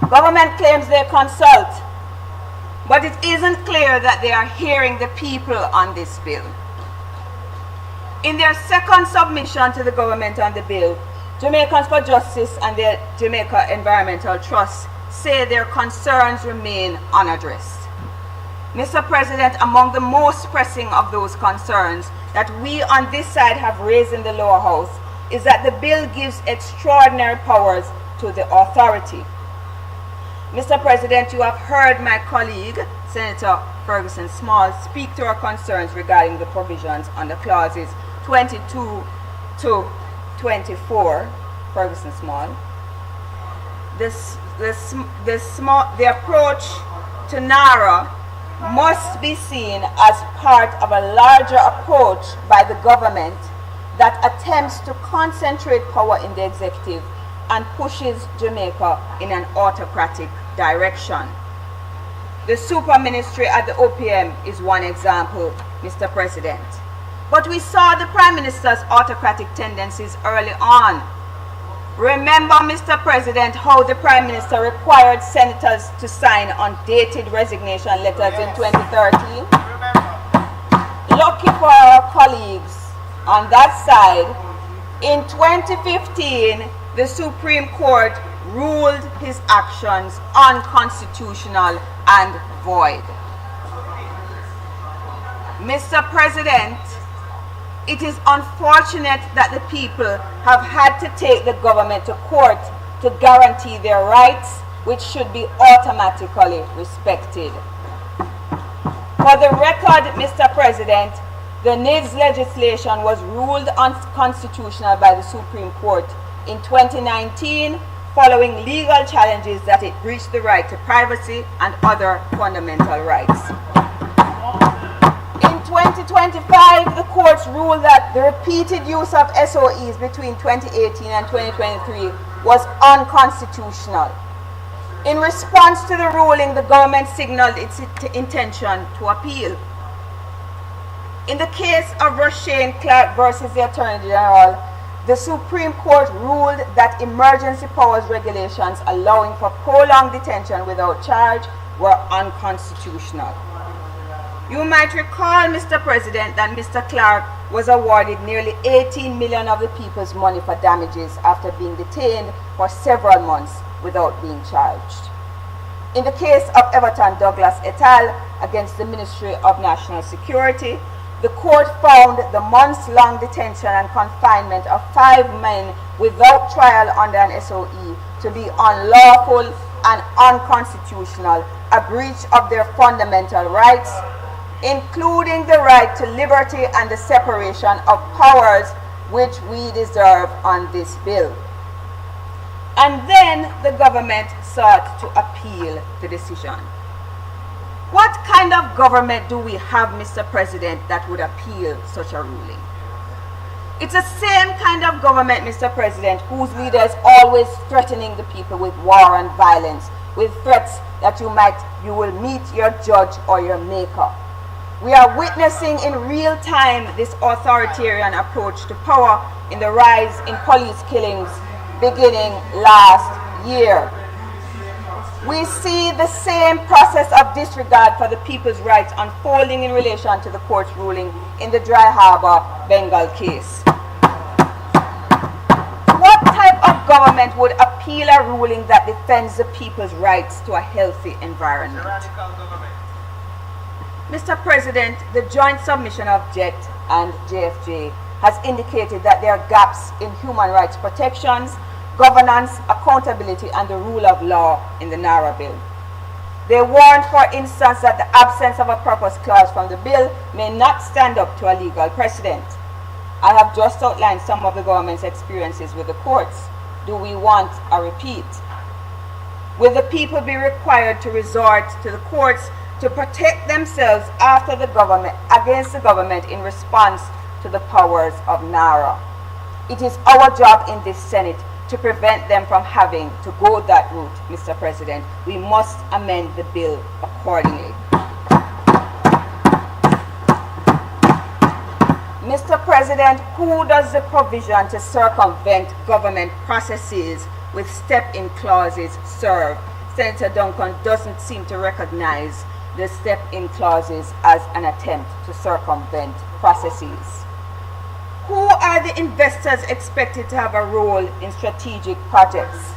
Government claims they consult, but it isn't clear that they are hearing the people on this bill. In their second submission to the government on the bill, Jamaicans for Justice and the Jamaica Environmental Trust say their concerns remain unaddressed. Mr. President, among the most pressing of those concerns that we on this side have raised in the lower house is that the bill gives extraordinary powers to the authority. Mr. President, you have heard my colleague, Senator Ferguson Small, speak to our concerns regarding the provisions under clauses 22 to 24, Ferguson Small. The approach to NARA must be seen as part of a larger approach by the government that attempts to concentrate power in the executive and pushes Jamaica in an autocratic direction. The super ministry at the OPM is one example, Mr. President. But we saw the Prime Minister's autocratic tendencies early on. Remember, Mr. President, how the Prime Minister required senators to sign undated resignation letters in 2013? Lucky for our colleagues on that side, in 2015, the Supreme Court ruled his actions unconstitutional and void. Mr. President, it is unfortunate that the people have had to take the government to court to guarantee their rights, which should be automatically respected. For the record, Mr. President, the NIDS legislation was ruled unconstitutional by the Supreme Court in 2019 following legal challenges that it breached the right to privacy and other fundamental rights. In 2025, the courts ruled that the repeated use of SOEs between 2018 and 2023 was unconstitutional. In response to the ruling, the government signaled its intention to appeal. In the case of Roshane Clark versus the Attorney General, the Supreme Court ruled that emergency powers regulations allowing for prolonged detention without charge were unconstitutional. You might recall, Mr. President, that Mr. Clark was awarded nearly 18 million of the people's money for damages after being detained for several months without being charged. In the case of Everton Douglas et al. Against the Ministry of National Security, the court found the months-long detention and confinement of 5 men without trial under an SOE to be unlawful and unconstitutional, a breach of their fundamental rights, including the right to liberty and the separation of powers which we deserve on this bill. And then the government sought to appeal the decision. What kind of government do we have, Mr. President, that would appeal such a ruling? It's the same kind of government, Mr. President, whose leaders always threatening the people with war and violence, with threats that you will meet your judge or your maker. We are witnessing in real time this authoritarian approach to power in the rise in police killings beginning last year. We see the same process of disregard for the people's rights unfolding in relation to the court's ruling in the Dry Harbor Bengal case. What type of government would appeal a ruling that defends the people's rights to a healthy environment? Mr. President, the joint submission of JET and JFJ has indicated that there are gaps in human rights protections, governance, accountability, and the rule of law in the NARA bill. They warned, for instance, that the absence of a purpose clause from the bill may not stand up to a legal precedent. I have just outlined some of the government's experiences with the courts. Do we want a repeat? Will the people be required to resort to the courts to protect themselves against the government in response to the powers of NARA? It is our job in this Senate to prevent them from having to go that route, Mr. President. We must amend the bill accordingly. Mr. President, who does the provision to circumvent government processes with step-in clauses serve? Senator Duncan doesn't seem to recognize the step-in clauses as an attempt to circumvent processes. Who are the investors expected to have a role in strategic projects?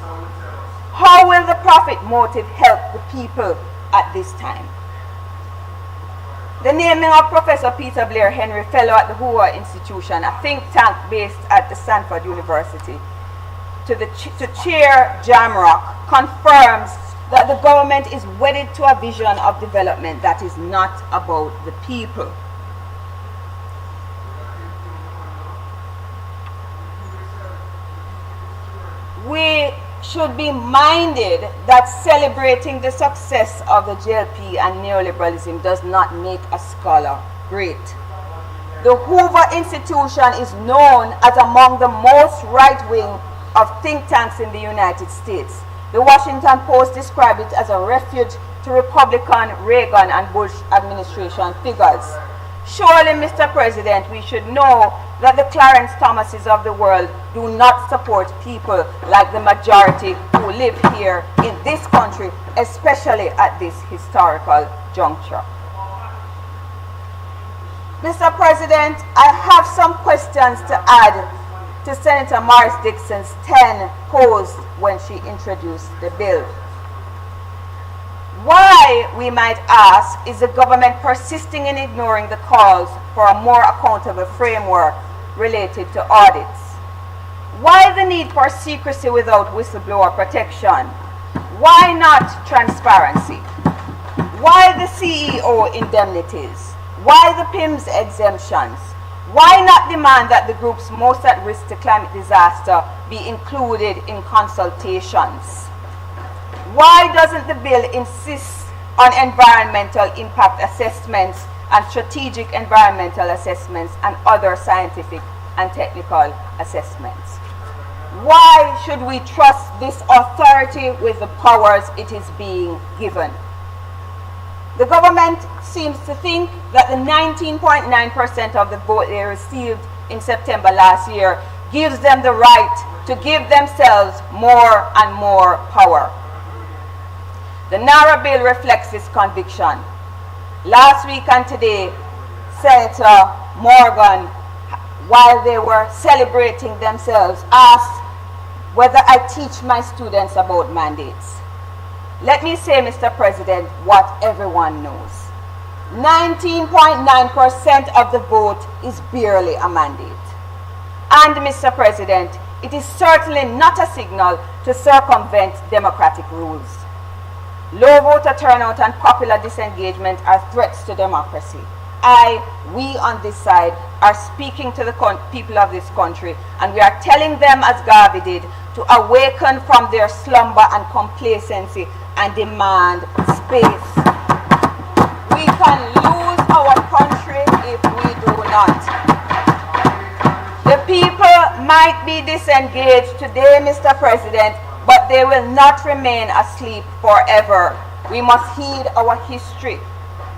How will the profit motive help the people at this time? The naming of Professor Peter Blair Henry Fellow at the Hoover Institution, a think tank based at the Stanford University, to chair Jamrock, confirms that the government is wedded to a vision of development that is not about the people. We should be minded that celebrating the success of the JLP and neoliberalism does not make a scholar great. The Hoover Institution is known as among the most right-wing of think tanks in the United States. The Washington Post described it as a refuge to Republican, Reagan, and Bush administration figures. Surely, Mr. President, we should know that the Clarence Thomases of the world do not support people like the majority who live here in this country, especially at this historical juncture. Mr. President, I have some questions to add to Senator Morris Dixon's 10 posed when she introduced the bill. Why, we might ask, is the government persisting in ignoring the calls for a more accountable framework related to audits? Why the need for secrecy without whistleblower protection? Why not transparency? Why the CEO indemnities? Why the PIMS exemptions? Why not demand that the groups most at risk to climate disaster be included in consultations? Why doesn't the bill insist on environmental impact assessments and strategic environmental assessments and other scientific and technical assessments? Why should we trust this authority with the powers it is being given? The government seems to think that the 19.9% of the vote they received in September last year gives them the right to give themselves more and more power. The NARA bill reflects this conviction. Last week and today, Senator Morgan while they were celebrating themselves, asked whether I teach my students about mandates. Let me say, Mr. President, what everyone knows. 19.9% of the vote is barely a mandate. And, Mr. President, it is certainly not a signal to circumvent democratic rules. Low voter turnout and popular disengagement are threats to democracy. We on this side are speaking to the people of this country, and we are telling them, as Garvey did, to awaken from their slumber and complacency and demand space. We can lose our country if we do not. The people might be disengaged today, Mr. President, but they will not remain asleep forever. We must heed our history.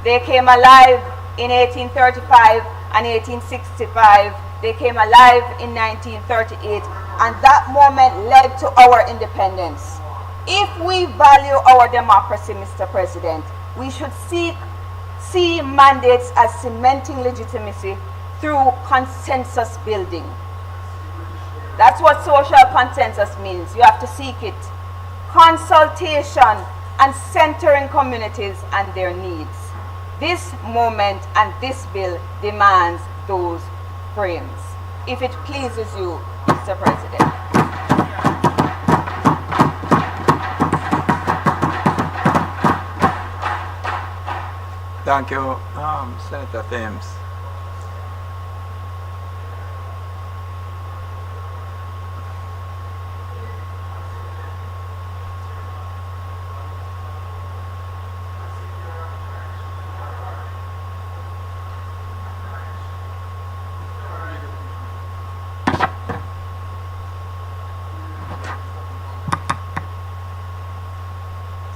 They came alive in 1835 and 1865. They came alive in 1938, and that moment led to our independence. If we value our democracy, Mr. President, we should see mandates as cementing legitimacy through consensus building. That's what social consensus means. You have to seek it. Consultation and centering communities and their needs. This moment and this bill demands those frames. If it pleases you, Mr. President. Thank you, Senator Thames.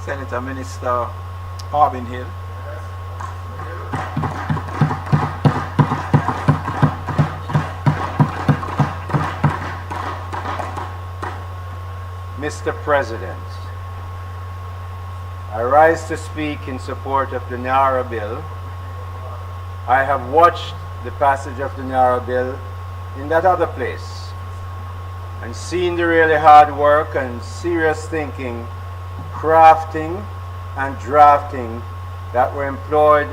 Senator Minister Arvin Hill. Mr. President, I rise to speak in support of the NARA bill. I have watched the passage of the NARA bill in that other place and seen the really hard work and serious thinking, crafting and drafting that were employed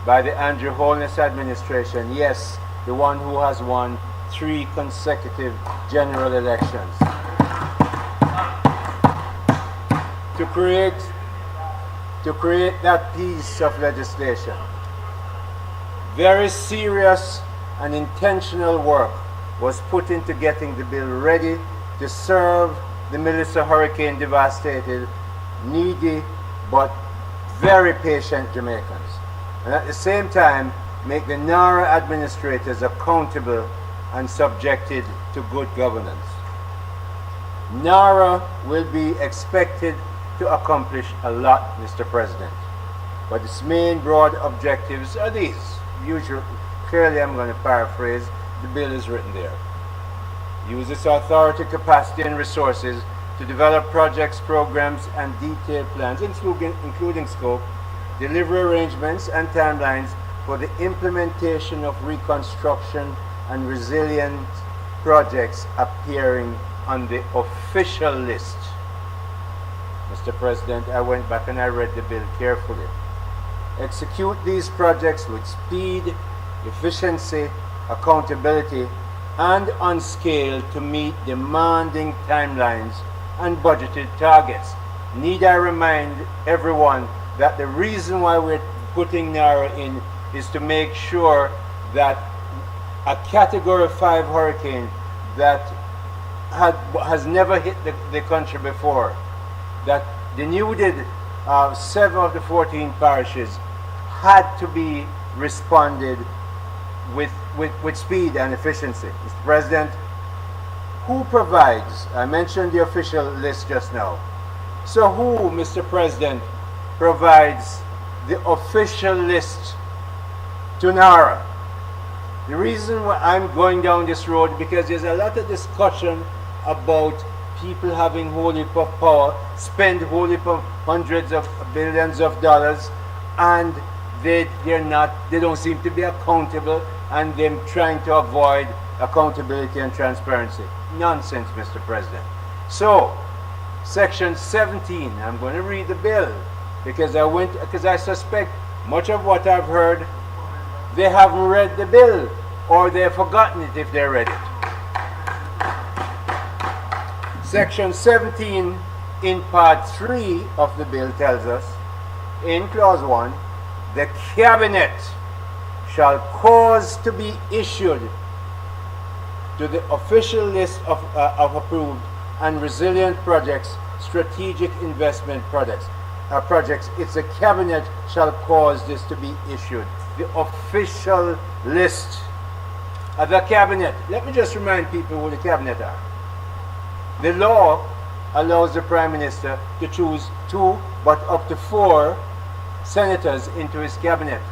by the Andrew Holness administration, yes, the one who has won 3 consecutive general elections. To create that piece of legislation. Very serious and intentional work was put into getting the bill ready to serve the Melissa hurricane devastated, needy, but very patient Jamaicans. And at the same time, make the NARA administrators accountable and subjected to good governance. NARA will be expected to accomplish a lot, Mr. President, but its main broad objectives are these. Clearly, I'm going to paraphrase, the bill is written there. Use its authority, capacity, and resources to develop projects, programs, and detailed plans, including scope, delivery arrangements, and timelines for the implementation of reconstruction and resilient projects appearing on the official list. Mr. President, I went back and I read the bill carefully. Execute these projects with speed, efficiency, accountability, and on scale to meet demanding timelines and budgeted targets. Need I remind everyone that the reason why we're putting NARA in is to make sure that a Category 5 hurricane that has never hit the country before, that denuded 7 of the 14 parishes, had to be responded with speed and efficiency. Mr. President, who provides, I mentioned the official list just now, so who, Mr. President, provides the official list to NARA? The reason why I'm going down this road, because there's a lot of discussion about people having whole heap of power, spend whole heap of hundreds of billions of dollars, and they don't seem to be accountable, and them trying to avoid accountability and transparency. Nonsense, Mr. President. So, Section 17, I'm going to read the bill because I suspect much of what I've heard, they haven't read the bill or they've forgotten it if they read it. Section 17 in Part 3 of the bill tells us, in Clause 1, the Cabinet shall cause to be issued to the official list of approved and resilient projects, strategic investment projects. It's the Cabinet shall cause this to be issued. The official list of the Cabinet. Let me just remind people who the Cabinet are. The law allows the Prime Minister to choose 2 but up to 4 senators into his Cabinet.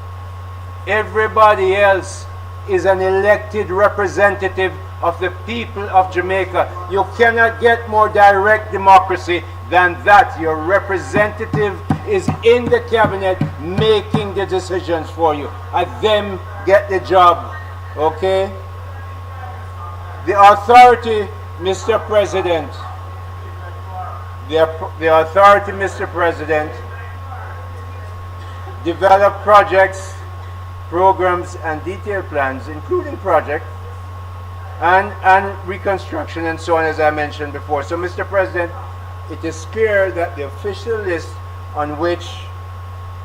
Everybody else is an elected representative of the people of Jamaica. You cannot get more direct democracy than that. Your representative is in the Cabinet making the decisions for you, and them get the job. Okay? The authority, Mr. President, the authority, Mr. President, develop projects, programs, and detailed plans, including project and reconstruction and so on, as I mentioned before. So, Mr. President, it is clear that the official list on which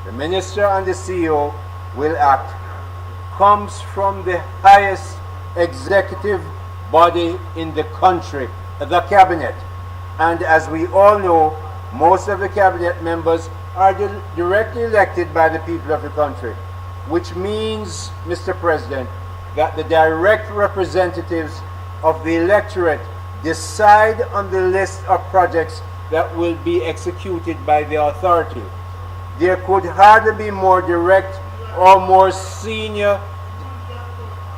the Minister and the CEO will act comes from the highest executive body in the country, the Cabinet. And as we all know, most of the Cabinet members are directly elected by the people of the country, which means, Mr. President, that the direct representatives of the electorate decide on the list of projects that will be executed by the authority. There could hardly be more direct or more senior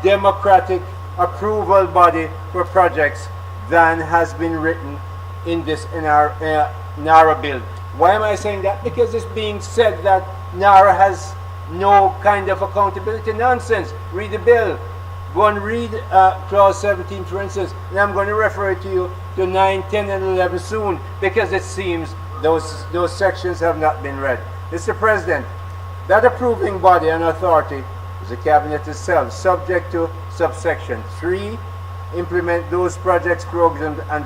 democratic approval body for projects than has been written in this NARA bill. Why am I saying that? Because it's being said that NARA has no kind of accountability. Nonsense. Read the bill. Go and read Clause 17, for instance, and I'm going to refer to you to 9, 10, and 11 soon, because it seems those sections have not been read. Mr. President, that approving body and authority is the Cabinet itself, subject to subsection 3, implement those projects, programs, and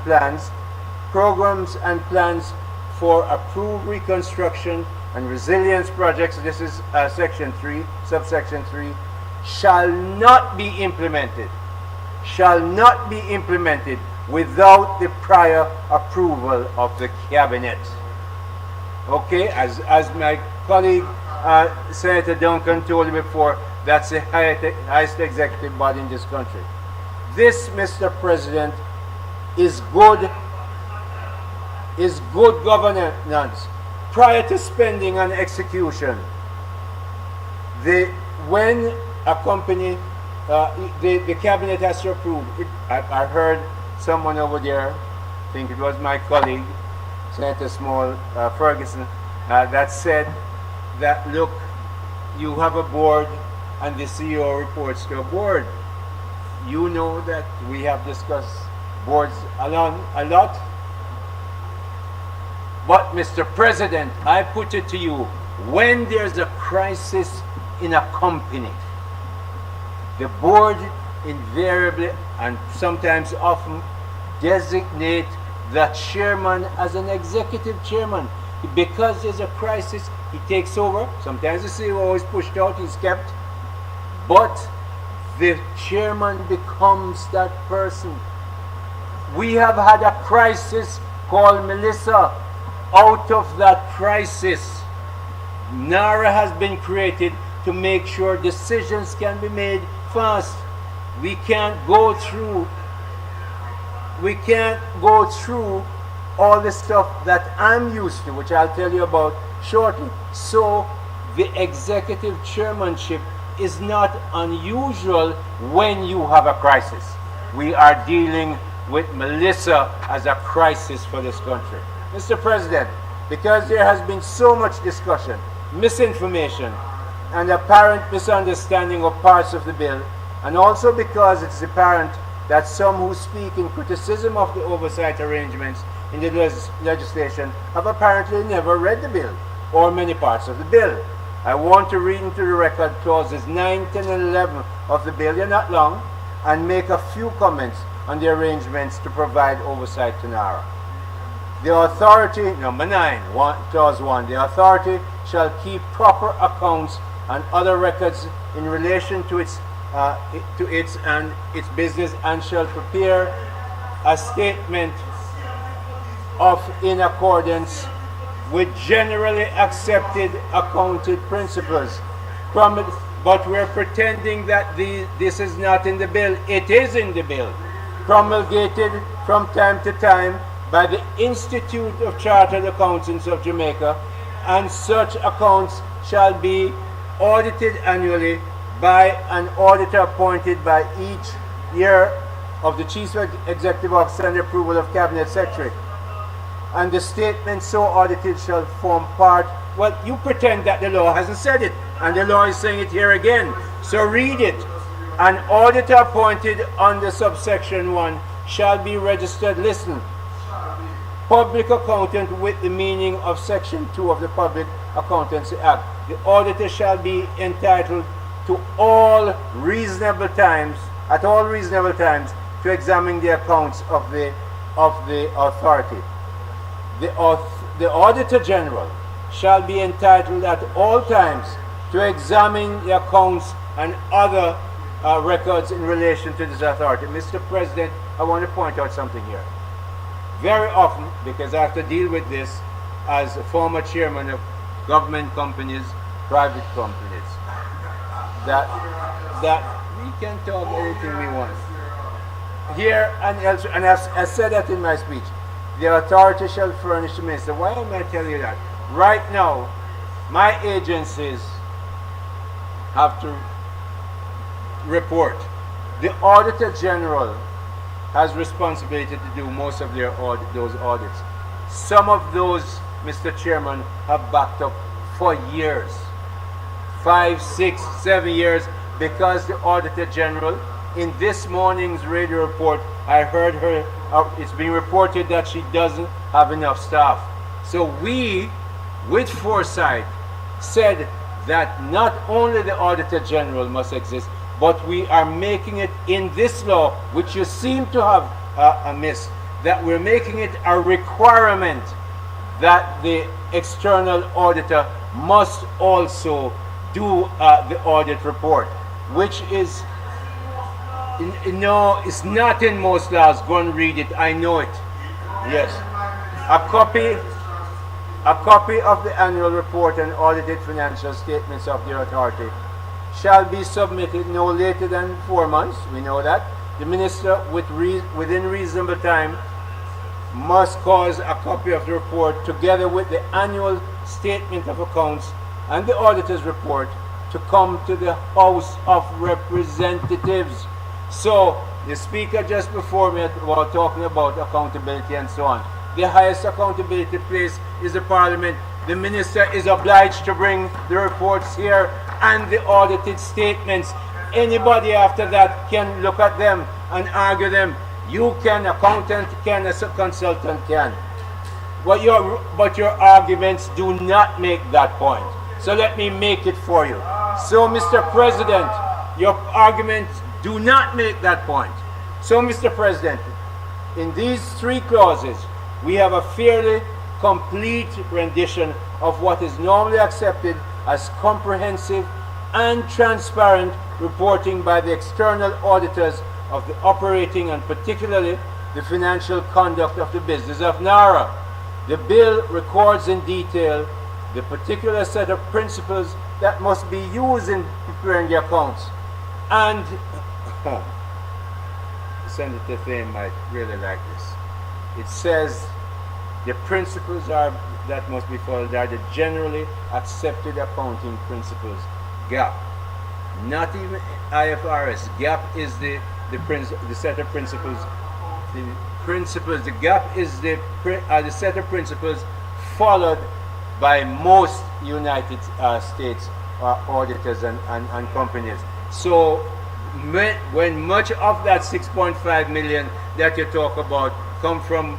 plans for approved reconstruction and resilience projects. This is section 3, subsection 3, shall not be implemented without the prior approval of the Cabinet. Okay, as my colleague Senator Duncan told you before, that's the highest executive body in this country. This, Mr. President, is good governance. Prior to spending and execution, when a company, the Cabinet has to approve it. I heard someone over there, I think it was my colleague, Senator Small Ferguson, that said that, look, you have a board and the CEO reports to a board. You know that we have discussed boards a lot. But, Mr. President, I put it to you, when there's a crisis in a company, the board invariably and sometimes often designate the chairman as an executive chairman. Because there's a crisis, he takes over. Sometimes the CEO is pushed out, he's kept. But the chairman becomes that person. We have had a crisis called Melissa. Out of that crisis, NARA has been created to make sure decisions can be made fast. We can't go through all the stuff that I'm used to, which I'll tell you about shortly. So the executive chairmanship is not unusual when you have a crisis. We are dealing with Melissa as a crisis for this country. Mr. President, because there has been so much discussion, misinformation, and apparent misunderstanding of parts of the bill, and also because it's apparent that some who speak in criticism of the oversight arrangements in the legislation have apparently never read the bill or many parts of the bill. I want to read into the record clauses 9, 10, and 11 of the bill. They're not long, and make a few comments on the arrangements to provide oversight to NARA. The authority, number 9, clause 1, the authority shall keep proper accounts and other records in relation to its business, and shall prepare a statement of in accordance with generally accepted accounting principles. But we're pretending that this is not in the bill. It is in the bill, promulgated from time to time by the Institute of Chartered Accountants of Jamaica, and such accounts shall be audited annually by an auditor appointed by each year of the Chief Executive Officer and the approval of Cabinet Secretary. And the statement so audited shall form part. Well, you pretend that the law hasn't said it, and the law is saying it here again. So read it. An auditor appointed under subsection 1 shall be registered, listen, public accountant with the meaning of section 2 of the Public Accountancy Act. The auditor shall be entitled to all reasonable times, at all reasonable times, to examine the accounts of the authority. The Auditor General shall be entitled at all times to examine the accounts and other records in relation to this authority. Mr. President, I want to point out something here. Very often, because I have to deal with this as a former chairman of government companies, private companies, that we can talk anything we want. Here and elsewhere, and I said that in my speech, the authority shall furnish the minister. Why am I telling you that? Right now, my agencies have to report. The Auditor General has responsibility to do most of those audits. Some of those, Mr. Chairman, have backed up for years. 5, 6, 7 years, because the Auditor General, in this morning's radio report, I heard her, it's been reported that she doesn't have enough staff. So we, with foresight, said that not only the Auditor General must exist, but we are making it in this law, which you seem to have missed, that we're making it a requirement that the external auditor must also do the audit report, which is, no, it's not in most laws. Go and read it. I know it. Yes. A copy of the annual report and audited financial statements of the authority shall be submitted no later than 4 months. We know that. The minister, within reasonable time, must cause a copy of the report together with the annual statement of accounts and the auditor's report to come to the House of Representatives. So, the speaker just before me was talking about accountability and so on. The highest accountability place is the Parliament. The minister is obliged to bring the reports here and the audited statements. Anybody after that can look at them and argue them. You can, accountant can, a consultant can. But your arguments do not make that point. So let me make it for you. So, Mr. President, your arguments do not make that point. So, Mr. President, in these 3 clauses, we have a fairly complete rendition of what is normally accepted as comprehensive and transparent reporting by the external auditors of the operating and particularly the financial conduct of the business of NARA. The bill records in detail the particular set of principles that must be used in preparing the accounts. And Senator Thame might really like this. It says the principles that must be followed are the generally accepted accounting principles, GAAP. Not even IFRS. GAAP is the set of principles. The GAAP is the set of principles followed by most United States auditors and companies. So when much of that 6.5 million that you talk about come from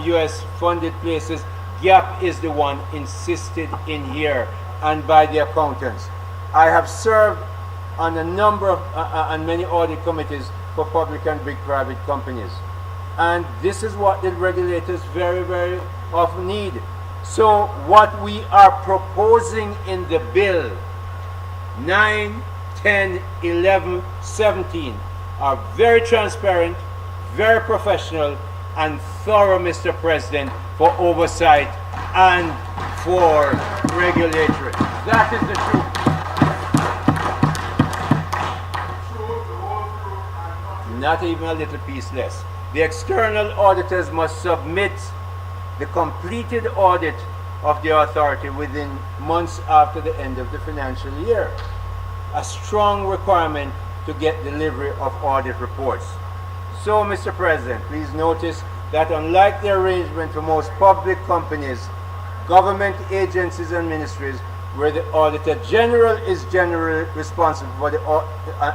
US funded places, GAP is the one insisted in here and by the accountants. I have served on a number of on many audit committees for public and big private companies, and this is what the regulators very, very often need. So what we are proposing in the bill 9, 10, 11, 17 are very transparent, very professional, and thorough, Mr. President, for oversight and for regulatory. That is the truth. Not even a little piece less. The external auditors must submit the completed audit of the authority within months after the end of the financial year. A strong requirement to get delivery of audit reports. So, Mr. President, please notice that unlike the arrangement for most public companies, government agencies and ministries, where the Auditor General is generally responsible for the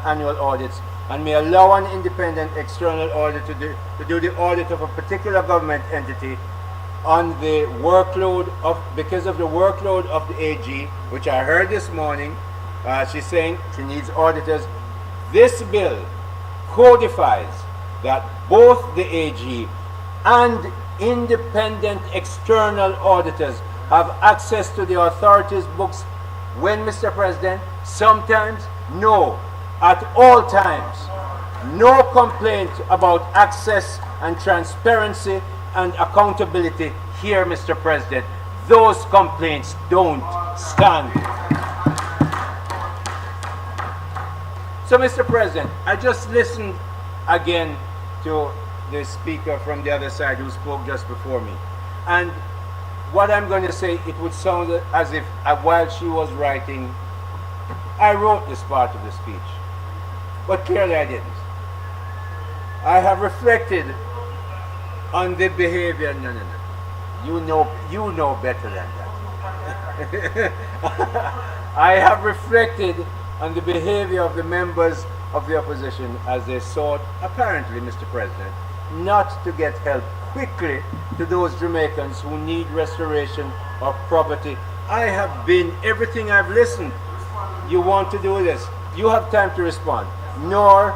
annual audits and may allow an independent external auditor to do the audit of a particular government entity on the workload of, because of the workload of the AG, which I heard this morning, she's saying she needs auditors. This bill codifies that both the AG and independent external auditors have access to the authority's books. When, Mr. President? Sometimes? No. At all times. No complaint about access and transparency and accountability here, Mr. President. Those complaints don't stand. So, Mr. President, I just listened again to the speaker from the other side who spoke just before me. And what I'm going to say, it would sound as if while she was writing, I wrote this part of the speech. But clearly I didn't. I have reflected on the behavior. No. You know better than that. I have reflected on the behavior of the members of the opposition as they sought, apparently, Mr. President, not to get help quickly to those Jamaicans who need restoration of property. I have been, everything I've listened, you want to do this, you have time to respond. Nor,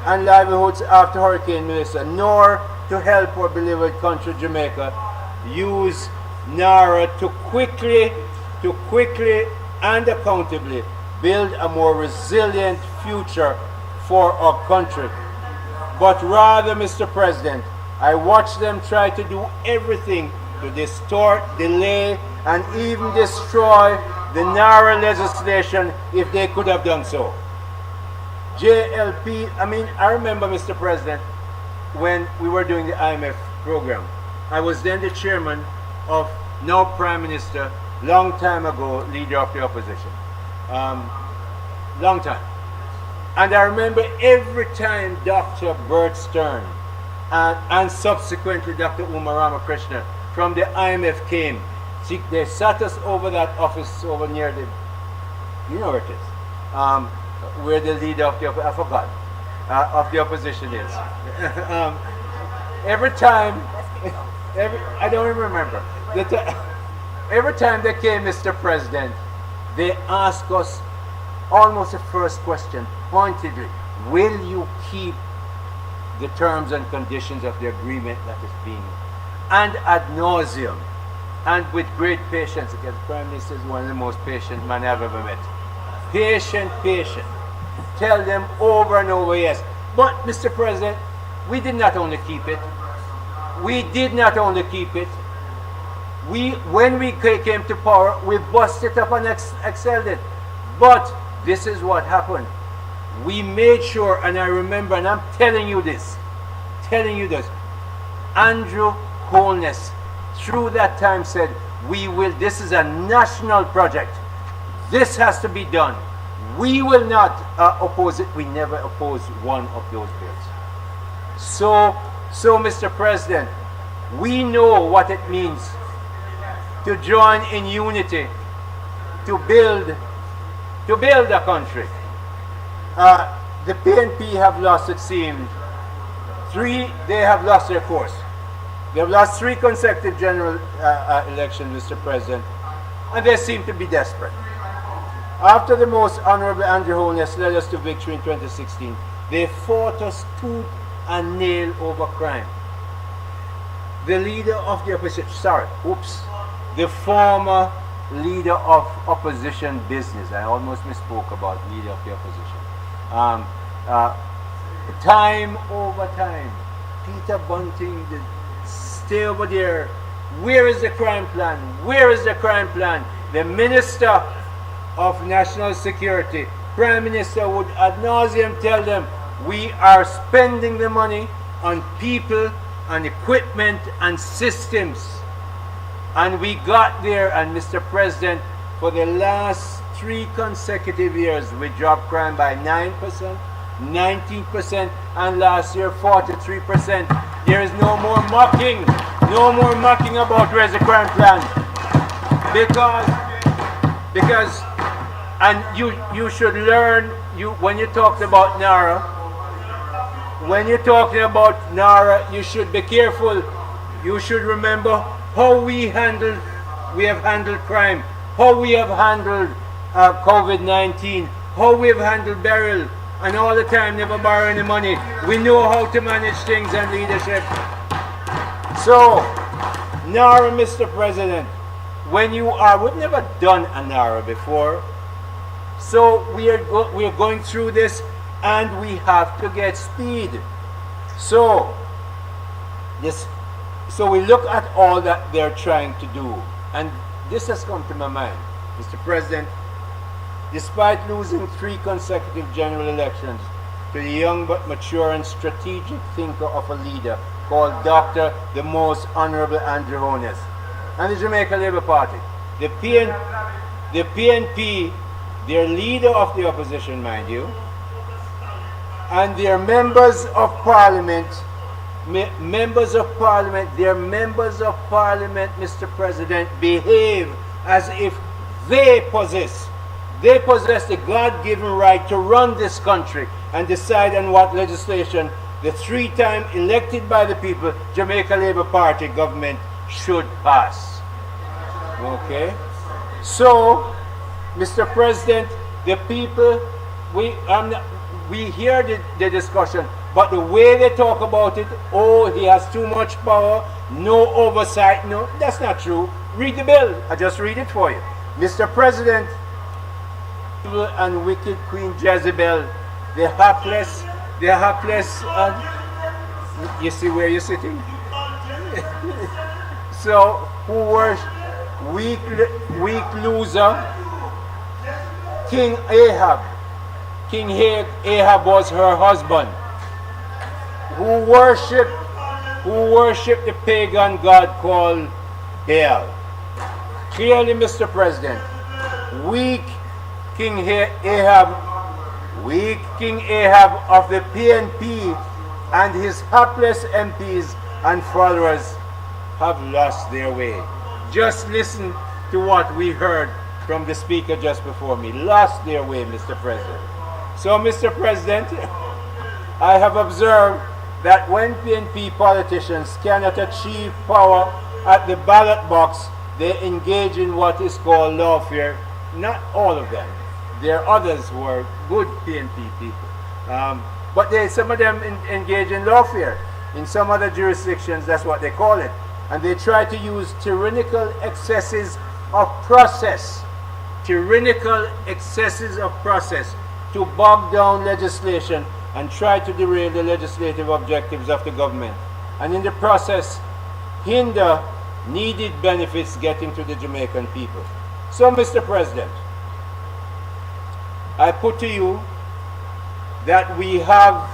and livelihoods after Hurricane Melissa, nor to help our beloved country Jamaica use NARA to quickly and accountably build a more resilient future for our country. But rather, Mr. President, I watch them try to do everything to distort, delay, and even destroy the NARA legislation if they could have done so. JLP, I remember, Mr. President, when we were doing the IMF program. I was then the chairman of, now Prime Minister, long time ago, leader of the opposition. Long time. And I remember every time Dr. Bert Stern and subsequently Dr. Umar Ramakrishna from the IMF came, they sat us over that office over near the, you know where it is, where the leader of the, I forgot, of the opposition is. Every time, I don't even remember. Every time they came, Mr. President, they asked us almost the first question, pointedly, will you keep the terms and conditions of the agreement that is being, and ad nauseum, and with great patience, because the Prime Minister is one of the most patient men I've ever met. Patient. Tell them over and over, yes. But, Mr. President, we did not only keep it. When we came to power, we busted up and excelled it. But this is what happened. We made sure, and I remember, and I'm telling you this, Andrew Holness, through that time said, this is a national project. This has to be done. We will not oppose it. We never opposed one of those bills. So, Mr. President, we know what it means to join in unity, to build a country. the PNP have lost, it seemed, they have lost their course. They have lost 3 consecutive general elections, Mr. President, and they seem to be desperate. After the most honorable Andrew Holness led us to victory in 2016, they fought us tooth and nail over crime. The leader of the opposition, the former leader of opposition business, I almost misspoke about leader of the opposition. Time over time, Peter Bunting, stay over there. Where is the crime plan? Where is the crime plan? The Minister of National Security, Prime Minister would ad nauseum tell them, we are spending the money on people and equipment and systems. And we got there, and Mr. President, for the last 3 consecutive years, we dropped crime by 9%, 19%, and last year 43%. There is no more mocking about where's the crime plan. Because and you should learn, when you talked about NARA, when you're talking about NARA, you should be careful. You should remember how we have handled crime, how we have handled COVID-19, how we have handled burial, and all the time never borrow any money. We know how to manage things and leadership. So, NARA, Mr. President, we've never done a NARA before. So we are going through this, and we have to get speed. So we look at all that they're trying to do, and this has come to my mind, Mr. President. Despite losing 3 consecutive general elections to the young but mature and strategic thinker of a leader called Dr. the Most Honorable Andrew Holness and the Jamaica Labour Party, the PNP, their leader of the opposition, mind you, and their members of parliament, Mr. President, behave as if they possess the God-given right to run this country and decide on what legislation the 3-time elected by the people Jamaica Labour Party government should pass. Okay? So, Mr. President, the people, we hear the discussion, but the way they talk about it, he has too much power, no oversight. No, that's not true. Read the bill. I just read it for you. Mr. President, evil and wicked Queen Jezebel, the hapless, you see where you're sitting? So, who worship weak loser, King Ahab. King Ahab was her husband, who worshipped the pagan god called Baal. Clearly, Mr. President, weak King Ahab of the PNP and his hapless MPs and followers have lost their way. Just listen to what we heard from the speaker just before me. Lost their way, Mr. President. So, Mr. President, I have observed that when PNP politicians cannot achieve power at the ballot box, they engage in what is called lawfare. Not all of them. There are others who are good PNP people. But some of them engage in lawfare. In some other jurisdictions, that's what they call it. And they try to use tyrannical excesses of process to bog down legislation and try to derail the legislative objectives of the government, and in the process hinder needed benefits getting to the Jamaican people. So, Mr. President, I put to you that we have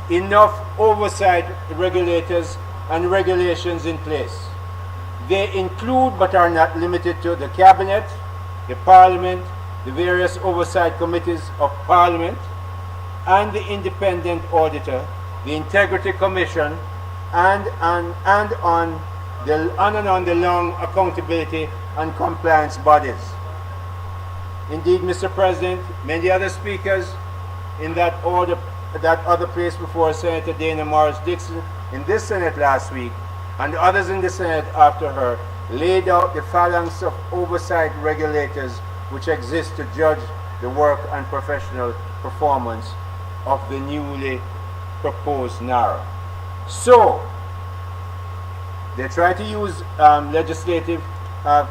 enough oversight regulators and regulations in place. They include but are not limited to the Cabinet, the Parliament, the various oversight committees of Parliament, and the Independent Auditor, the Integrity Commission, and on the long accountability and compliance bodies. Indeed, Mr. President, many other speakers in that other place before Senator Dana Morris Dixon in this Senate last week, and the others in the Senate after her, laid out the phalanx of oversight regulators which exist to judge the work and professional performance of the newly proposed NARA. So, they try to use legislative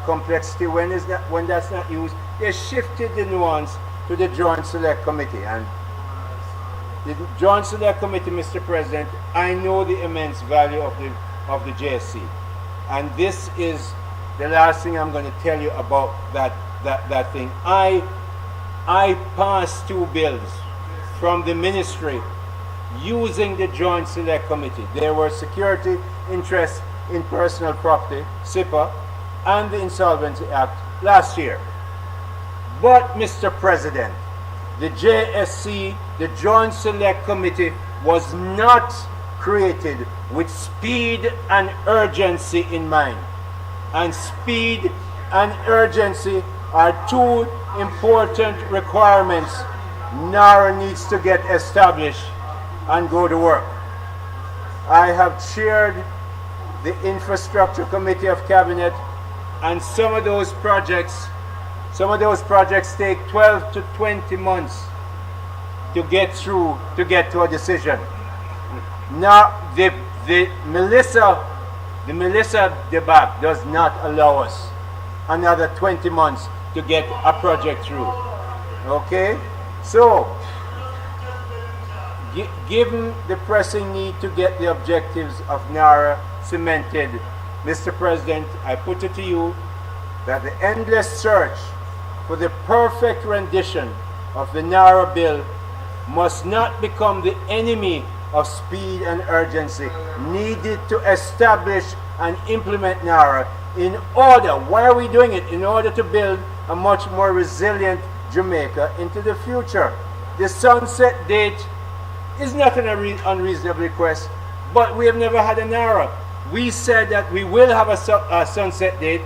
complexity when that's not used. They shifted the nuance to the Joint Select Committee. And the Joint Select Committee, Mr. President, I know the immense value of the JSC. And this is the last thing I'm going to tell you about that thing. I passed 2 bills from the ministry using the Joint Select Committee. There were security interests in personal property, SIPA, and the Insolvency Act last year. But, Mr. President, the JSC, the Joint Select Committee, was not created with speed and urgency in mind. And speed and urgency are 2 important requirements NARA needs to get established and go to work. I have chaired the Infrastructure Committee of Cabinet, and some of those projects take 12 to 20 months to get through, to get to a decision. Now, the Melissa debate does not allow us another 20 months to get a project through. Okay? So, given the pressing need to get the objectives of NARA cemented, Mr. President, I put it to you that the endless search for the perfect rendition of the NARA bill must not become the enemy of speed and urgency needed to establish and implement NARA in order, why are we doing it? In order to build a much more resilient Jamaica into the future. The sunset date is not an unreasonable request, but we have never had a NARA. We said that we will have a sunset date.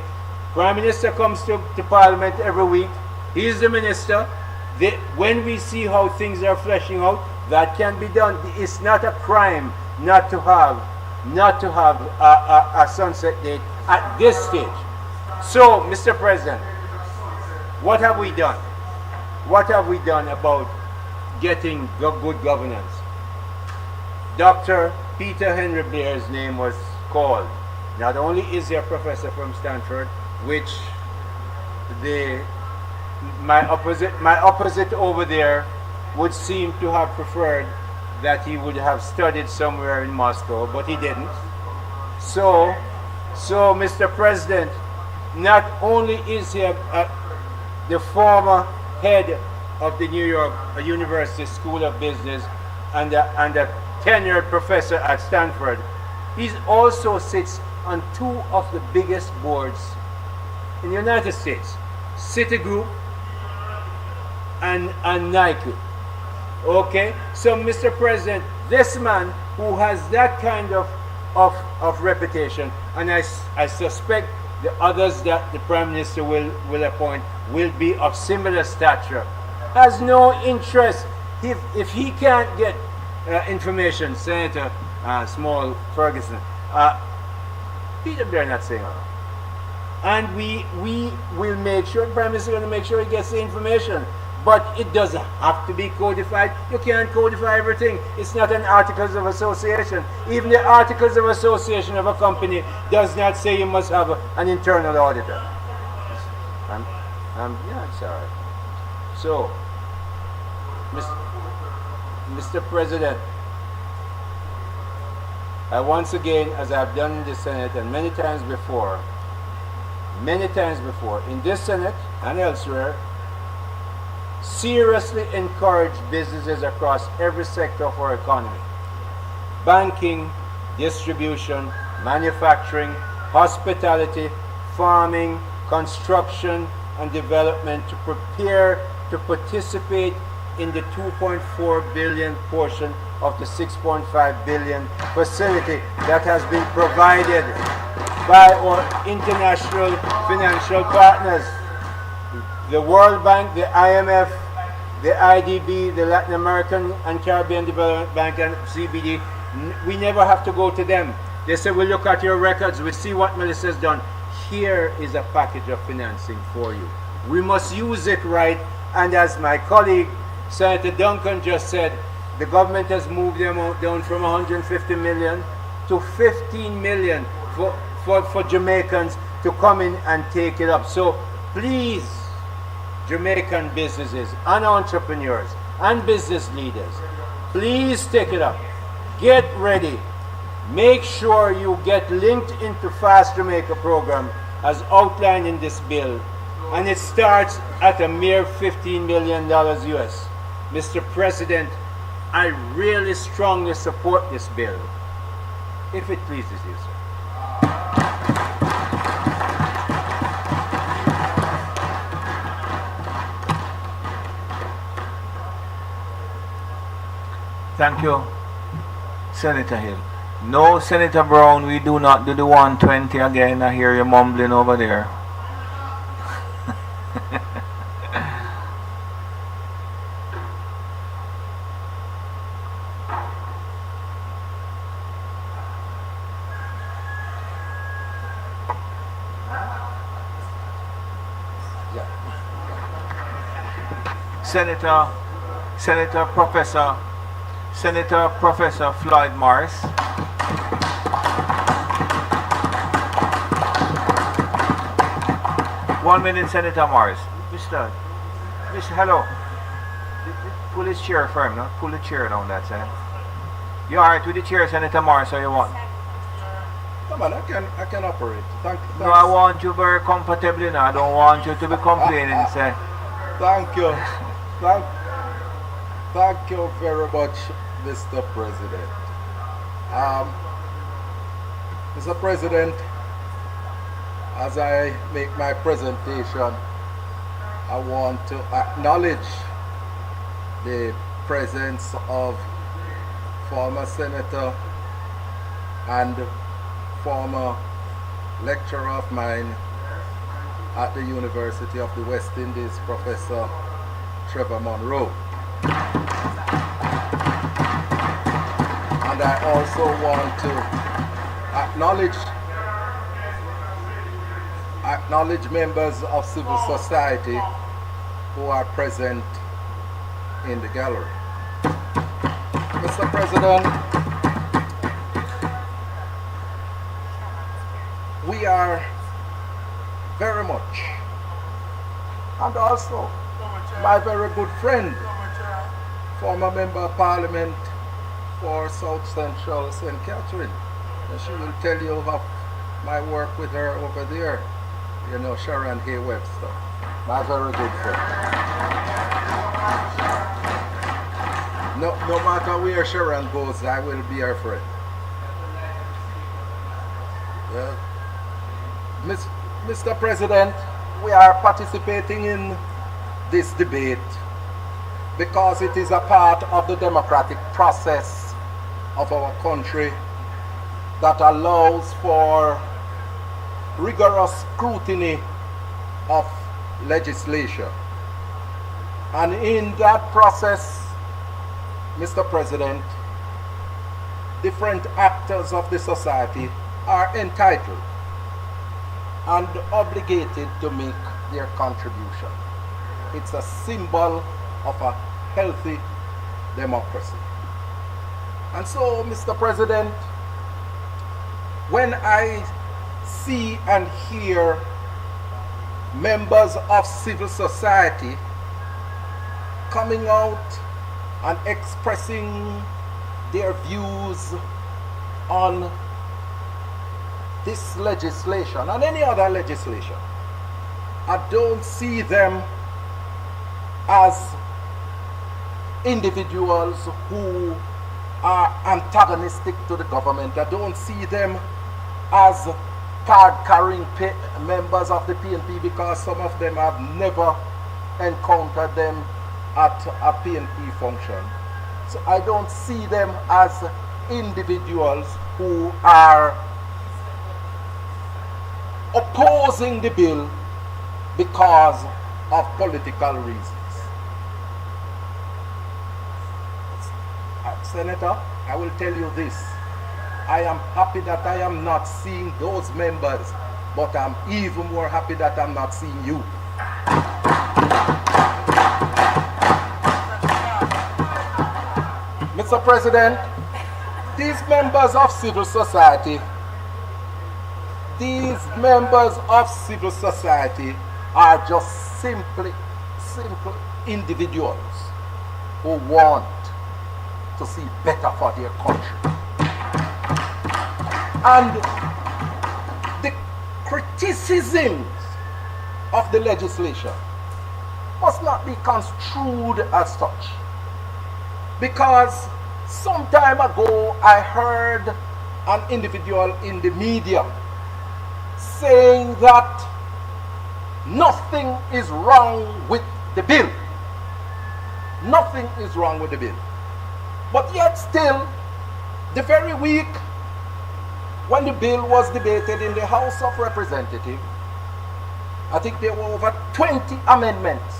Prime Minister comes to Parliament every week. He is the minister. When we see how things are fleshing out, that can be done. It's not a crime not to have a sunset date at this stage. So, Mr. President, what have we done? What have we done about getting good governance? Dr. Peter Henry Blair's name was called. Not only is he a professor from Stanford, which my opposite over there would seem to have preferred that he would have studied somewhere in Moscow, but he didn't. So Mr. President, not only is he the former head of the New York University School of Business and a tenured professor at Stanford, he also sits on 2 of the biggest boards in the United States, Citigroup and Nike. Okay, so Mr. President, this man who has that kind of reputation, and I suspect the others that the Prime Minister will appoint will be of similar stature, has no interest. If he can't get information, Senator Small Ferguson, Peter Blair not saying all. And we will make sure, the Prime Minister is going to make sure he gets the information. But it doesn't have to be codified. You can't codify everything. It's not an Articles of Association. Even the Articles of Association of a company does not say you must have an internal auditor. Yeah, it's all right. So, Mr. President, I once again, as I've done in the Senate and many times before, in this Senate and elsewhere, seriously encourage businesses across every sector of our economy. Banking, distribution, manufacturing, hospitality, farming, construction, and development to prepare to participate in the 2.4 billion portion of the 6.5 billion facility that has been provided by our international financial partners. The World Bank, the IMF, the IDB, the Latin American and Caribbean Development Bank and CBD, we never have to go to them. They say, we look at your records, we see what Melissa's done. Here is a package of financing for you. We must use it right, and as my colleague, Senator Duncan just said, the government has moved the amount down from 150 million to 15 million for Jamaicans to come in and take it up. So please, Jamaican businesses and entrepreneurs and business leaders, please take it up. Get ready. Make sure you get linked into Fast Jamaica program as outlined in this bill. And it starts at a mere $15 million US. Mr. President, I really strongly support this bill, if it pleases you, sir. Thank you, Senator Hill. No, Senator Brown, we do not do the 120 again. I hear you mumbling over there. Senator Professor Floyd Morris. One minute, Senator Morris. Mr. Hello. Pull his chair for him, no? Pull the chair down that side. You alright with the chair, Senator Morris, or you want? Come on, I can operate. Thanks. No, I want you very comfortably now. I don't want you to be complaining, say. Thank you. Thank you very much, Mr. President. Mr. President, as I make my presentation, I want to acknowledge the presence of former Senator and former lecturer of mine at the University of the West Indies, Professor Trevor Monroe. And I also want to acknowledge members of civil society who are present in the gallery. Mr. President, we are very much, and also my very good friend, former Member of Parliament for South Central St. Catherine. And she will tell you of my work with her over there, you know, Sharon Hay Webster, my very good friend. No matter where Sharon goes, I will be her friend. Mr. President, we are participating in this debate because it is a part of the democratic process of our country that allows for rigorous scrutiny of legislation. And in that process, Mr. President, different actors of the society are entitled and obligated to make their contribution. It's a symbol of a healthy democracy. And so, Mr. President, when I see and hear members of civil society coming out and expressing their views on this legislation and any other legislation, I don't see them as individuals who are antagonistic to the government. I don't see them as card-carrying members of the PNP, because some of them have never encountered them at a PNP function. So I don't see them as individuals who are opposing the bill because of political reasons. Senator, I will tell you this. I am happy that I am not seeing those members, but I'm even more happy that I'm not seeing you. Mr. President, these members of civil society are just simple individuals who want to see better for their country. And the criticisms of the legislation must not be construed as such. Because some time ago I heard an individual in the media saying that nothing is wrong with the bill. Nothing is wrong with the bill. But yet still, the very week when the bill was debated in the House of Representatives, I think there were over 20 amendments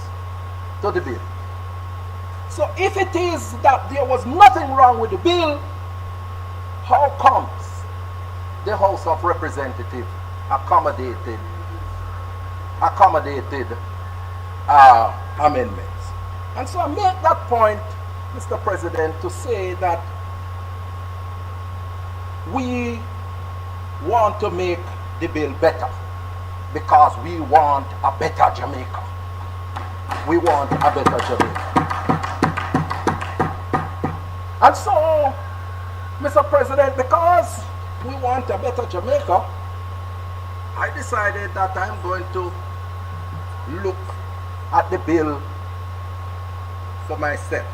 to the bill. So if it is that there was nothing wrong with the bill, how comes the House of Representatives accommodated amendments? And so I make that point, Mr. President, to say that we want to make the bill better because we want a better Jamaica. We want a better Jamaica. And so, Mr. President, because we want a better Jamaica, I decided that I'm going to look at the bill for myself.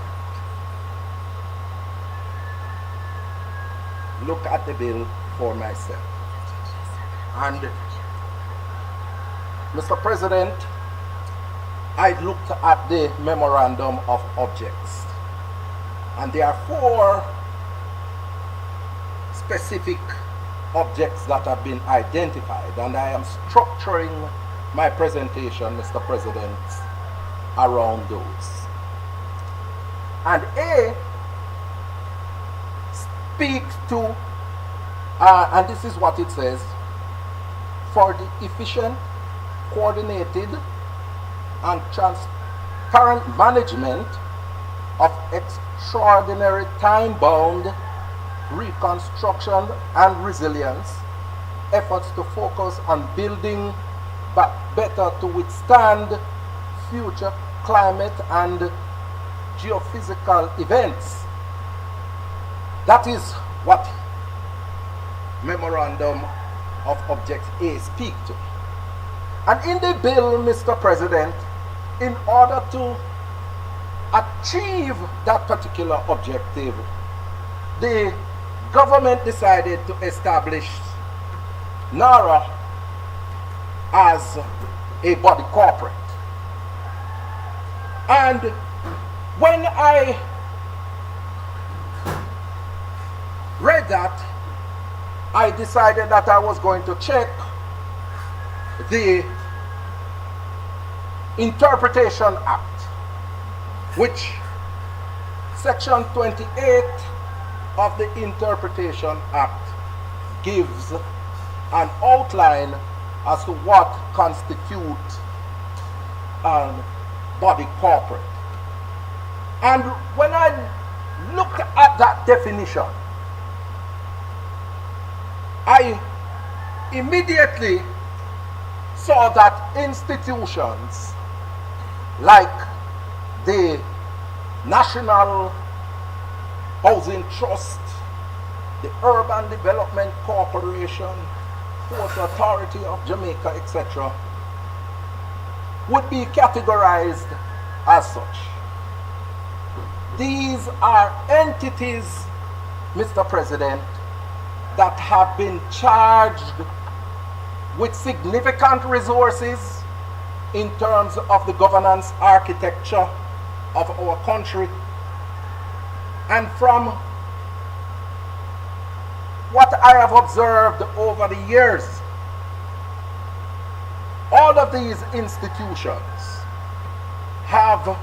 Look at the bill for myself. And, Mr. President, I looked at the memorandum of objects. And there are 4 specific objects that have been identified, and I am structuring my presentation, Mr. President, around those. And A speaks to, and this is what it says, for the efficient, coordinated, and transparent management of extraordinary time-bound reconstruction and resilience, efforts to focus on building back better to withstand future climate and geophysical events. That is what Memorandum of Objects A speak to. And in the bill, Mr. President, in order to achieve that particular objective, the government decided to establish NARA as a body corporate. And when I read that, I decided that I was going to check the Interpretation Act, which Section 28 of the Interpretation Act gives an outline as to what constitutes a body corporate. And when I looked at that definition, I immediately saw that institutions like the National Housing Trust, the Urban Development Corporation, Port Authority of Jamaica, etc., would be categorized as such. These are entities, Mr. President, that have been charged with significant resources in terms of the governance architecture of our country. And from what I have observed over the years, all of these institutions have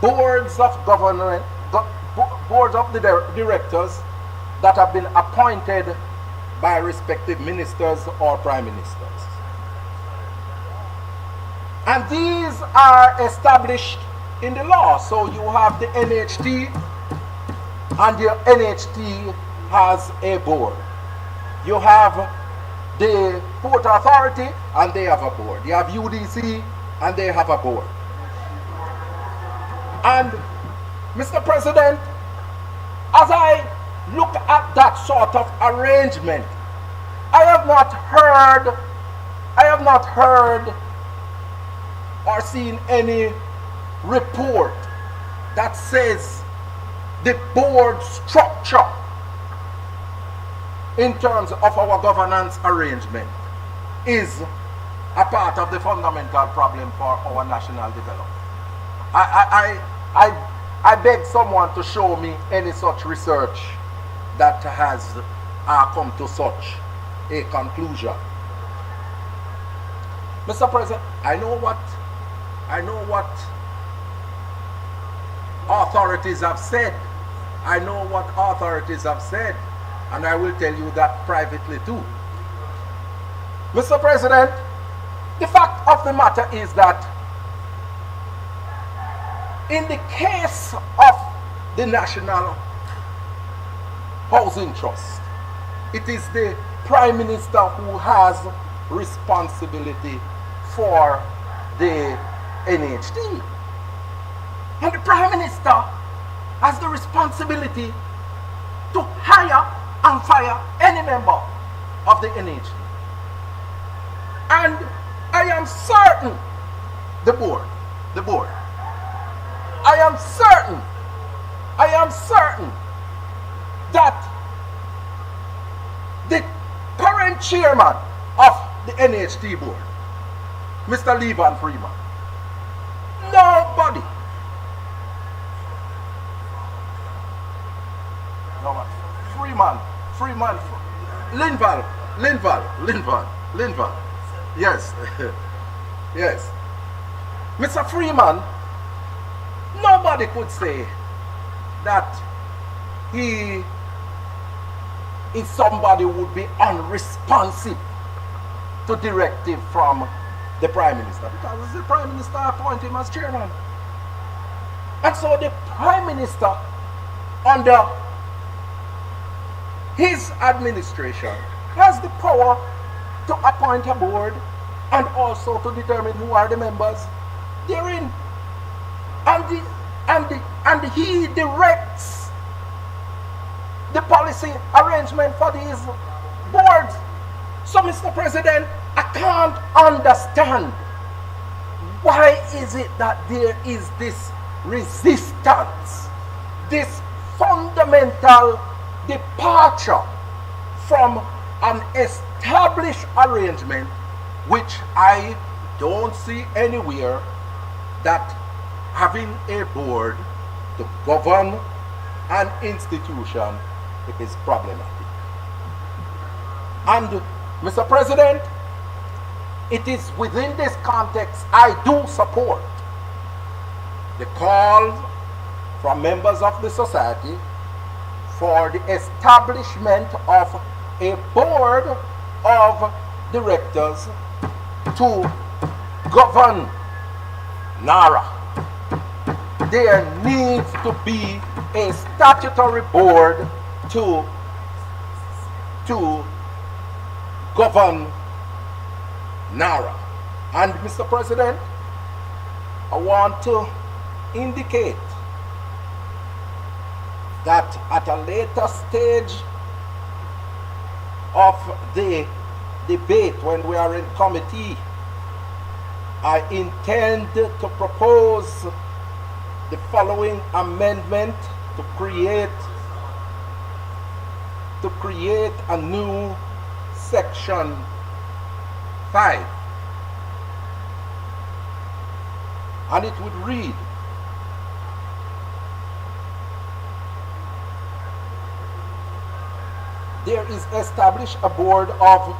boards of governance boards of the directors that have been appointed by respective ministers or prime ministers. And these are established in the law. So you have the NHT, and the NHT has a board. You have the Port Authority, and they have a board. You have UDC, and they have a board. And Mr. President, as I look at that sort of arrangement, I have not heard or seen any report that says the board structure in terms of our governance arrangement is a part of the fundamental problem for our national development. I beg someone to show me any such research that has come to such a conclusion. Mr. President, I know what authorities have said. I know what authorities have said, and I will tell you that privately too. Mr. President, the fact of the matter is that in the case of the National Housing Trust, it is the Prime Minister who has responsibility for the NHT. And the Prime Minister has the responsibility to hire and fire any member of the NHT. And I am certain the board, I am certain that the current chairman of the NHT board, Mr. Levan Freeman, nobody, Freeman, Linval, yes, yes. Mr. Freeman, nobody could say that he is somebody who would be unresponsive to directive from the Prime Minister, because the Prime Minister appointed him as chairman. And so the Prime Minister, under his administration, has the power to appoint a board and also to determine who are the members therein. And he directs the policy arrangement for these boards. So, Mr. President, I can't understand why is it that there is this resistance, this fundamental departure from an established arrangement, which I don't see anywhere, that having a board to govern an institution is problematic. And Mr. President, it is within this context I do support the call from members of the society for the establishment of a board of directors to govern NARA. There needs to be a statutory board to govern NARA. And Mr. President, I want to indicate that at a later stage of the debate, when we are in committee, I intend to propose the following amendment to create a new section 5. And it would read, there is established a board of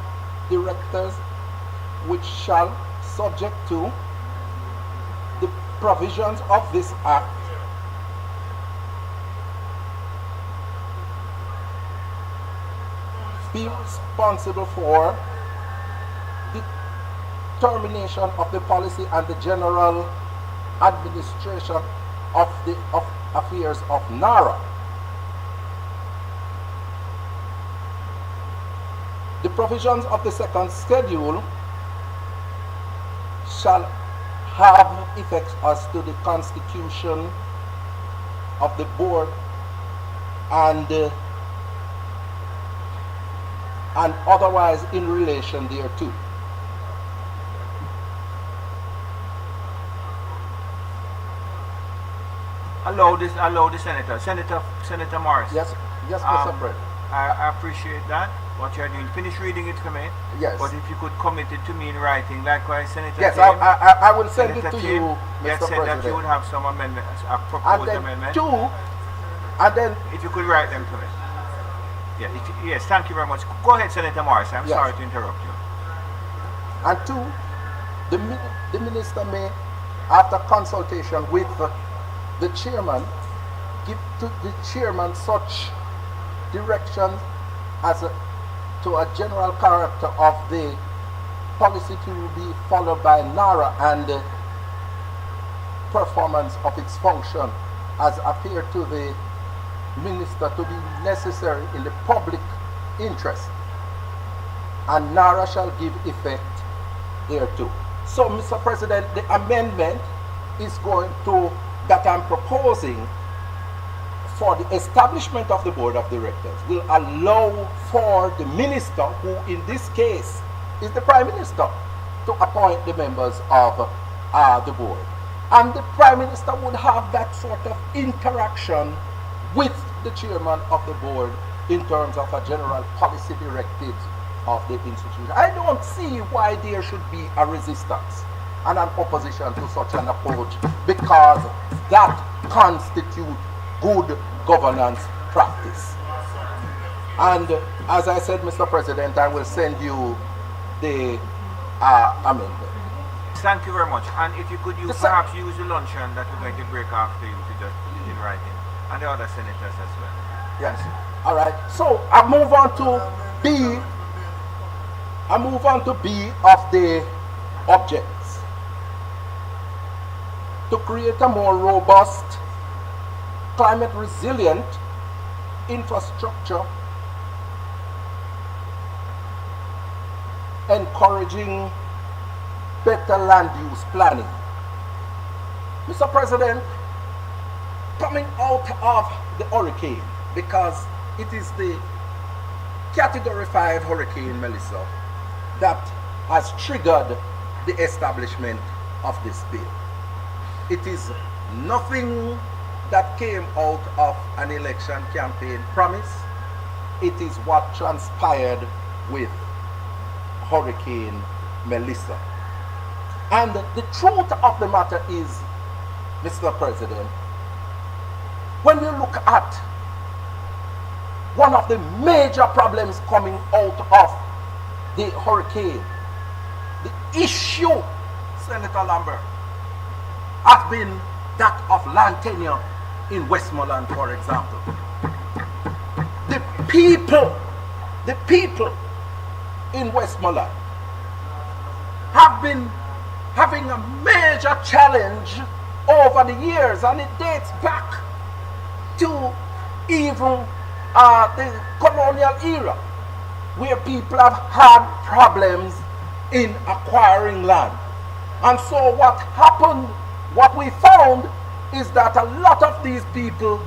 directors which shall, subject to the provisions of this act, be responsible for the termination of the policy and the general administration of the affairs of NARA. The provisions of the second schedule shall have effects as to the constitution of the board and otherwise in relation thereto. Allow the Senator Morris. Yes, Mr. President. I appreciate that. What you're doing. Finish reading it for me. Yes. But if you could commit it to me in writing, likewise, Senator. Yes, Tim, I will send it Senator to Tim, you, you had Mr. said President. that you would have some amendments, a And proposed then amendment. and then If you could write them to me. Yeah, yes, thank you very much. Go ahead, Senator Morris. I'm Yes. sorry to interrupt you. and two, the minister may, after consultation with the chairman, give to the chairman such direction as to a general character of the policy to be followed by NARA and performance of its function as appear to the minister to be necessary in the public interest, and NARA shall give effect thereto. So, Mr. President, the amendment is going to, that I'm proposing for the establishment of the board of directors, will allow for the minister, who in this case is the prime minister, to appoint the members of the board. And the prime minister would have that sort of interaction with the chairman of the board in terms of a general policy directives of the institution. I don't see why there should be a resistance and an opposition to such an approach, because that constitutes good governance practice. And as I said, Mr. President, I will send you the amendment. Thank you very much. And if you could perhaps use the luncheon that we're going to break after you to just put it in writing, and the other senators as well. Yes. All right. So I move on to B. I move on to B of the objects. To create a more robust, climate resilient infrastructure, encouraging better land use planning. Mr. President, coming out of the hurricane, because it is the Category 5 Hurricane Melissa that has triggered the establishment of this bill. It is nothing that came out of an election campaign promise. It is what transpired with Hurricane Melissa. And the truth of the matter is, Mr. President, when you look at one of the major problems coming out of the hurricane, the issue, Senator Lambert, has been that of land tenure in Westmoreland, for example. The people in Westmoreland have been having a major challenge over the years, and it dates back to even the colonial era, where people have had problems in acquiring land. And so what happened, what we found, is that a lot of these people,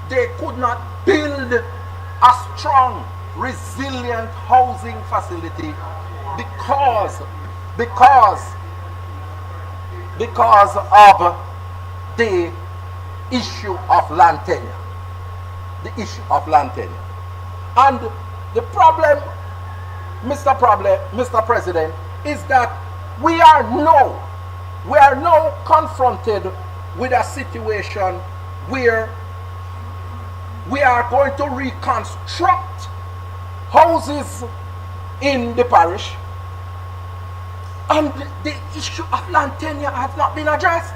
they could not build a strong, resilient housing facility because of the issue of land tenure. The issue of land tenure. And the problem, Mr. President, is that we are now confronted with a situation where we are going to reconstruct houses in the parish, and the issue of land tenure has not been addressed.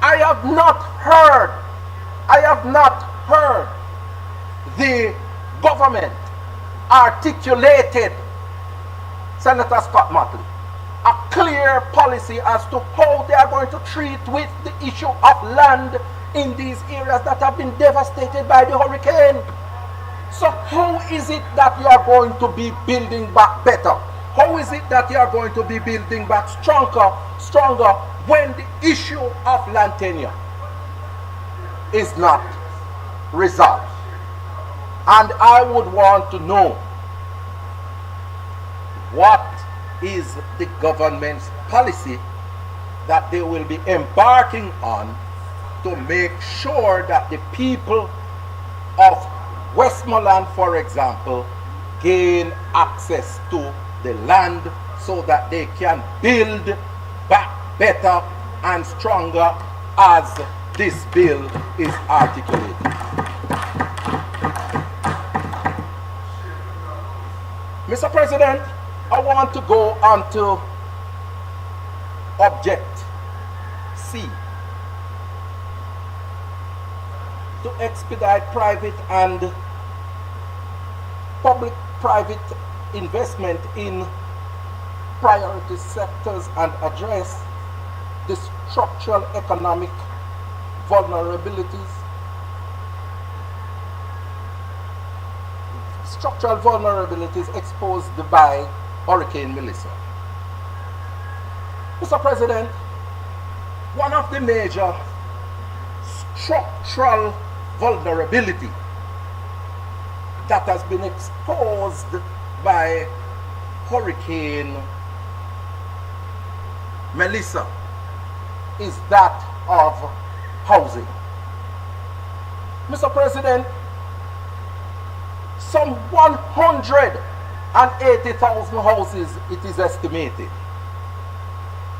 I have not heard the government articulated, Senator Scott Motley, a clear policy as to how they are going to treat with the issue of land in these areas that have been devastated by the hurricane. So how is it that you are going to be building back better? How is it that you are going to be building back stronger when the issue of land tenure is not resolved? And I would want to know, what is the government's policy that they will be embarking on to make sure that the people of Westmoreland, for example, gain access to the land so that they can build back better and stronger as this bill is articulated. Mr. President, I want to go on to Object C. To expedite private and public-private investment in priority sectors and address the structural economic vulnerabilities exposed by Hurricane Melissa. Mr. President, one of the major structural vulnerability that has been exposed by Hurricane Melissa is that of housing. Mr. President, some 180,000 houses, it is estimated,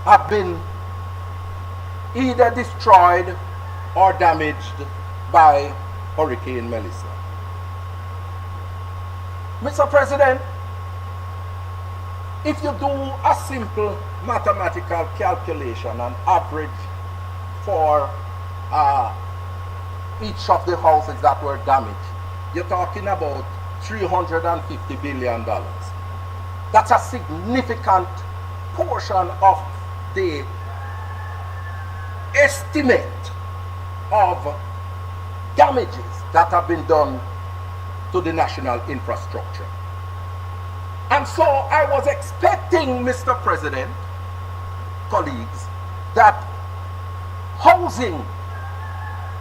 have been either destroyed or damaged by Hurricane Melissa. Mr. President, if you do a simple mathematical calculation and average for each of the houses that were damaged, you're talking about $350 billion. That's a significant portion of the estimate of damages that have been done to the national infrastructure. And so I was expecting, Mr. President, colleagues, that housing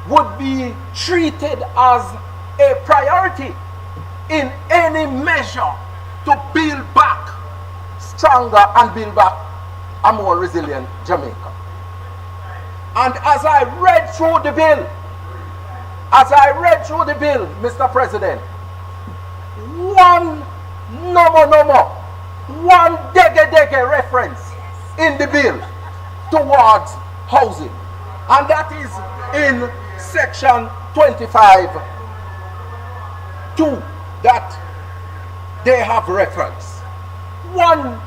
would be treated as a priority in any measure to build back stronger and build back a more resilient Jamaica. And as I read through the bill, Mr. President, one dege reference in the bill towards housing, and that is in section 25(2) that they have reference. One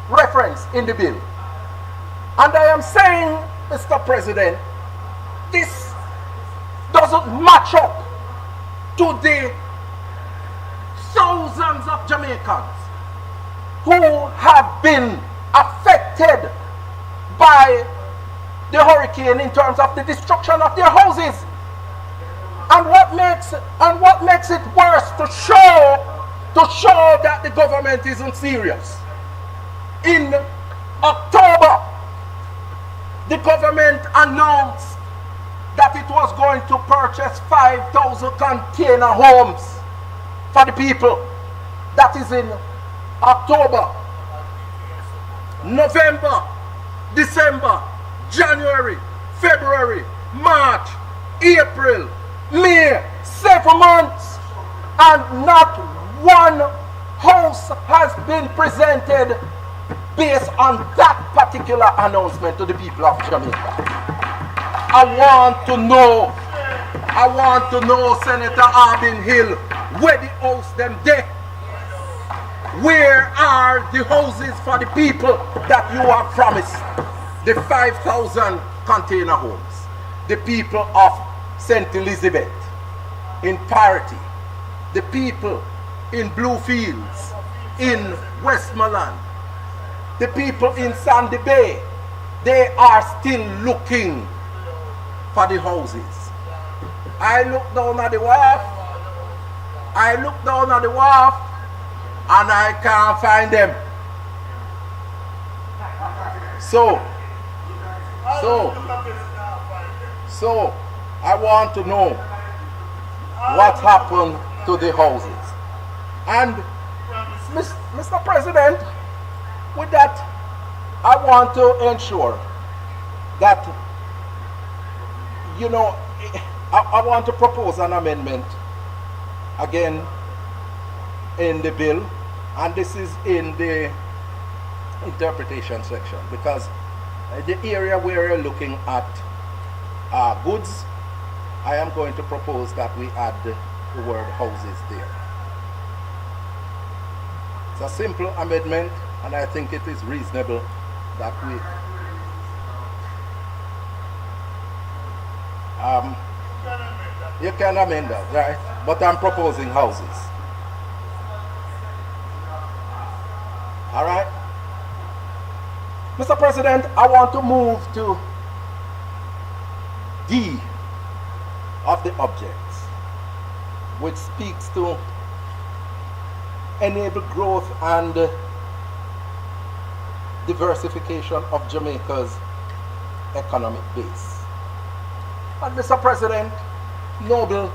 reference in the bill. And I am saying, Mr. President, this doesn't match up to the thousands of Jamaicans who have been affected by the hurricane in terms of the destruction of their houses. And what makes it worse to show that the government isn't serious. In October, the government announced that it was going to purchase 5,000 container homes for the people. That is in October, November, December, January, February, March, April, May, 7 months, and not one house has been presented based on that particular announcement to the people of Jamaica. I want to know, Senator Arbin Hill, where the house them there? Where are the houses for the people that you have promised? The 5,000 container homes. The people of St. Elizabeth in Parity. The people in Bluefields, in Westmoreland, the people in Sandy Bay, they are still looking for the houses. I look down at the wharf, and I can't find them. So I want to know what happened to the houses. And Mr. President, with that, I want to ensure that, you know, I want to propose an amendment again in the bill, and this is in the interpretation section, because the area where we're looking at goods, I am going to propose that we add the word houses there. It's a simple amendment, and I think it is reasonable that we you can amend that, right? But I'm proposing houses. All right? Mr. President, I want to move to D of the objects, which speaks to enable growth and diversification of Jamaica's economic base. And Mr. President, noble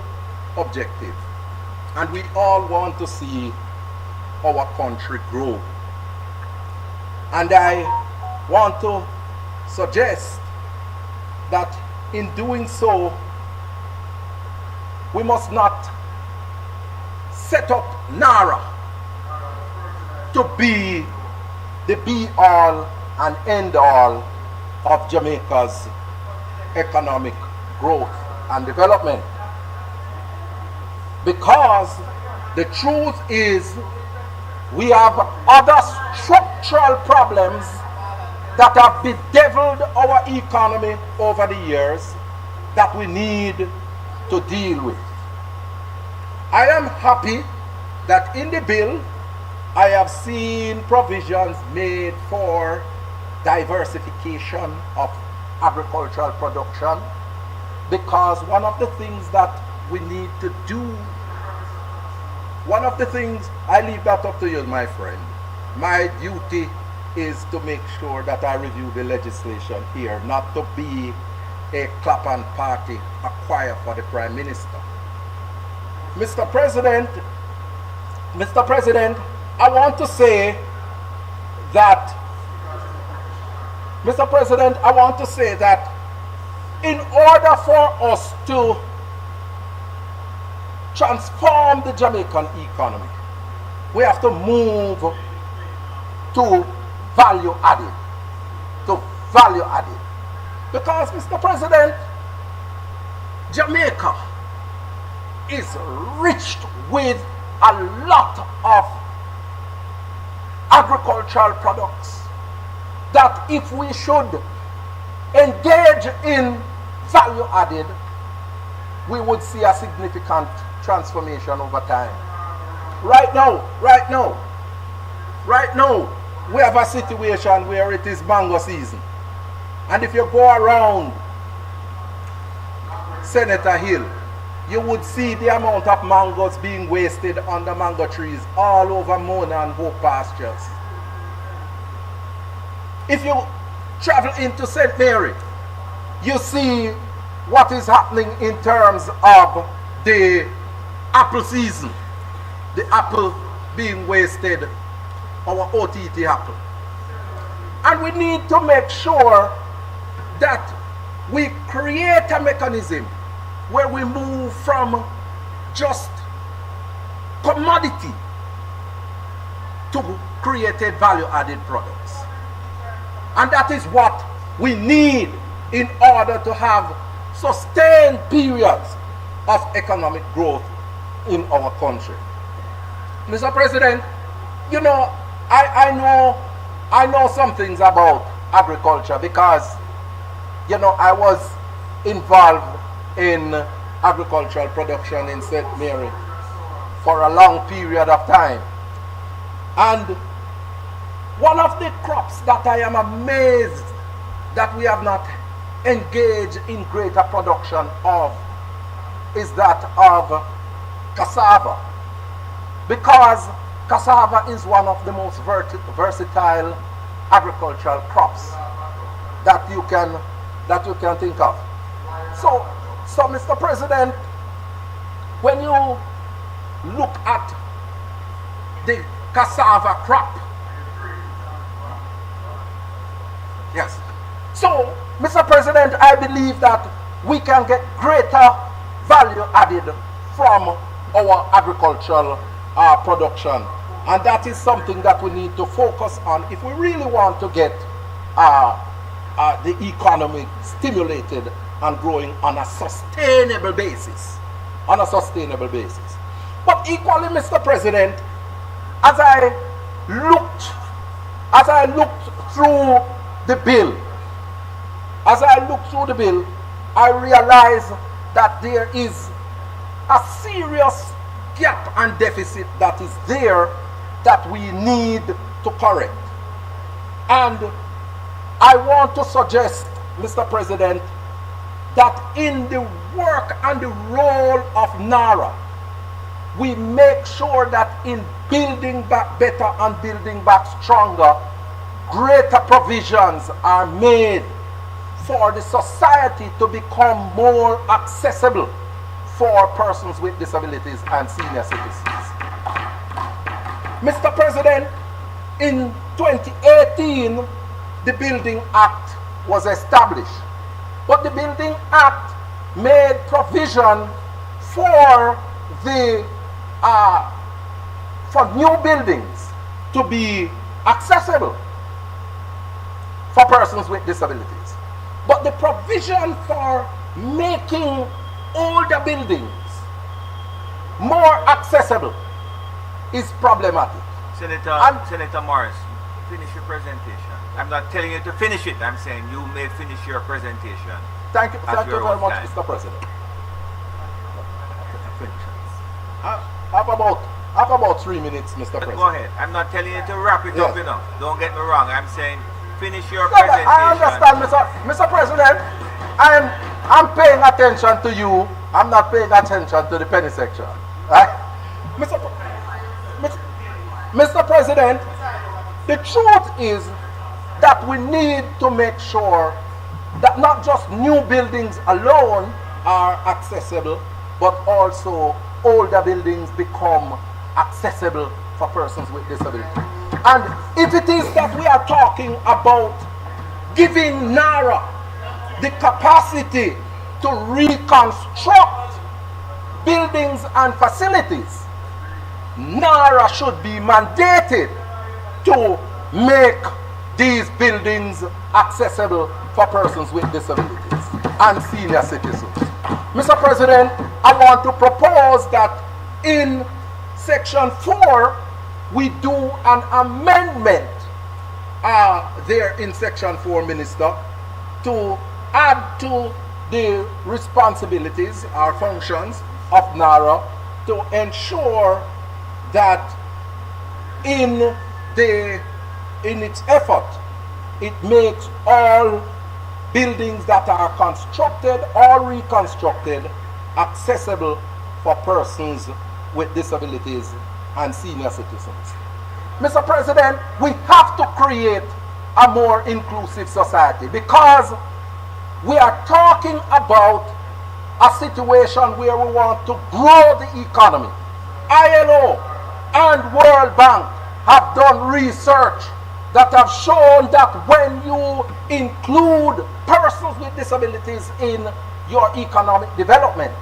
objective, and we all want to see our country grow. And I want to suggest that in doing so, we must not set up NARA to be the be-all and end-all of Jamaica's economic growth and development. Because the truth is, we have other structural problems that have bedeviled our economy over the years that we need to deal with. I am happy that in the bill I have seen provisions made for diversification of agricultural production, because one of the things that we need to do, one of the things, I leave that up to you, my friend. My duty is to make sure that I review the legislation here, not to be a clap-and party, a choir for the Prime Minister. Mr. President, I want to say that, Mr. President, I want to say that in order for us to transform the Jamaican economy, we have to move to value added. Because, Mr. President, Jamaica is rich with a lot of agricultural products that if we should engage in value added, we would see a significant transformation over time. Right now, we have a situation where it is mango season. And if you go around Senator Hill, you would see the amount of mangoes being wasted on the mango trees all over Mona and Hope pastures. If you travel into St. Mary, you see what is happening in terms of the apple season. The apple being wasted, our OTT apple. And we need to make sure that we create a mechanism where we move from just commodity to created value-added products. And that is what we need in order to have sustained periods of economic growth in our country. Mr. President, you know, I know some things about agriculture because, you know, I was involved in agricultural production in St. Mary for a long period of time. And one of the crops that I am amazed that we have not engaged in greater production of is that of cassava, because cassava is one of the most versatile agricultural crops that you can think of. So Mr. President, when you look at the cassava crop, yes. So, Mr. President, I believe that we can get greater value added from our agricultural production, and that is something that we need to focus on if we really want to get the economy stimulated and growing on a sustainable basis. But equally, Mr. President, as I looked through the bill, I realized that there is a serious gap and deficit that is there that we need to correct. And I want to suggest, Mr. President, that in the work and the role of NARA, we make sure that in building back better and building back stronger, greater provisions are made for the society to become more accessible for persons with disabilities and senior citizens. Mr. President, in 2018, the Building Act was established. But the Building Act made provision for new buildings to be accessible for persons with disabilities. But the provision for making older buildings more accessible is problematic. Senator Morris, finish your presentation. I'm not telling you to finish it. I'm saying you may finish your presentation. Thank you very much, Mr. President. I have about 3 minutes, Mr. President. Go ahead. I'm not telling you to wrap it up enough. Don't get me wrong. I'm saying finish your presentation. I understand, Mr. President. I'm paying attention to you. I'm not paying attention to the penny section. Right? Mr. President, the truth is that we need to make sure that not just new buildings alone are accessible, but also older buildings become accessible for persons with disability. And if it is that we are talking about giving NARA the capacity to reconstruct buildings and facilities, NARA should be mandated to make these buildings accessible for persons with disabilities and senior citizens. Mr. President, I want to propose that in Section 4, we do an amendment there in Section 4, Minister, to add to the responsibilities or functions of NARA to ensure that in its effort, it makes all buildings that are constructed or reconstructed accessible for persons with disabilities and senior citizens. Mr. President, we have to create a more inclusive society because we are talking about a situation where we want to grow the economy. ILO and World Bank have done research that have shown that when you include persons with disabilities in your economic development,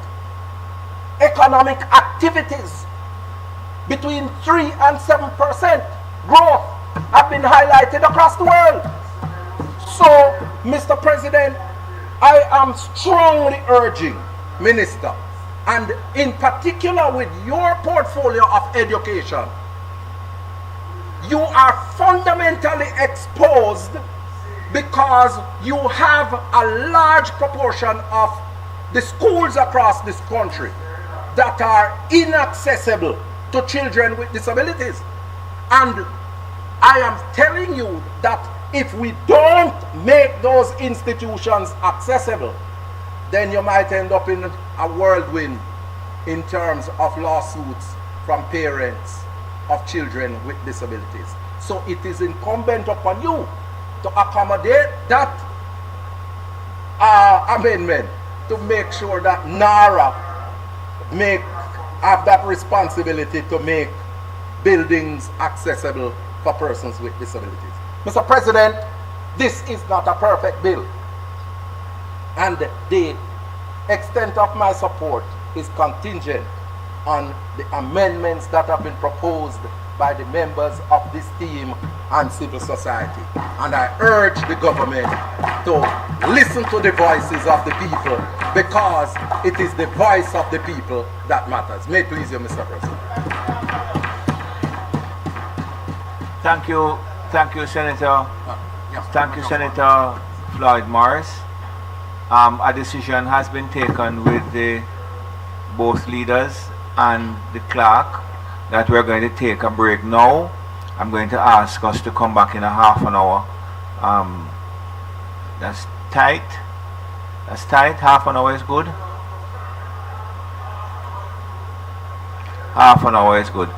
economic activities between 3 and 7% growth have been highlighted across the world. So, Mr. President, I am strongly urging, Minister, and in particular with your portfolio of education, you are fundamentally exposed because you have a large proportion of the schools across this country that are inaccessible to children with disabilities. And I am telling you that if we don't make those institutions accessible, then you might end up in a whirlwind in terms of lawsuits from parents of children with disabilities. So it is incumbent upon you to accommodate that amendment, to make sure that NARA have that responsibility to make buildings accessible for persons with disabilities. Mr. President, this is not a perfect bill, and the extent of my support is contingent on the amendments that have been proposed by the members of this team and civil society. And I urge the government to listen to the voices of the people, because it is the voice of the people that matters. May it please you, Mr. President. Thank you, Senator. Thank you, Senator Floyd Morris. A decision has been taken with both leaders and the clerk that we're going to take a break now. I'm going to ask us to come back in a half an hour. That's tight. That's tight. Half an hour is good. Half an hour is good.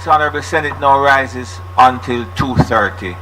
So Honorable Senate now rises until 2:30.